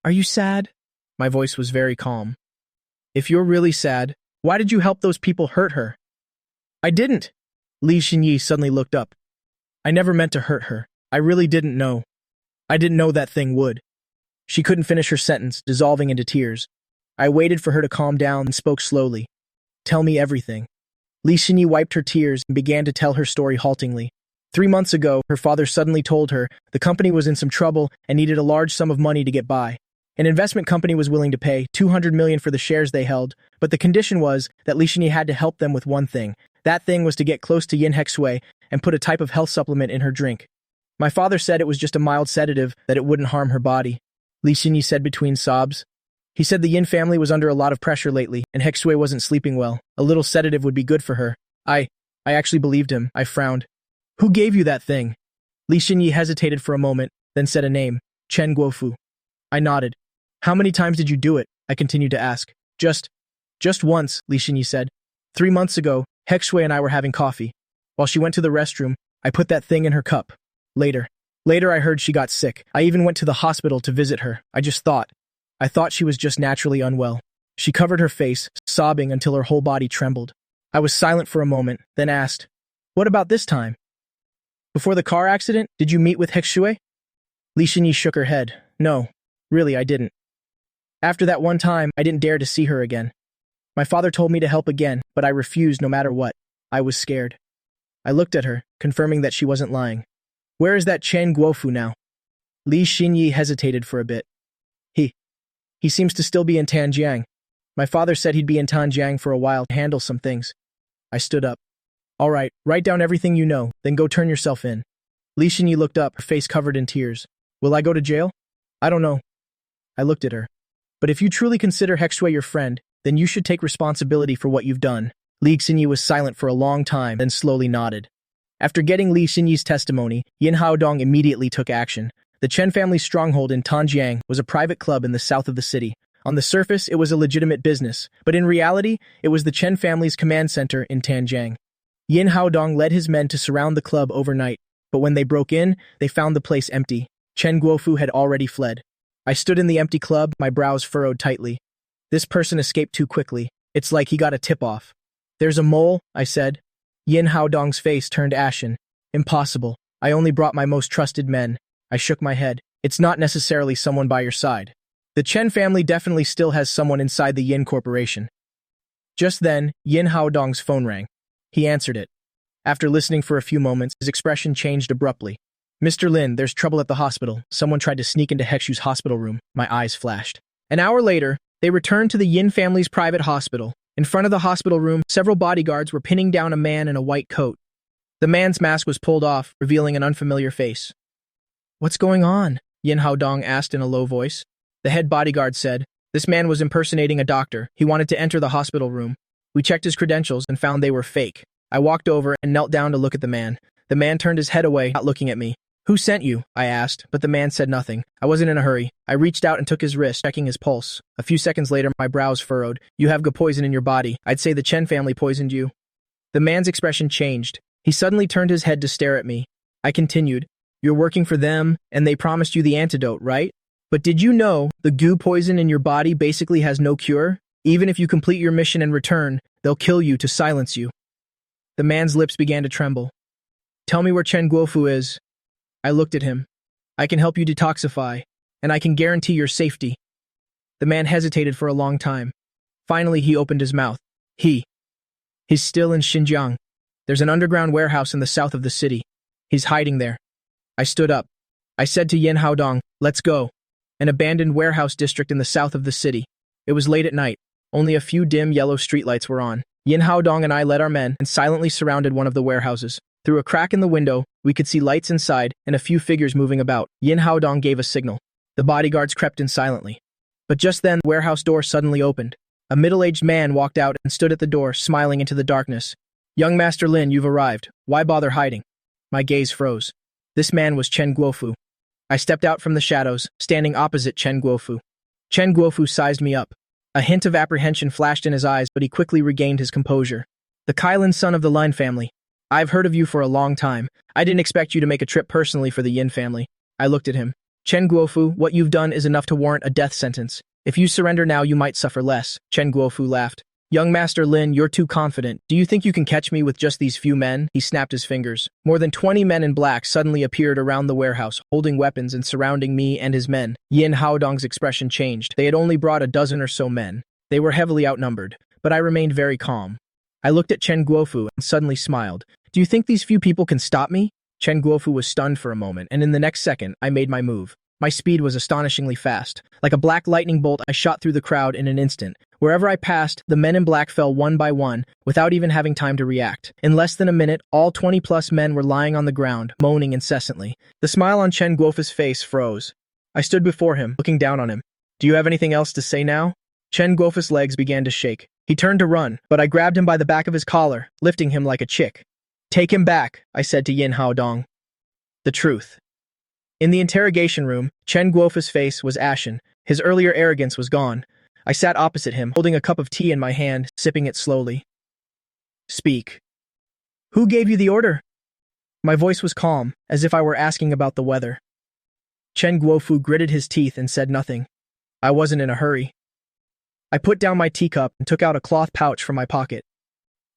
Are you sad? My voice was very calm. If you're really sad, why did you help those people hurt her? I didn't. Li Xinyi suddenly looked up. I never meant to hurt her. I really didn't know. I didn't know that thing would. She couldn't finish her sentence, dissolving into tears. I waited for her to calm down and spoke slowly. Tell me everything. Li Xinyi wiped her tears and began to tell her story haltingly. 3 months ago, her father suddenly told her the company was in some trouble and needed a large sum of money to get by. An investment company was willing to pay $200 million for the shares they held, but the condition was that Li Xinyi had to help them with one thing. That thing was to get close to Yin Hexue and put a type of health supplement in her drink. My father said it was just a mild sedative, that it wouldn't harm her body. Li Xinyi said between sobs. He said the Yin family was under a lot of pressure lately, and Hexue wasn't sleeping well. A little sedative would be good for her. I actually believed him. I frowned. Who gave you that thing? Li Xinyi hesitated for a moment, then said a name. Chen Guofu. I nodded. How many times did you do it? I continued to ask. Just once, Li Xinyi said. 3 months ago, Hexue and I were having coffee. While she went to the restroom, I put that thing in her cup. Later I heard she got sick. I even went to the hospital to visit her. I thought she was just naturally unwell. She covered her face, sobbing until her whole body trembled. I was silent for a moment, then asked, What about this time? Before the car accident, did you meet with Hexue? Li Xinyi shook her head. No, really I didn't. After that one time, I didn't dare to see her again. My father told me to help again, but I refused no matter what. I was scared. I looked at her, confirming that she wasn't lying. Where is that Chen Guofu now? Li Xinyi hesitated for a bit. He seems to still be in Tanjiang. My father said he'd be in Tanjiang for a while to handle some things. I stood up. All right, write down everything you know, then go turn yourself in. Li Xinyi looked up, her face covered in tears. Will I go to jail? I don't know. I looked at her. But if you truly consider Hexue your friend, then you should take responsibility for what you've done. Li Xinyi was silent for a long time, then slowly nodded. After getting Li Xinyi's testimony, Yin Haodong immediately took action. The Chen family's stronghold in Tanjiang was a private club in the south of the city. On the surface, it was a legitimate business, but in reality, it was the Chen family's command center in Tanjiang. Yin Haodong led his men to surround the club overnight, but when they broke in, they found the place empty. Chen Guofu had already fled. I stood in the empty club, my brows furrowed tightly. This person escaped too quickly. It's like he got a tip-off. There's a mole, I said. Yin Haodong's face turned ashen. Impossible. I only brought my most trusted men. I shook my head. It's not necessarily someone by your side. The Chen family definitely still has someone inside the Yin Corporation. Just then, Yin Haodong's phone rang. He answered it. After listening for a few moments, his expression changed abruptly. Mr. Lin, there's trouble at the hospital. Someone tried to sneak into Hexue's hospital room. My eyes flashed. An hour later, they returned to the Yin family's private hospital. In front of the hospital room, several bodyguards were pinning down a man in a white coat. The man's mask was pulled off, revealing an unfamiliar face. What's going on? Yin Haodong asked in a low voice. The head bodyguard said, This man was impersonating a doctor. He wanted to enter the hospital room. We checked his credentials and found they were fake. I walked over and knelt down to look at the man. The man turned his head away, not looking at me. Who sent you? I asked, but the man said nothing. I wasn't in a hurry. I reached out and took his wrist, checking his pulse. A few seconds later, my brows furrowed. You have good poison in your body. I'd say the Chen family poisoned you. The man's expression changed. He suddenly turned his head to stare at me. I continued. You're working for them, and they promised you the antidote, right? But did you know the goo poison in your body basically has no cure? Even if you complete your mission and return, they'll kill you to silence you. The man's lips began to tremble. Tell me where Chen Guofu is. I looked at him. I can help you detoxify, and I can guarantee your safety. The man hesitated for a long time. Finally, he opened his mouth. He's still in Xinjiang. There's an underground warehouse in the south of the city. He's hiding there. I stood up. I said to Yin Haodong, let's go. An abandoned warehouse district in the south of the city. It was late at night. Only a few dim yellow streetlights were on. Yin Haodong and I led our men and silently surrounded one of the warehouses. Through a crack in the window, we could see lights inside and a few figures moving about. Yin Haodong gave a signal. The bodyguards crept in silently. But just then, the warehouse door suddenly opened. A middle-aged man walked out and stood at the door, smiling into the darkness. Young Master Lin, you've arrived. Why bother hiding? My gaze froze. This man was Chen Guofu. I stepped out from the shadows, standing opposite Chen Guofu. Chen Guofu sized me up. A hint of apprehension flashed in his eyes, but he quickly regained his composure. The Kailan son of the Lin family. I've heard of you for a long time. I didn't expect you to make a trip personally for the Yin family. I looked at him. Chen Guofu, what you've done is enough to warrant a death sentence. If you surrender now, you might suffer less. Chen Guofu laughed. Young Master Lin, you're too confident. Do you think you can catch me with just these few men? He snapped his fingers. More than 20 men in black suddenly appeared around the warehouse, holding weapons and surrounding me and his men. Yin Haodong's expression changed. They had only brought a dozen or so men. They were heavily outnumbered, but I remained very calm. I looked at Chen Guofu and suddenly smiled. Do you think these few people can stop me? Chen Guofu was stunned for a moment, and in the next second, I made my move. My speed was astonishingly fast. Like a black lightning bolt, I shot through the crowd in an instant. Wherever I passed, the men in black fell one by one, without even having time to react. In less than a minute, all 20-plus men were lying on the ground, moaning incessantly. The smile on Chen Guofu's face froze. I stood before him, looking down on him. Do you have anything else to say now? Chen Guofu's legs began to shake. He turned to run, but I grabbed him by the back of his collar, lifting him like a chick. Take him back, I said to Yin Haodong. The truth. In the interrogation room, Chen Guofu's face was ashen. His earlier arrogance was gone. I sat opposite him, holding a cup of tea in my hand, sipping it slowly. Speak. Who gave you the order? My voice was calm, as if I were asking about the weather. Chen Guofu gritted his teeth and said nothing. I wasn't in a hurry. I put down my teacup and took out a cloth pouch from my pocket.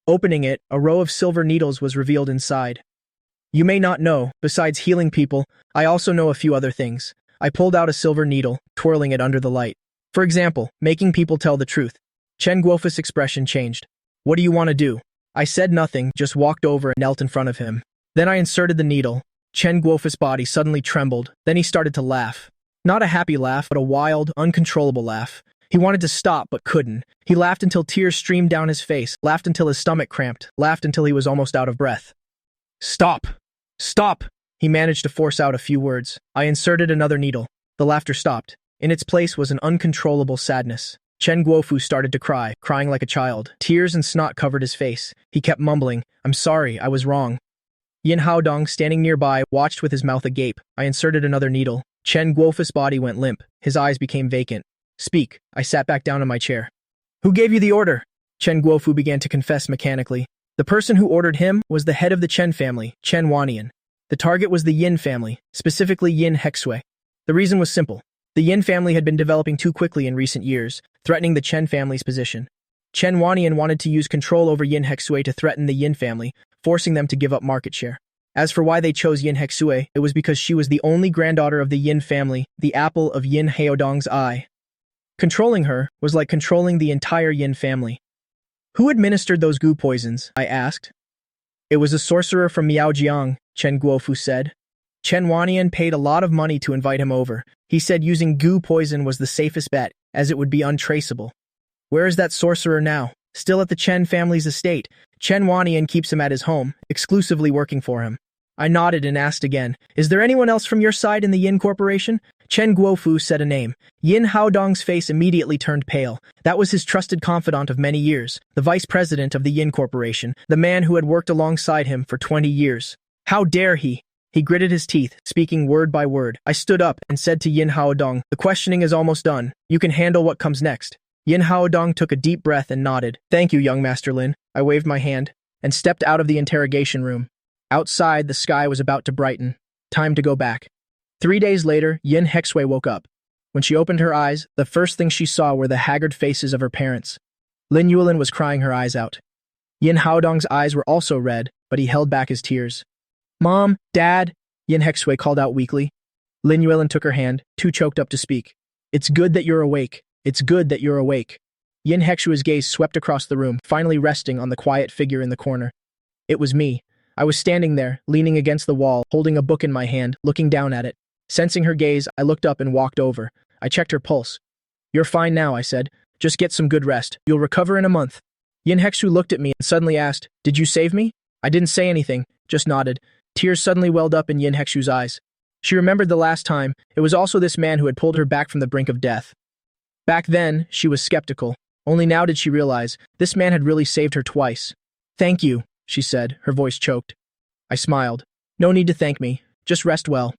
Opening it, a row of silver needles was revealed inside. You may not know, besides healing people, I also know a few other things. I pulled out a silver needle, twirling it under the light. For example, making people tell the truth. Chen Guofu's expression changed. What do you want to do? I said nothing, just walked over and knelt in front of him. Then I inserted the needle. Chen Guofu's body suddenly trembled. Then he started to laugh. Not a happy laugh, but a wild, uncontrollable laugh. He wanted to stop, but couldn't. He laughed until tears streamed down his face, laughed until his stomach cramped, laughed until he was almost out of breath. Stop! Stop! He managed to force out a few words. I inserted another needle. The laughter stopped. In its place was an uncontrollable sadness. Chen Guofu started to cry, crying like a child. Tears and snot covered his face. He kept mumbling, I'm sorry, I was wrong. Yin Haodong, standing nearby, watched with his mouth agape. I inserted another needle. Chen Guofu's body went limp. His eyes became vacant. Speak. I sat back down in my chair. Who gave you the order? Chen Guofu began to confess mechanically. The person who ordered him was the head of the Chen family, Chen Wanian. The target was the Yin family, specifically Yin Hexue. The reason was simple. The Yin family had been developing too quickly in recent years, threatening the Chen family's position. Chen Wanian wanted to use control over Yin Hexue to threaten the Yin family, forcing them to give up market share. As for why they chose Yin Hexue, it was because she was the only granddaughter of the Yin family, the apple of Yin Haodong's eye. Controlling her was like controlling the entire Yin family. Who administered those goo poisons? I asked. It was a sorcerer from Miaojiang, Chen Guofu said. Chen Wanian paid a lot of money to invite him over. He said using goo poison was the safest bet, as it would be untraceable. Where is that sorcerer now? Still at the Chen family's estate. Chen Wanian keeps him at his home, exclusively working for him. I nodded and asked again, is there anyone else from your side in the Yin Corporation? Chen Guofu said a name. Yin Haodong's face immediately turned pale. That was his trusted confidant of many years, the vice president of the Yin Corporation, the man who had worked alongside him for 20 years. How dare he? He gritted his teeth, speaking word by word. I stood up and said to Yin Haodong, the questioning is almost done. You can handle what comes next. Yin Haodong took a deep breath and nodded. Thank you, young Master Lin. I waved my hand and stepped out of the interrogation room. Outside, the sky was about to brighten. Time to go back. 3 days later, Yin Hexue woke up. When she opened her eyes, the first thing she saw were the haggard faces of her parents. Lin Yuelin was crying her eyes out. Yin Haodong's eyes were also red, but he held back his tears. "Mom, Dad," Yin Hexue called out weakly. Lin Yuelin took her hand, too choked up to speak. "It's good that you're awake. It's good that you're awake." Yin Hexue's gaze swept across the room, finally resting on the quiet figure in the corner. It was me. I was standing there, leaning against the wall, holding a book in my hand, looking down at it. Sensing her gaze, I looked up and walked over. I checked her pulse. "You're fine now," I said. "Just get some good rest. You'll recover in a month." Yin Hexu looked at me and suddenly asked, "Did you save me?" I didn't say anything, just nodded. Tears suddenly welled up in Yin Hexu's eyes. She remembered the last time. It was also this man who had pulled her back from the brink of death. Back then, she was skeptical. Only now did she realize this man had really saved her twice. "Thank you," she said, her voice choked. I smiled. "No need to thank me. Just rest well."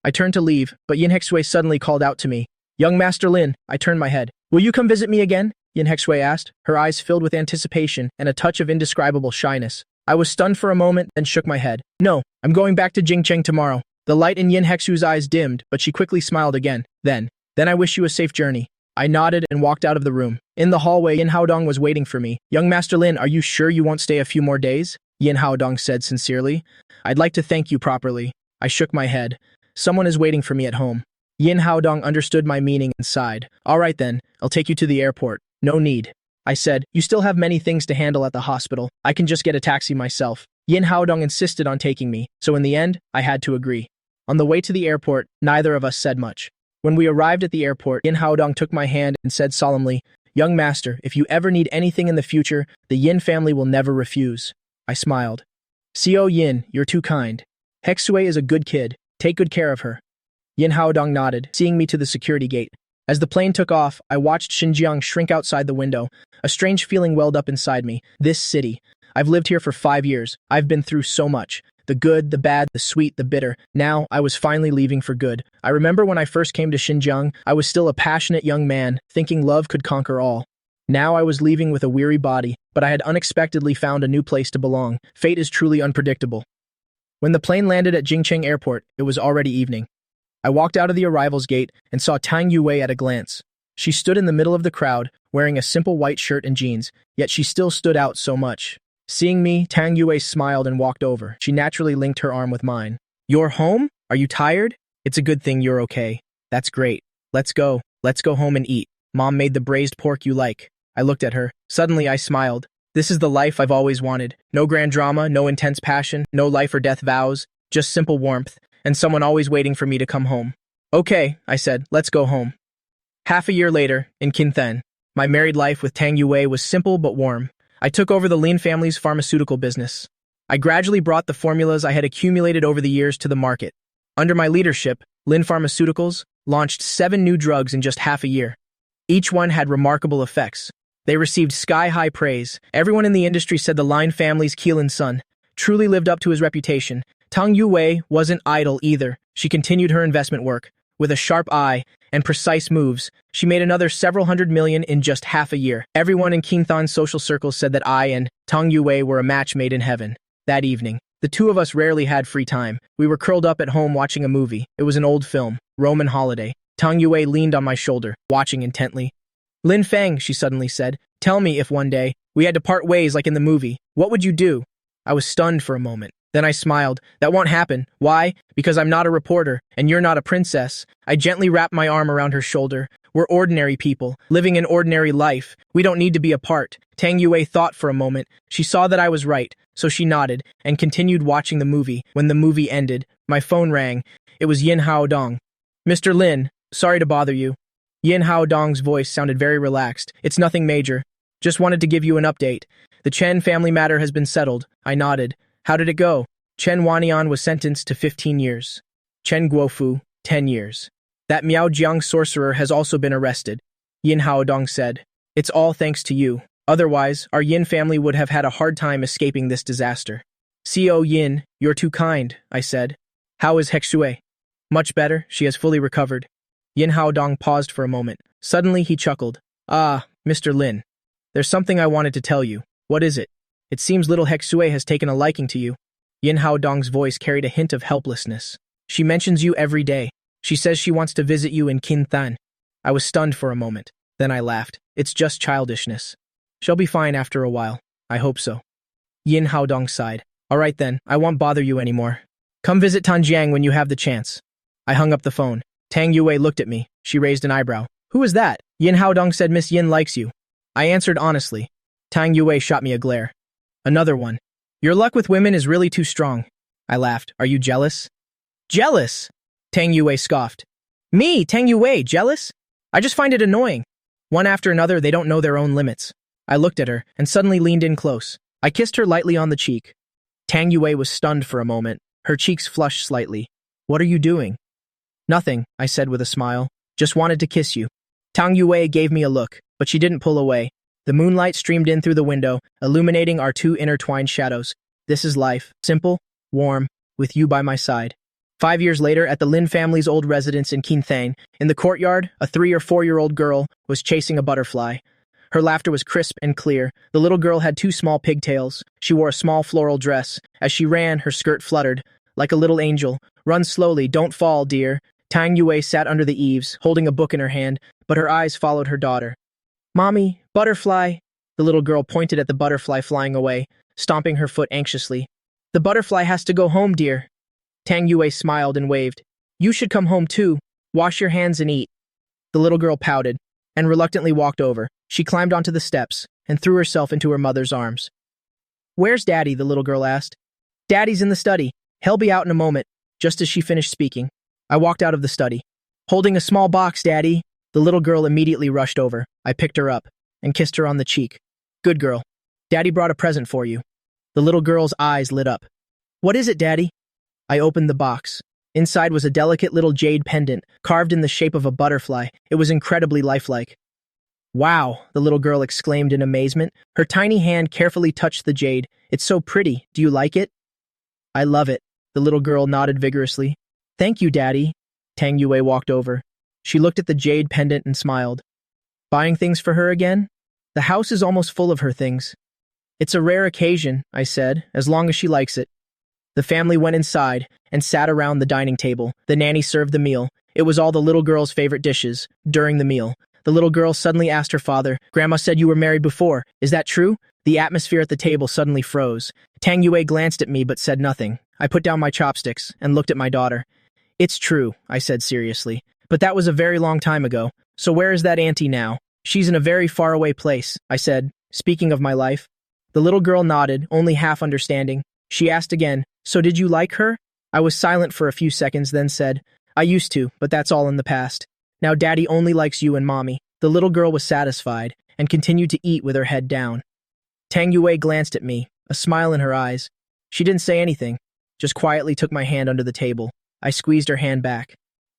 I turned to leave, but Yin Hexue suddenly called out to me. "Young Master Lin." I turned my head. "Will you come visit me again?" Yin Hexue asked, her eyes filled with anticipation and a touch of indescribable shyness. I was stunned for a moment, then shook my head. "No, I'm going back to Jingcheng tomorrow." The light in Yin Hexu's eyes dimmed, but she quickly smiled again. Then I wish you a safe journey." I nodded and walked out of the room. In the hallway, Yin Haodong was waiting for me. "Young Master Lin, are you sure you won't stay a few more days?" Yin Haodong said sincerely. "I'd like to thank you properly." I shook my head. "Someone is waiting for me at home." Yin Haodong understood my meaning and sighed. "All right then, I'll take you to the airport." "No need." I said, "You still have many things to handle at the hospital. I can just get a taxi myself." Yin Haodong insisted on taking me, so in the end, I had to agree. On the way to the airport, neither of us said much. When we arrived at the airport, Yin Haodong took my hand and said solemnly, "Young master, if you ever need anything in the future, the Yin family will never refuse." I smiled. "Xiao Yin, you're too kind. Hexue is a good kid. Take good care of her." Yin Haodong nodded, seeing me to the security gate. As the plane took off, I watched Xinjiang shrink outside the window. A strange feeling welled up inside me. This city. I've lived here for 5 years. I've been through so much. The good, the bad, the sweet, the bitter. Now, I was finally leaving for good. I remember when I first came to Xinjiang, I was still a passionate young man, thinking love could conquer all. Now I was leaving with a weary body, but I had unexpectedly found a new place to belong. Fate is truly unpredictable. When the plane landed at Jingcheng Airport, it was already evening. I walked out of the arrivals gate and saw Tang Yui at a glance. She stood in the middle of the crowd, wearing a simple white shirt and jeans, yet she still stood out so much. Seeing me, Tang Yui smiled and walked over. She naturally linked her arm with mine. "You're home? Are you tired? It's a good thing you're okay. That's great. Let's go. Let's go home and eat. Mom made the braised pork you like." I looked at her. Suddenly I smiled. This is the life I've always wanted. No grand drama, no intense passion, no life or death vows, just simple warmth, and someone always waiting for me to come home. "Okay," I said, "let's go home." Half a year later, in Qintan, my married life with Tang Yui was simple but warm. I took over the Lin family's pharmaceutical business. I gradually brought the formulas I had accumulated over the years to the market. Under my leadership, Lin Pharmaceuticals launched 7 new drugs in just half a year. Each one had remarkable effects. They received sky-high praise. Everyone in the industry said the Lin family's Keelan son truly lived up to his reputation. Tang Yui wasn't idle either. She continued her investment work. With a sharp eye and precise moves, she made another several hundred million in just half a year. Everyone in Qintan's social circles said that I and Tang Yui were a match made in heaven. That evening, the two of us rarely had free time. We were curled up at home watching a movie. It was an old film, Roman Holiday. Tang Yui leaned on my shoulder, watching intently. "Lin Fang," she suddenly said, "tell me if one day we had to part ways like in the movie, what would you do?" I was stunned for a moment. Then I smiled. "That won't happen. Why? Because I'm not a reporter, and you're not a princess." I gently wrapped my arm around her shoulder. "We're ordinary people, living an ordinary life. We don't need to be apart." Tang Yui thought for a moment. She saw that I was right, so she nodded, and continued watching the movie. When the movie ended, my phone rang. It was Yin Haodong. "Mr. Lin, sorry to bother you." Yin Haodong's voice sounded very relaxed. "It's nothing major. Just wanted to give you an update. The Chen family matter has been settled." I nodded. "How did it go?" "Chen Wanian was sentenced to 15 years. Chen Guofu, 10 years. That Miao Jiang sorcerer has also been arrested," Yin Haodong said. "It's all thanks to you. Otherwise, our Yin family would have had a hard time escaping this disaster." "Xiao Yin, you're too kind," I said. "How is Hexue?" "Much better. She has fully recovered." Yin Haodong paused for a moment. Suddenly he chuckled. "Ah, Mr. Lin. There's something I wanted to tell you." "What is it?" "It seems little Hexue has taken a liking to you." Yin Haodong's voice carried a hint of helplessness. "She mentions you every day." She says she wants to visit you in Qinthan. I was stunned for a moment. Then I laughed. It's just childishness. She'll be fine after a while. I hope so. Yin Haodong sighed. All right then, I won't bother you anymore. Come visit Tanjiang when you have the chance. I hung up the phone. Tang Yui looked at me. She raised an eyebrow. Who is that? Yin Haodong said Miss Yin likes you. I answered honestly. Tang Yui shot me a glare. Another one. Your luck with women is really too strong. I laughed. Are you jealous? Jealous? Tang Yui scoffed. Me, Tang Yui, jealous? I just find it annoying. One after another, they don't know their own limits. I looked at her and suddenly leaned in close. I kissed her lightly on the cheek. Tang Yui was stunned for a moment. Her cheeks flushed slightly. What are you doing? Nothing, I said with a smile. Just wanted to kiss you. Tang Yui gave me a look, but she didn't pull away. The moonlight streamed in through the window, illuminating our two intertwined shadows. This is life. Simple, warm, with you by my side. 5 years later, at the Lin family's old residence in Qinthane, in the courtyard, a 3 or 4-year-old girl was chasing a butterfly. Her laughter was crisp and clear. The little girl had 2 small pigtails. She wore a small floral dress. As she ran, her skirt fluttered. Like a little angel. Run slowly, don't fall, dear. Tang Yui sat under the eaves, holding a book in her hand, but her eyes followed her daughter. Mommy, butterfly. The little girl pointed at the butterfly flying away, stomping her foot anxiously. The butterfly has to go home, dear. Tang Yui smiled and waved. You should come home too. Wash your hands and eat. The little girl pouted and reluctantly walked over. She climbed onto the steps and threw herself into her mother's arms. Where's Daddy? The little girl asked. Daddy's in the study. He'll be out in a moment. Just as she finished speaking, I walked out of the study. Holding a small box, Daddy. The little girl immediately rushed over. I picked her up and kissed her on the cheek. Good girl. Daddy brought a present for you. The little girl's eyes lit up. What is it, Daddy? I opened the box. Inside was a delicate little jade pendant, carved in the shape of a butterfly. It was incredibly lifelike. Wow, the little girl exclaimed in amazement. Her tiny hand carefully touched the jade. It's so pretty. Do you like it? I love it. The little girl nodded vigorously. Thank you, Daddy. Tang Yui walked over. She looked at the jade pendant and smiled. Buying things for her again? The house is almost full of her things. It's a rare occasion, I said, as long as she likes it. The family went inside and sat around the dining table. The nanny served the meal. It was all the little girl's favorite dishes. During the meal, the little girl suddenly asked her father, Grandma said you were married before. Is that true? The atmosphere at the table suddenly froze. Tang Yui glanced at me but said nothing. I put down my chopsticks and looked at my daughter. It's true, I said seriously. But that was a very long time ago. So where is that auntie now? She's in a very faraway place, I said, speaking of my life. The little girl nodded, only half understanding. She asked again, so did you like her? I was silent for a few seconds, then said, I used to, but that's all in the past. Now Daddy only likes you and Mommy. The little girl was satisfied and continued to eat with her head down. Tang Yui glanced at me, a smile in her eyes. She didn't say anything, just quietly took my hand under the table. I squeezed her hand back.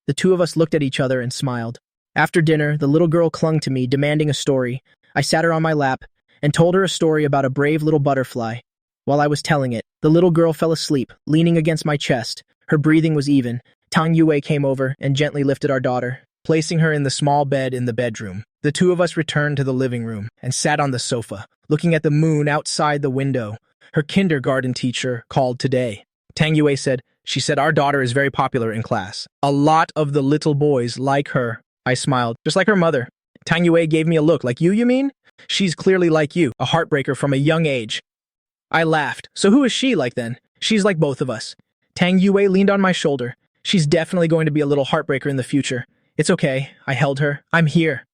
The two of us looked at each other and smiled. After dinner, the little girl clung to me, demanding a story. I sat her on my lap and told her a story about a brave little butterfly. While I was telling it, the little girl fell asleep, leaning against my chest. Her breathing was even. Tang Yui came over and gently lifted our daughter, placing her in the small bed in the bedroom. The two of us returned to the living room and sat on the sofa, looking at the moon outside the window. Her kindergarten teacher called today. Tang Yui said, she said our daughter is very popular in class. A lot of the little boys like her. I smiled, just like her mother. Tang Yui gave me a look. Like you mean? She's clearly like you, a heartbreaker from a young age. I laughed. So who is she like then? She's like both of us. Tang Yui leaned on my shoulder. She's definitely going to be a little heartbreaker in the future. It's okay. I held her. I'm here.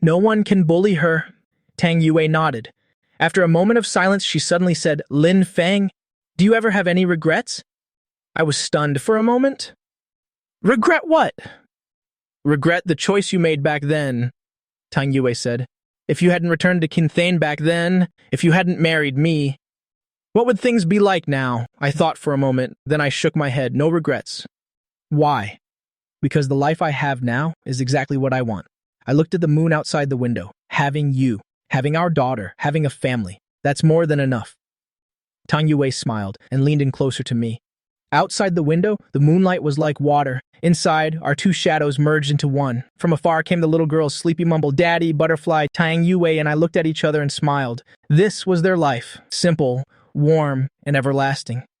No one can bully her. Tang Yui nodded. After a moment of silence, she suddenly said, Lin Fang, do you ever have any regrets? I was stunned for a moment. Regret what? Regret the choice you made back then, Tang Yui said. If you hadn't returned to Qinthane back then, if you hadn't married me, what would things be like now? I thought for a moment, then I shook my head. No regrets. Why? Because the life I have now is exactly what I want. I looked at the moon outside the window. Having you, having our daughter, having a family. That's more than enough. Tang Yui smiled and leaned in closer to me. Outside the window, the moonlight was like water. Inside, our two shadows merged into one. From afar came the little girl's sleepy mumble, Daddy, butterfly, Tang Yui, and I looked at each other and smiled. This was their life. Simple, warm, and everlasting.